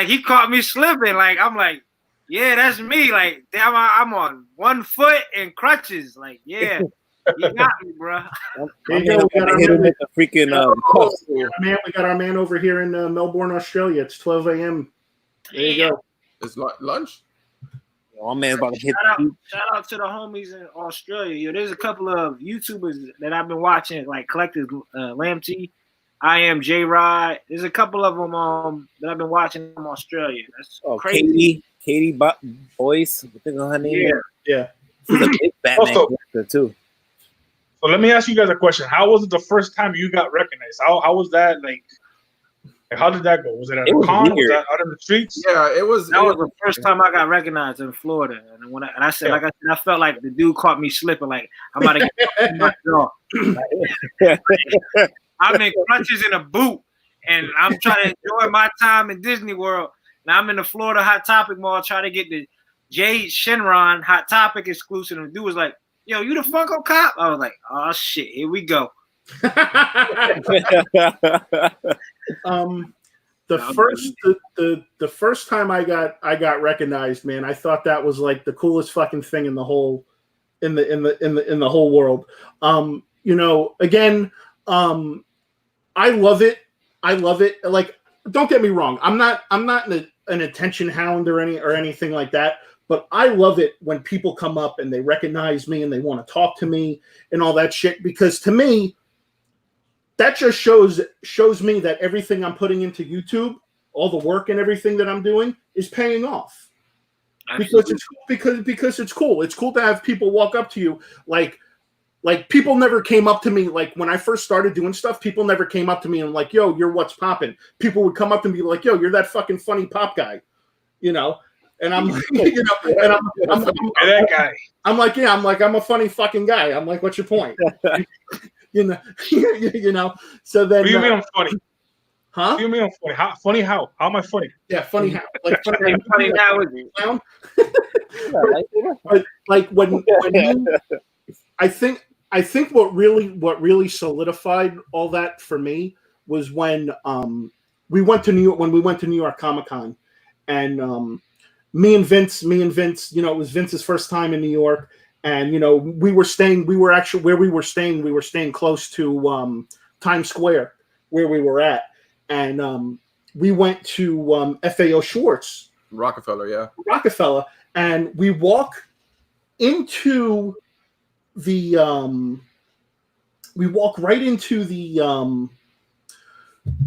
S2: he caught me slipping." Like I'm like, yeah, that's me. Like, damn, I'm on 1 foot and crutches. Like, yeah, you got me, bro.
S1: We got our man over here in Melbourne, Australia. It's 12 a.m. There you go.
S3: It's lunch.
S5: Oh, man, about to hit.
S2: Shout out to the homies in Australia. Yo, there's a couple of YouTubers that I've been watching, like Collectibles, Lamb T, I Am J Rod. There's a couple of them that I've been watching from Australia. That's crazy.
S5: Katie Boyce, I think her name.
S1: Yeah.
S5: She's a big Batman character too.
S4: So let me ask you guys a question. How was it the first time you got recognized? How was that like how did that go? Was it at a con? Was that out in the streets?
S3: Yeah, it was.
S2: That was the first time I got recognized in Florida, and I said, I felt like the dude caught me slipping. Like I'm about to get my jaw. I'm in crutches in a boot, and I'm trying to enjoy my time in Disney World. Now I'm in the Florida Hot Topic Mall trying to get the Jade Shinron Hot Topic exclusive. And the dude was like, "Yo, you the Funko Cop?" I was like, "Oh shit, here we go."
S1: The first time I got recognized, man, I thought that was like the coolest fucking thing in the whole whole world. Again, I love it. Like, don't get me wrong. I'm not an attention hound or anything like that. But I love it when people come up and they recognize me and they want to talk to me and all that shit, because to me, that just shows me that everything I'm putting into YouTube, all the work and everything that I'm doing, is paying off. Absolutely. Because it's cool. It's cool to have people walk up to you like people never came up to me. Like when I first started doing stuff, people never came up to me and like, "Yo, you're what's poppin'." People would come up and be like, "Yo, you're that fucking funny pop guy," And I'm like, I'm
S4: that guy.
S1: I'm like, yeah, I'm a funny fucking guy. I'm like, what's your point? So then,
S4: What do you mean I'm funny?
S1: Huh?
S4: What do you mean I'm funny? How am I funny?
S1: Yeah, funny how. Like
S2: funny now is it?
S1: clown. like when you, I think what really solidified all that for me was when we went to New York Comic-Con, and me and Vince, you know, it was Vince's first time in New York, and you know, we were staying close to Times Square where we were at, and we went to FAO Schwartz, Rockefeller, and we walk into the we walk right into the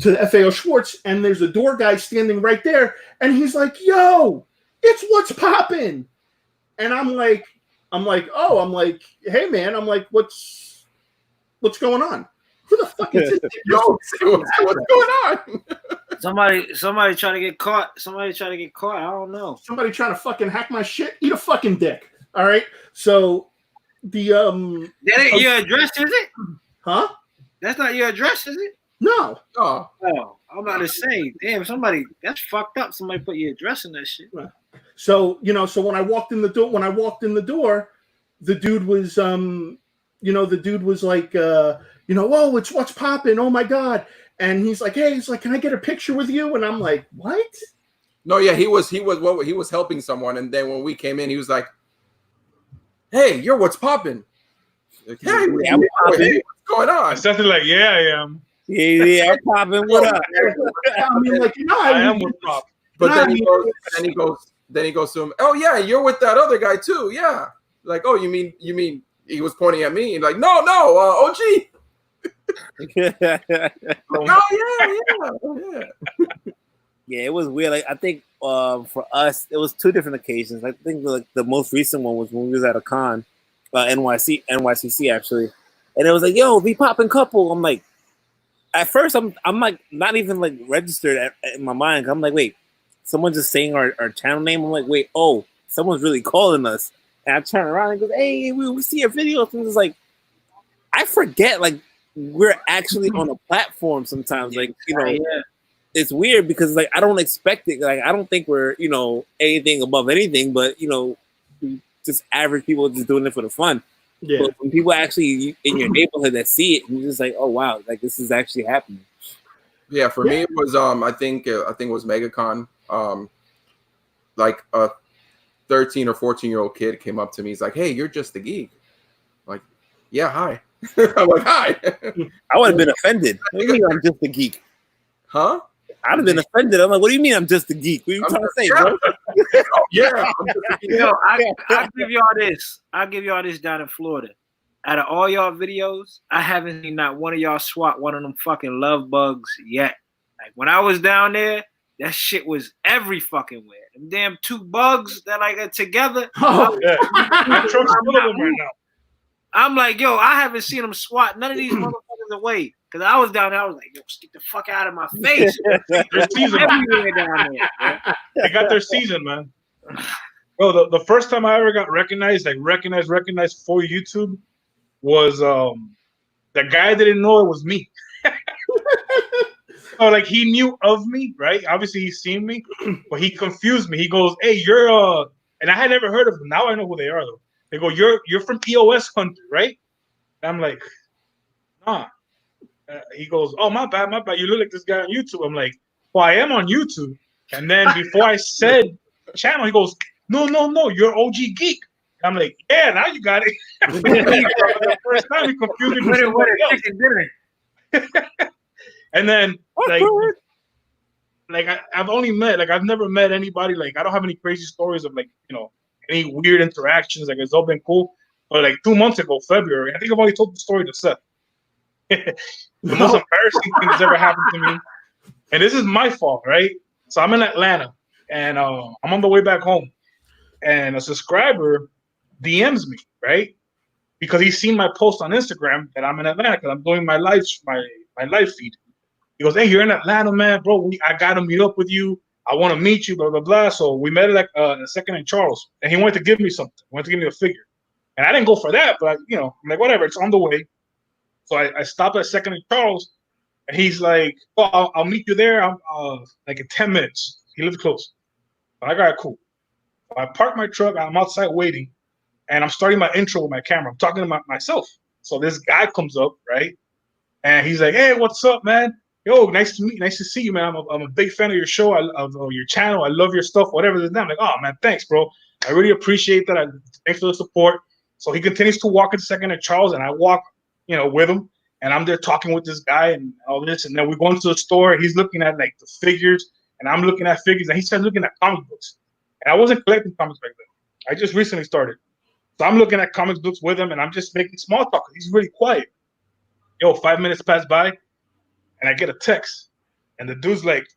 S1: to the FAO Schwartz, and there's a door guy standing right there, and he's like, "Yo, it's What's Poppin'," and I'm like, "Hey man," I'm like, "What's going on? Who the fuck is this?"
S3: Yo, what's going on?
S2: Somebody trying to get caught. I don't know.
S1: Somebody trying to fucking hack my shit. Eat a fucking dick. All right. So the
S2: That ain't your address, is it?
S1: huh?
S2: That's not your address, is it?
S1: No.
S3: Oh,
S2: I'm about to say, damn, that's fucked up. Somebody put your address in that shit.
S1: So you know, so when I walked in the door, the dude was like, you know, "Oh, it's What's Poppin', oh my god," and he's like, "Can I get a picture with you?" And I'm like, "What?"
S3: no, yeah, he was helping someone, and then when we came in, he was like, "Hey, you're What's Poppin'." Like, hey,
S5: I'm popping.
S3: hey, what's going on?
S4: Something like, yeah, I am.
S5: Yeah, I'm popping. What up?
S1: I mean, like, you know,
S4: I am with Pop.
S3: But then he goes to him. "Oh yeah, you're with that other guy too." Yeah. Like, "Oh, you mean he was pointing at me?" And like, no, OG. Yeah.
S5: Yeah, it was weird. Like, I think for us, it was two different occasions. I think like the most recent one was when we was at a con, NYCC actually, and it was like, "Yo, we popping couple." I'm like, at first, I'm like not even like registered in my mind. I'm like, wait, someone's just saying our channel name. I'm like, wait, oh, someone's really calling us. And I turn around and go, "Hey, we see your videos." And it's like, I forget, like, we're actually on a platform sometimes. Like, you know, it's weird because like I don't expect it. Like, I don't think we're, you know, anything above anything, but you know, just average people just doing it for the fun.
S1: yeah.
S5: But when people actually in your neighborhood that see it, you're just like, "Oh wow, like this is actually happening."
S3: Yeah, for me it was I think it was MegaCon. Like a 13 or 14-year-old kid came up to me. He's like, "Hey, you're just the geek." I'm like, "Yeah, hi." I'm like, "Hi."
S5: I would have been offended. What do you mean I'm just a geek?
S3: Huh?
S5: I'd have been offended. I'm like, "What do you mean I'm just a geek? What are you trying to say, bro?"
S3: Yeah.
S2: Yo, I'll give y'all this down in Florida. Out of all y'all videos, I haven't seen not one of y'all swat one of them fucking love bugs yet. Like when I was down there, that shit was every fucking where. Them damn two bugs that like are together.
S1: Oh.
S4: Yeah. My truck's full of them right now.
S2: I'm like, yo, I haven't seen them swat none of these motherfuckers away. Cause I was down there, I was like, yo, stick the fuck out of my face.
S4: Their season.
S2: Everywhere down there, bro.
S4: They got their season, man. Bro, the first time I ever got recognized for YouTube was the guy didn't know it was me. So like he knew of me, right? Obviously he's seen me, but he confused me. He goes, "Hey, you're and I had never heard of them. Now I know who they are though. They go, "You're from EOS Hunter, right?" And I'm like, "Nah." He goes, "Oh, my bad. You look like this guy on YouTube." I'm like, "Well, I am on YouTube." And then before I said channel, he goes, No, you're OG Geek." I'm like, "Yeah, now you got it." The first time he confused me with somebody else. And then I've never met anybody, like I don't have any crazy stories of like, you know, any weird interactions. Like it's all been cool. But like 2 months ago, February, I think I've only told the story to Seth. The most embarrassing thing that's ever happened to me, and this is my fault, right? So I'm in Atlanta, and I'm on the way back home, and a subscriber DMs me, right? Because he's seen my post on Instagram that I'm in Atlanta because I'm doing my live feed. He goes, "Hey, you're in Atlanta, man, bro. I gotta meet up with you. I want to meet you, blah blah blah." So we met at a second in Charles, and he wanted to give me something. He wanted to give me a figure, and I didn't go for that, but you know, I'm like, whatever, it's on the way. So I stopped at second in Charles, And he's like, "Oh, I'll meet you there. I'm like in 10 minutes." He lives close. I'm like, "All right, cool." I park my truck. I'm outside waiting, and I'm starting my intro with my camera. I'm talking to myself. So this guy comes up, right? And he's like, "Hey, what's up, man? Yo, nice to see you, man. I'm a big fan of your show, of your channel. I love your stuff, whatever it is." I'm like, "Oh, man, thanks, bro. I really appreciate that. Thanks for the support." So he continues to walk in second at Charles, and I walk, with him. And I'm there talking with this guy and all this. And then we go into the store. He's looking at like the figures, and I'm looking at figures. And he starts looking at comic books. And I wasn't collecting comics back then. I just recently started. So I'm looking at comic books with him, and I'm just making small talk. He's really quiet. 5 minutes pass by, and I get a text. And the dude's like,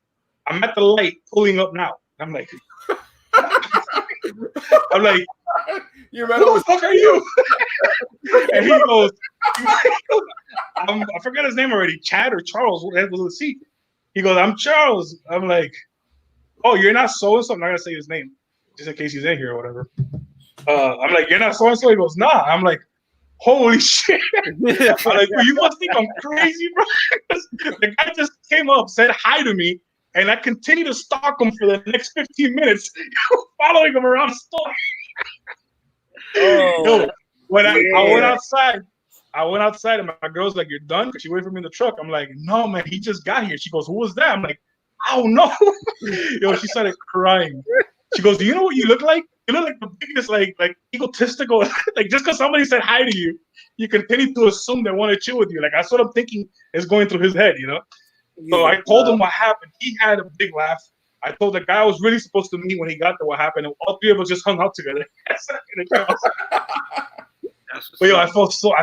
S4: "I'm at the light pulling up now." I'm like,
S3: "You
S4: who the fuck are you?" And he goes, I forgot his name already, Chad or Charles. What was the C? He goes, "I'm Charles." I'm like, "Oh, you're not so and so." I'm not gonna say his name, just in case he's in here or whatever. I'm like, "You're not so and so." He goes, "Nah." I'm like, "Holy shit!" I'm like, "You must think I'm crazy, bro." The guy just came up, said hi to me, and I continued to stalk him for the next 15 minutes, following him around the store. When I went outside, and my girl's like, "You're done?" Because she waited for me in the truck. I'm like, "No, man, he just got here." She goes, "Who was that?" I'm like, "I don't know." She started crying. She goes, "Do you know what you look like? You look like the biggest, like egotistical, like just because somebody said hi to you, you continue to assume they want to chill with you." Like, that's what I'm thinking is going through his head, So I told him what happened. He had a big laugh. I told the guy I was really supposed to meet when he got there what happened, and all three of us just hung out together. But I felt so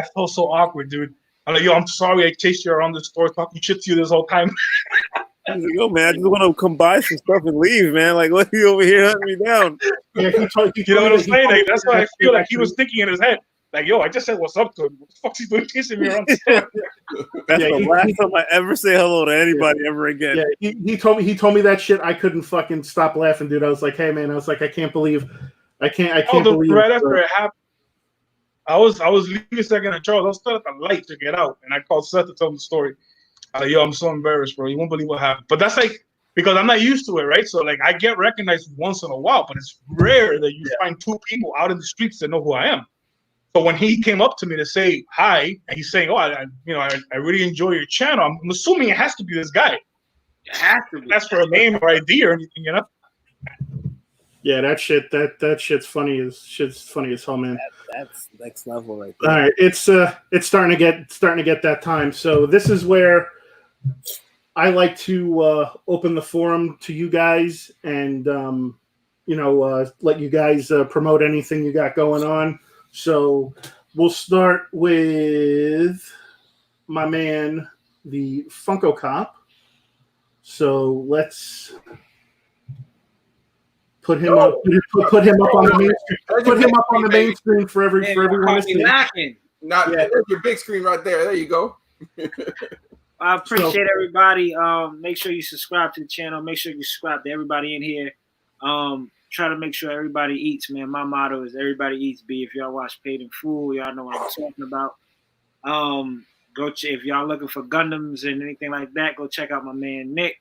S4: awkward, dude. I'm like, "I'm sorry I chased you around the store talking shit to you this whole time."
S5: He's like, "Yo, man, I just want to come buy some stuff and leave, man. Like, what are you over here hunting me down?"
S1: Yeah,
S4: you know what I'm saying? Like, that's what I feel like he was thinking in his head. Like, I just said what's up to him. What the fuck's he doing chasing me around the store?
S5: That's the last time I ever say hello to anybody ever again.
S1: Yeah, he told me that shit. I couldn't fucking stop laughing, dude. I was like, "Hey, man," I was like, I can't believe believe
S4: right after it happened. I was leaving second at Charles. I was still at the light to get out, and I called Seth to tell him the story. I'm like, "I'm so embarrassed, bro. You won't believe what happened." But that's like, because I'm not used to it, right? So like, I get recognized once in a while, but it's rare that you find two people out in the streets that know who I am. So when he came up to me to say hi, and he's saying, "Oh, I really enjoy your channel," I'm assuming it has to be this guy. It has to be. That's for a name or ID or anything,
S1: Yeah, that shit's funny as hell, man.
S5: That's next level right there.
S1: All right, it's starting to get that time. So this is where I like to open the forum to you guys and let you guys promote anything you got going on. So we'll start with my man, the Funko Cop. So let's put him up. Put him up on the main screen. Put him up on the main screen for everyone to see.
S3: There's your big screen right there. There you go.
S2: I appreciate everybody. Make sure you subscribe to the channel. Make sure you subscribe to everybody in here. Try to make sure everybody eats, man. My motto is everybody eats. If y'all watch Paid in Full, y'all know what I'm talking about. If y'all looking for Gundams and anything like that, go check out my man Nick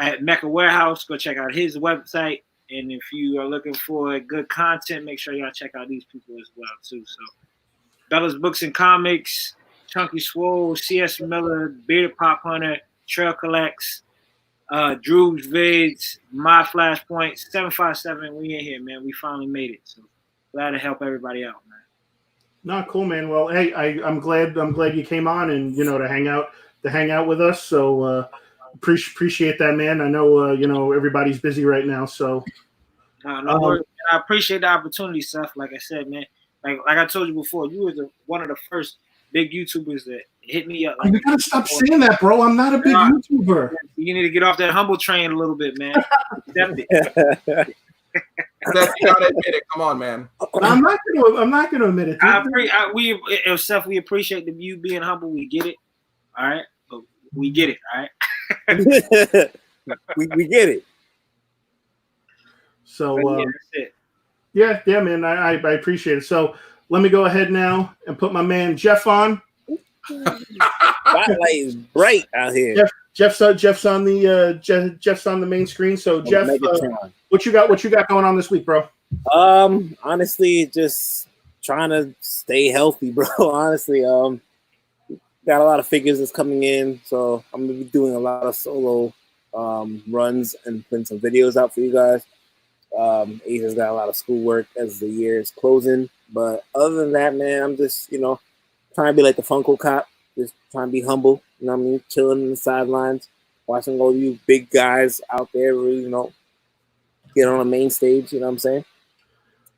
S2: at Mecha Warehouse. Go check out his website. And if you are looking for good content, make sure y'all check out these people as well too. So Bella's Books and Comics, Chunky Swole, C.S. Miller, Bearded Pop Hunter, Trail Collects, Drew's Vids, My Flashpoint, 757. We in here, man. We finally made it. So glad to help everybody out, man.
S1: No, cool, man. Well, hey, I'm glad you came on and to hang out with us. So appreciate that, man. I know everybody's busy right now, so
S2: no worries. I appreciate the opportunity, Seth. Like I said, man, like I told you before, you were one of the first big YouTubers that hit me up.
S1: You gotta stop saying that, bro. I'm not a big YouTuber.
S2: You need to get off that humble train a little bit, man. Accept it.
S3: Seth, you gotta admit it. Come on, man.
S1: I'm not gonna admit it.
S2: Seth, we appreciate you being humble. We get it. All right. But we get it. All right.
S5: we get it.
S1: So
S2: that's it.
S1: Yeah, man. I appreciate it. So let me go ahead now and put my man Jeff on.
S5: spotlight is bright out here.
S1: Jeff's on the main screen. So Jeff, what you got going on this week, bro?
S5: Honestly, just trying to stay healthy, bro. Honestly, got a lot of figures that's coming in, so I'm gonna be doing a lot of solo runs and putting some videos out for you guys. Asia's got a lot of schoolwork as the year is closing, but other than that, man, I'm just trying to be like the Funko Cop, just trying to be humble. You know what I mean? Chilling in the sidelines, watching all you big guys out there, really, get on the main stage. You know what I'm saying?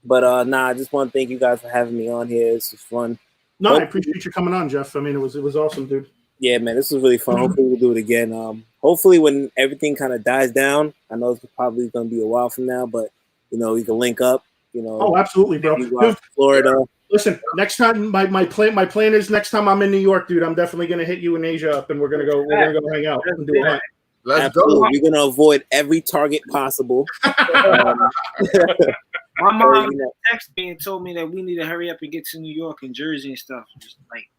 S5: But I just want to thank you guys for having me on here. This was fun.
S1: No, I appreciate you coming on, Jeff. I mean, it was awesome, dude.
S5: Yeah, man, this was really fun. Hopefully we'll do it again. Hopefully when everything kind of dies down, I know it's probably going to be a while from now, but we can link up.
S1: Oh, absolutely, bro.
S5: Dude, Florida.
S1: Listen, next time my plan is next time I'm in New York, dude. I'm definitely going to hit you in Asia up, and we're gonna go hang out and do it.
S3: Let's go.
S5: We're gonna avoid every target possible.
S2: My mom texted me and told me that we need to hurry up and get to New York and Jersey and stuff. Just like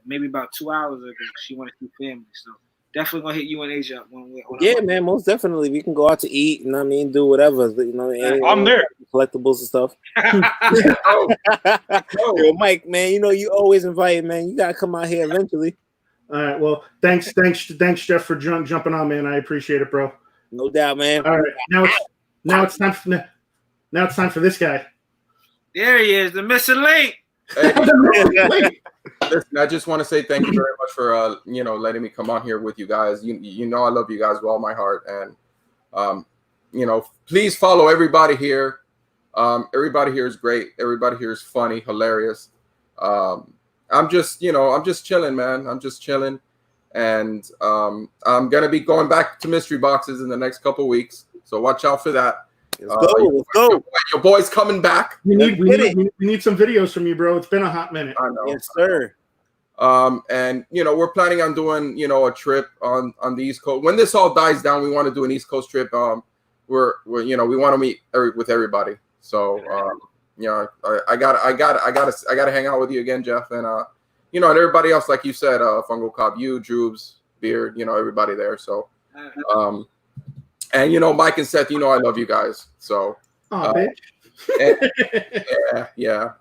S2: maybe about 2 hours ago, she wanted to see family. So definitely gonna hit you in Asia up when
S5: man, most definitely. We can go out to eat. You know what I mean? Do whatever.
S4: I'm there.
S5: Collectibles and stuff. Yo, Mike, man, you always invited, man. You gotta come out here eventually.
S1: All right. Well, thanks, Jeff, for jumping on, man. I appreciate it, bro.
S5: No doubt, man.
S1: All right. Now it's time for this guy.
S2: There he is, the missing link.
S3: Hey, listen, I just want to say thank you very much for letting me come on here with you guys. You know I love you guys with all my heart, and please follow everybody here. Everybody here is great. Everybody here is funny, hilarious. I'm just chilling, man. I'm just chilling, and I'm gonna be going back to mystery boxes in the next couple weeks. So watch out for that.
S5: Let's go.
S3: Your boy's coming back.
S1: We need some videos from you, bro. It's been a hot minute.
S3: I know.
S5: Yes, sir.
S3: And we're planning on doing a trip on the East Coast. When this all dies down, we want to do an East Coast trip. We want to meet with everybody. So I gotta hang out with you again, Jeff, and and everybody else, like you said, Funko Cop, you, Droobs, Beard, everybody there. So and Mike and Seth, I love you guys. So
S1: bitch.
S3: yeah.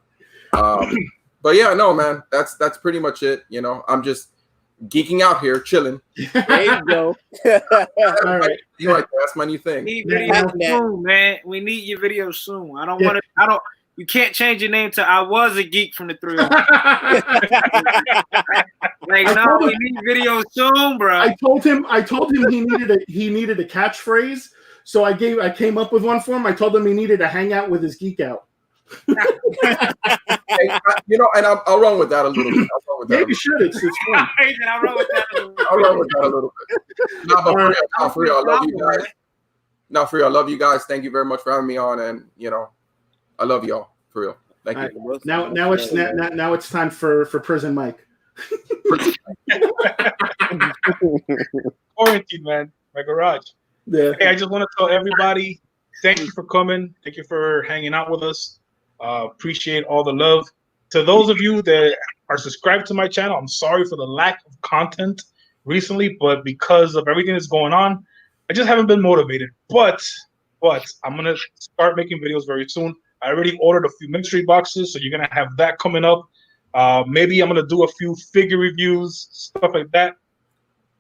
S3: But yeah, no, man, that's pretty much it. I'm just geeking out here, chilling.
S5: There you go.
S1: All right.
S3: That's my new thing.
S2: We need videos soon, man. We need your videos soon. You can't change your name to I was a geek from the 301. We need videos soon, bro.
S1: I told him he needed a catchphrase, so I came up with one for him. I told him he needed to hang out with his geek out.
S3: And I'll run with that a little bit.
S1: Yeah, you should. It's fun.
S2: I'll run with that
S3: a little bit. No, for real, I love you guys. No, for real, I love you guys. Thank you very much for having me on, and I love y'all for real. Thank you.
S1: Right. Now it's time for Prison Mike.
S4: Quarantine, man. My garage.
S1: Yeah.
S4: Hey, I just want to tell everybody, thank you for coming. Thank you for hanging out with us. Appreciate all the love. To those of you that are subscribed to my channel, I'm sorry for the lack of content recently, but because of everything that's going on, I just haven't been motivated. But I'm gonna start making videos very soon. I already ordered a few mystery boxes, so you're gonna have that coming up. Maybe I'm gonna do a few figure reviews, stuff like that.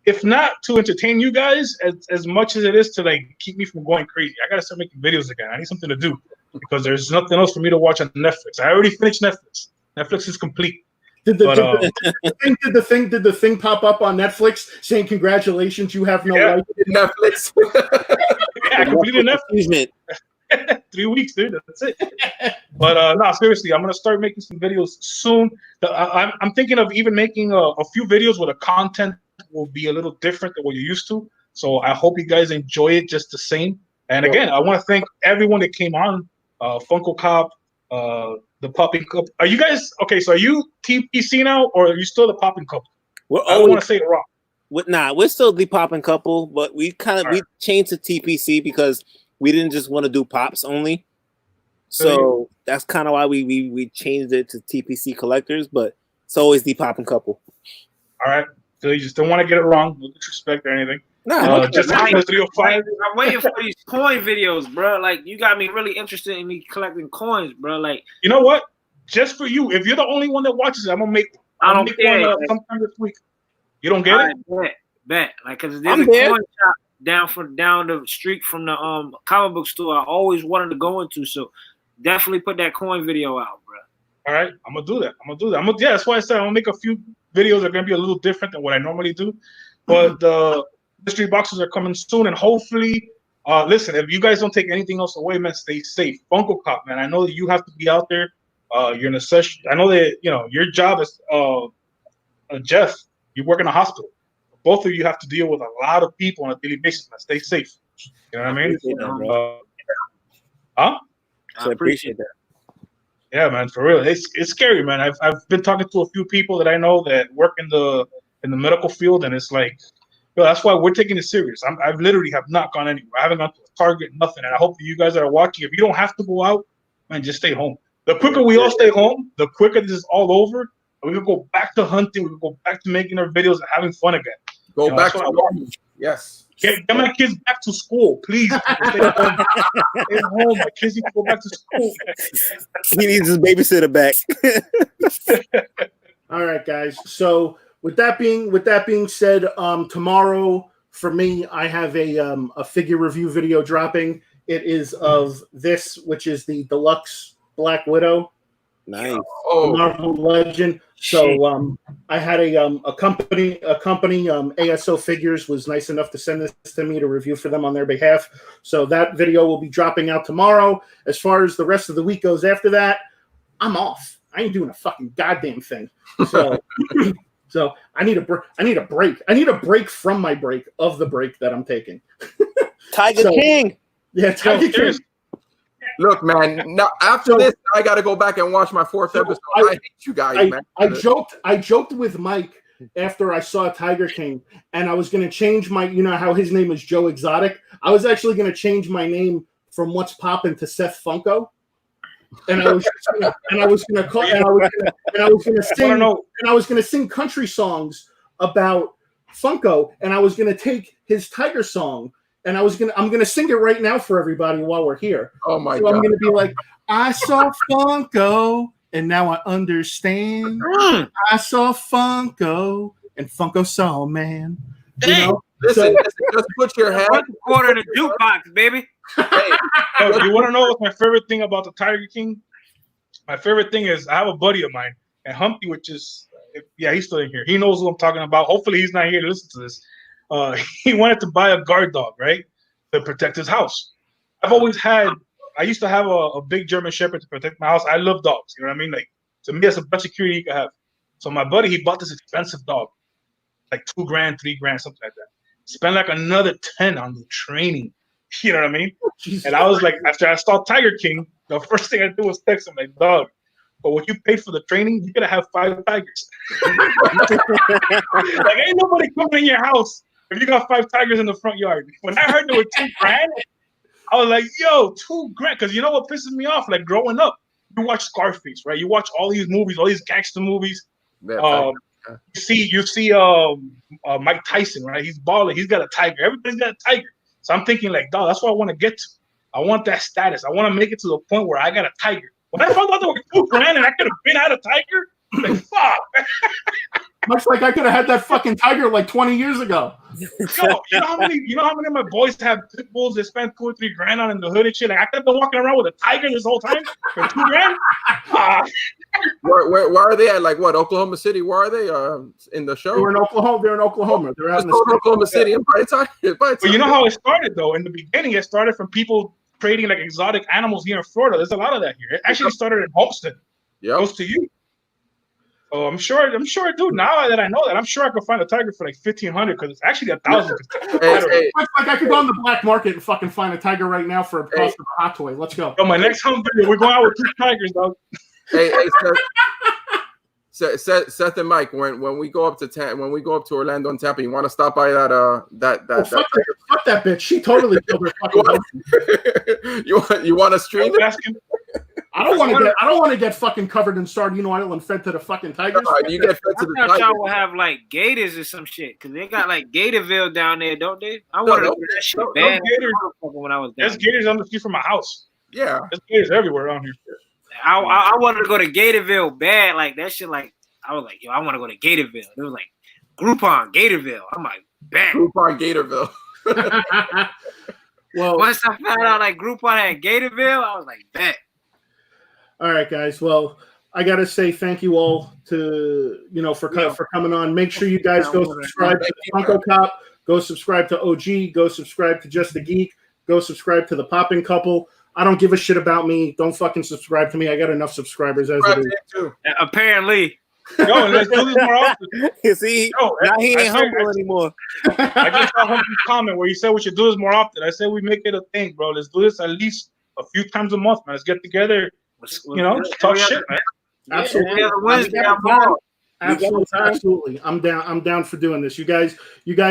S4: If not to entertain you guys as much as it is to keep me from going crazy, I gotta start making videos again. I need something to do because there's nothing else for me to watch on Netflix. I already finished Netflix. Netflix is complete.
S1: Did the thing pop up on Netflix saying congratulations, you have no life in Netflix?
S4: Yeah, I completed Netflix. 3 weeks, dude. That's it. But no, seriously, I'm gonna start making some videos soon. I'm thinking of even making a few videos where the content will be a little different than what you're used to. So I hope you guys enjoy it just the same. And again, I want to thank everyone that came on. Funko Cop, the Poppin Cup. Are you guys okay? So are you TPC now, or are you still the Poppin Cup? I don't want to say it wrong.
S5: We're still the Poppin Couple, but we changed to TPC because we didn't just want to do pops only. So that's kind of why we changed it to TPC Collectors, but it's always the Poppin Couple.
S4: All right, so you just don't want to get it wrong. No disrespect or anything.
S5: No,
S4: Just like the 305.
S2: I'm waiting for these coin videos, bro. Like, you got me really interested in me collecting coins, bro. Like,
S4: you know what? Just for you, if you're the only one that watches it, I'm gonna make one.
S2: I don't
S4: make
S2: care.
S4: one sometime this week. You don't get it?
S2: Bet. Like, cause there's a coin shop down the street from the comic book store I always wanted to go into. So definitely put that coin video out, bro.
S4: All right, I'm gonna do that. Yeah, that's why I said I'm gonna make a few videos that are gonna be a little different than what I normally do. But the mystery boxes are coming soon, and hopefully, listen, if you guys don't take anything else away, man, stay safe. Funko Cop, man, I know that you have to be out there. You're in a session. I know that your job is Jeff. You work in a hospital. Both of you have to deal with a lot of people on a daily basis, man. Stay safe. You know what I mean?
S5: I appreciate that.
S4: Yeah, man, for real. It's scary, man. I've been talking to a few people that I know that work in the medical field, and it's like, that's why we're taking it serious. I literally have not gone anywhere. I haven't gone to a Target, nothing. And I hope that you guys that are watching, if you don't have to go out, man, just stay home. The quicker we all stay home, the quicker this is all over. And we can go back to hunting. We can go back to making our videos and having fun again.
S3: Go back to normal. Yes.
S4: Get my kids back to school, please. Stay home. Stay home. My kids need to go back to school.
S5: He needs his babysitter back.
S1: All right, guys. So with that being said, tomorrow for me, I have a figure review video dropping. It is of this, which is the deluxe Black Widow.
S5: Nice.
S1: Marvel Legend. So I had a company ASO Figures was nice enough to send this to me to review for them on their behalf. So that video will be dropping out tomorrow. As far as the rest of the week goes after that, I'm off. I ain't doing a fucking goddamn thing. So so I need a break. I need a break from my break of the break that I'm taking.
S5: Tiger King.
S1: Yeah, Tiger King.
S3: Look, man. Now after this, I got to go back and watch my 4th episode. I hate you guys, man.
S1: I joked with Mike after I saw Tiger King, and I was going to change my. You know how his name is Joe Exotic. I was actually going to change my name from What's Poppin' to Seth Funko, and I was going to sing country songs about Funko, and I was going to take his Tiger song. And I'm gonna sing it right now for everybody while we're here.
S3: Oh my God!
S1: I'm gonna be like, I saw Funko, and now I understand. I saw Funko, and Funko saw man.
S3: Listen, just put your head.
S2: Quarter the jukebox, baby.
S4: Hey, you want to know what's my favorite thing about the Tiger King? My favorite thing is I have a buddy of mine, and Humpty, which is he's still in here. He knows who I'm talking about. Hopefully, he's not here to listen to this. He wanted to buy a guard dog, right, to protect his house. I used to have a big German Shepherd to protect my house. I love dogs, you know what I mean? Like, to me, that's the best security you can have. So my buddy, he bought this expensive dog, like $2,000, $3,000, something like that. Spent like another 10 on the training, you know what I mean? And I was like, after I saw Tiger King, the first thing I did was text him, like, dog, but what you paid for the training, you're gonna have 5 tigers. Like, ain't nobody coming in your house if you got 5 tigers in the front yard. When I heard there were $2,000, I was like, yo, $2,000. Because you know what pisses me off? Like, growing up, you watch Scarface, right? You watch all these movies, all these gangster movies. You see Mike Tyson, right? He's balling. He's got a tiger. Everybody's got a tiger. So I'm thinking, like, dog, that's what I want to get to. I want that status. I want to make it to the point where I got a tiger. When I found out there were $2,000 and I could have been out a tiger, like, fuck.
S1: Much like I could have had that fucking tiger like 20 years ago.
S4: Yo, you know how many of my boys have pit bulls they spend $2 or $3,000 on in the hood and shit? Like, I could have been walking around with a tiger this whole time for $2,000.
S3: Where are they at? Like what? Oklahoma City? Where are they? In the show?
S1: They're in Oklahoma. They're out in
S3: Oklahoma City.
S4: But you know how it started though? In the beginning, it started from people trading like exotic animals here in Florida. There's a lot of that here. It actually started in Homestead.
S3: Yeah,
S4: close to you. Oh, I'm sure, dude. Now that I know that, I'm sure I could find a tiger for like $1,500 because it's actually $1,000.
S1: Like I could go on the black market and fucking find a tiger right now for a cost of a hot toy. Let's go.
S4: Yo, my next home video, we're going out with 2 tigers, dog.
S3: Hey, Seth and Mike, when we go up to Orlando and Tampa, you want to stop by that
S1: fuck that bitch. She totally killed her fucking
S3: you want to stream it?
S1: I don't want to get fucking covered in sardine oil and fed to the fucking tigers.
S3: You get fed to the
S2: I thought
S3: tigers.
S2: y'all would have like gators or some shit because they got like Gatorville down there, don't they? I wanted to do that shit bad when I was down.
S4: There's gators on the street from my house.
S3: Yeah,
S4: there's gators everywhere around here.
S2: I wanted to go to Gatorville bad, like that shit. Like I was like, yo, I want to go to Gatorville. It was like Groupon Gatorville. I'm like, bet.
S3: Groupon Gatorville.
S1: Well,
S2: once I found out like Groupon had Gatorville, I was like, bet.
S1: All right, guys. Well, I gotta say thank you all for coming on. Make sure you guys go subscribe to Funko Cop. Go subscribe to OG. Go subscribe to Just a Geek. Go subscribe to the Poppin Couple. I don't give a shit about me. Don't fucking subscribe to me. I got enough subscribers as it is.
S2: Apparently.
S4: Yo, let's do this more often.
S5: You see, now he ain't humble anymore.
S4: I just saw him comment where he said we should do this more often. I said we make it a thing, bro. Let's do this at least a few times a month, man. Let's get together, just talk shit, man.
S1: Absolutely. Absolutely. I'm down for doing this. You guys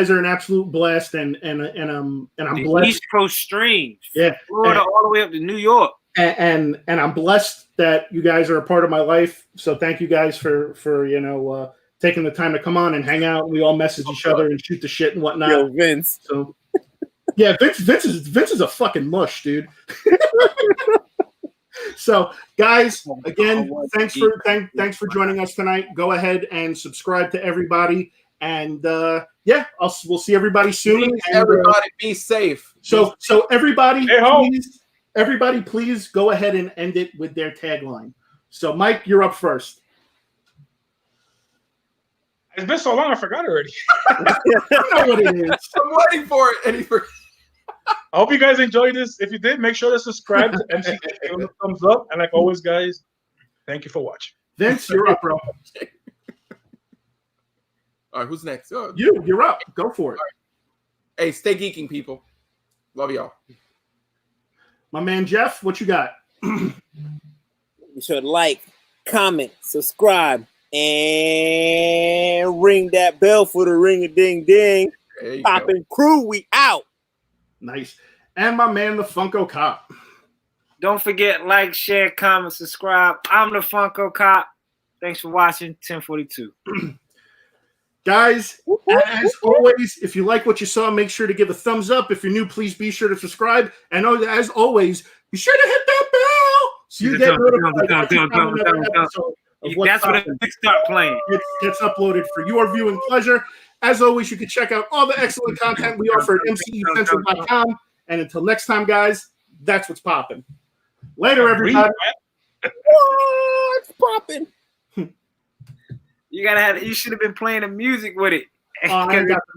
S1: are an absolute blast, and I'm blessed.
S2: East Coast stream,
S1: yeah,
S2: Florida all the way up to New York,
S1: and I'm blessed that you guys are a part of my life. So thank you guys for taking the time to come on and hang out. We all message each other and shoot the shit and whatnot.
S5: Yo, Vince.
S1: So yeah, Vince is a fucking mush, dude. So, guys, again, thanks for joining us tonight. Go ahead and subscribe to everybody, and we'll see everybody soon.
S3: Everybody, be safe.
S1: So everybody, please go ahead and end it with their tagline. So, Mike, you're up first.
S4: It's been so long, I forgot already.
S1: I know what it is.
S3: I'm waiting for it, and he forgot.
S4: I hope you guys enjoyed this. If you did, make sure to subscribe to MC. Give them a thumbs up. And like always, guys, thank you for watching.
S1: Vince, you're up, bro.
S3: All right, who's next?
S1: You're up. Go for it.
S3: Right. Hey, stay geeking, people. Love y'all.
S1: My man Jeff, what you got?
S5: Be sure to like, comment, subscribe, and ring that bell for the ring-a-ding-ding. Poppin' crew, we out.
S1: Nice. And my man, the Funko Cop.
S2: Don't forget, like, share, comment, subscribe. I'm the Funko Cop. Thanks for watching 1042.
S1: Guys, as always, if you like what you saw, make sure to give a thumbs up. If you're new, please be sure to subscribe. And as always, be sure to hit that bell so you get notified.
S2: That's what it start playing.
S1: It gets uploaded for your viewing pleasure. As always, you can check out all the excellent content we offer at mcecentral.com. And until next time, guys, that's what's popping. Later, everybody.
S5: What's popping?
S2: You should have been playing the music with it.
S1: I got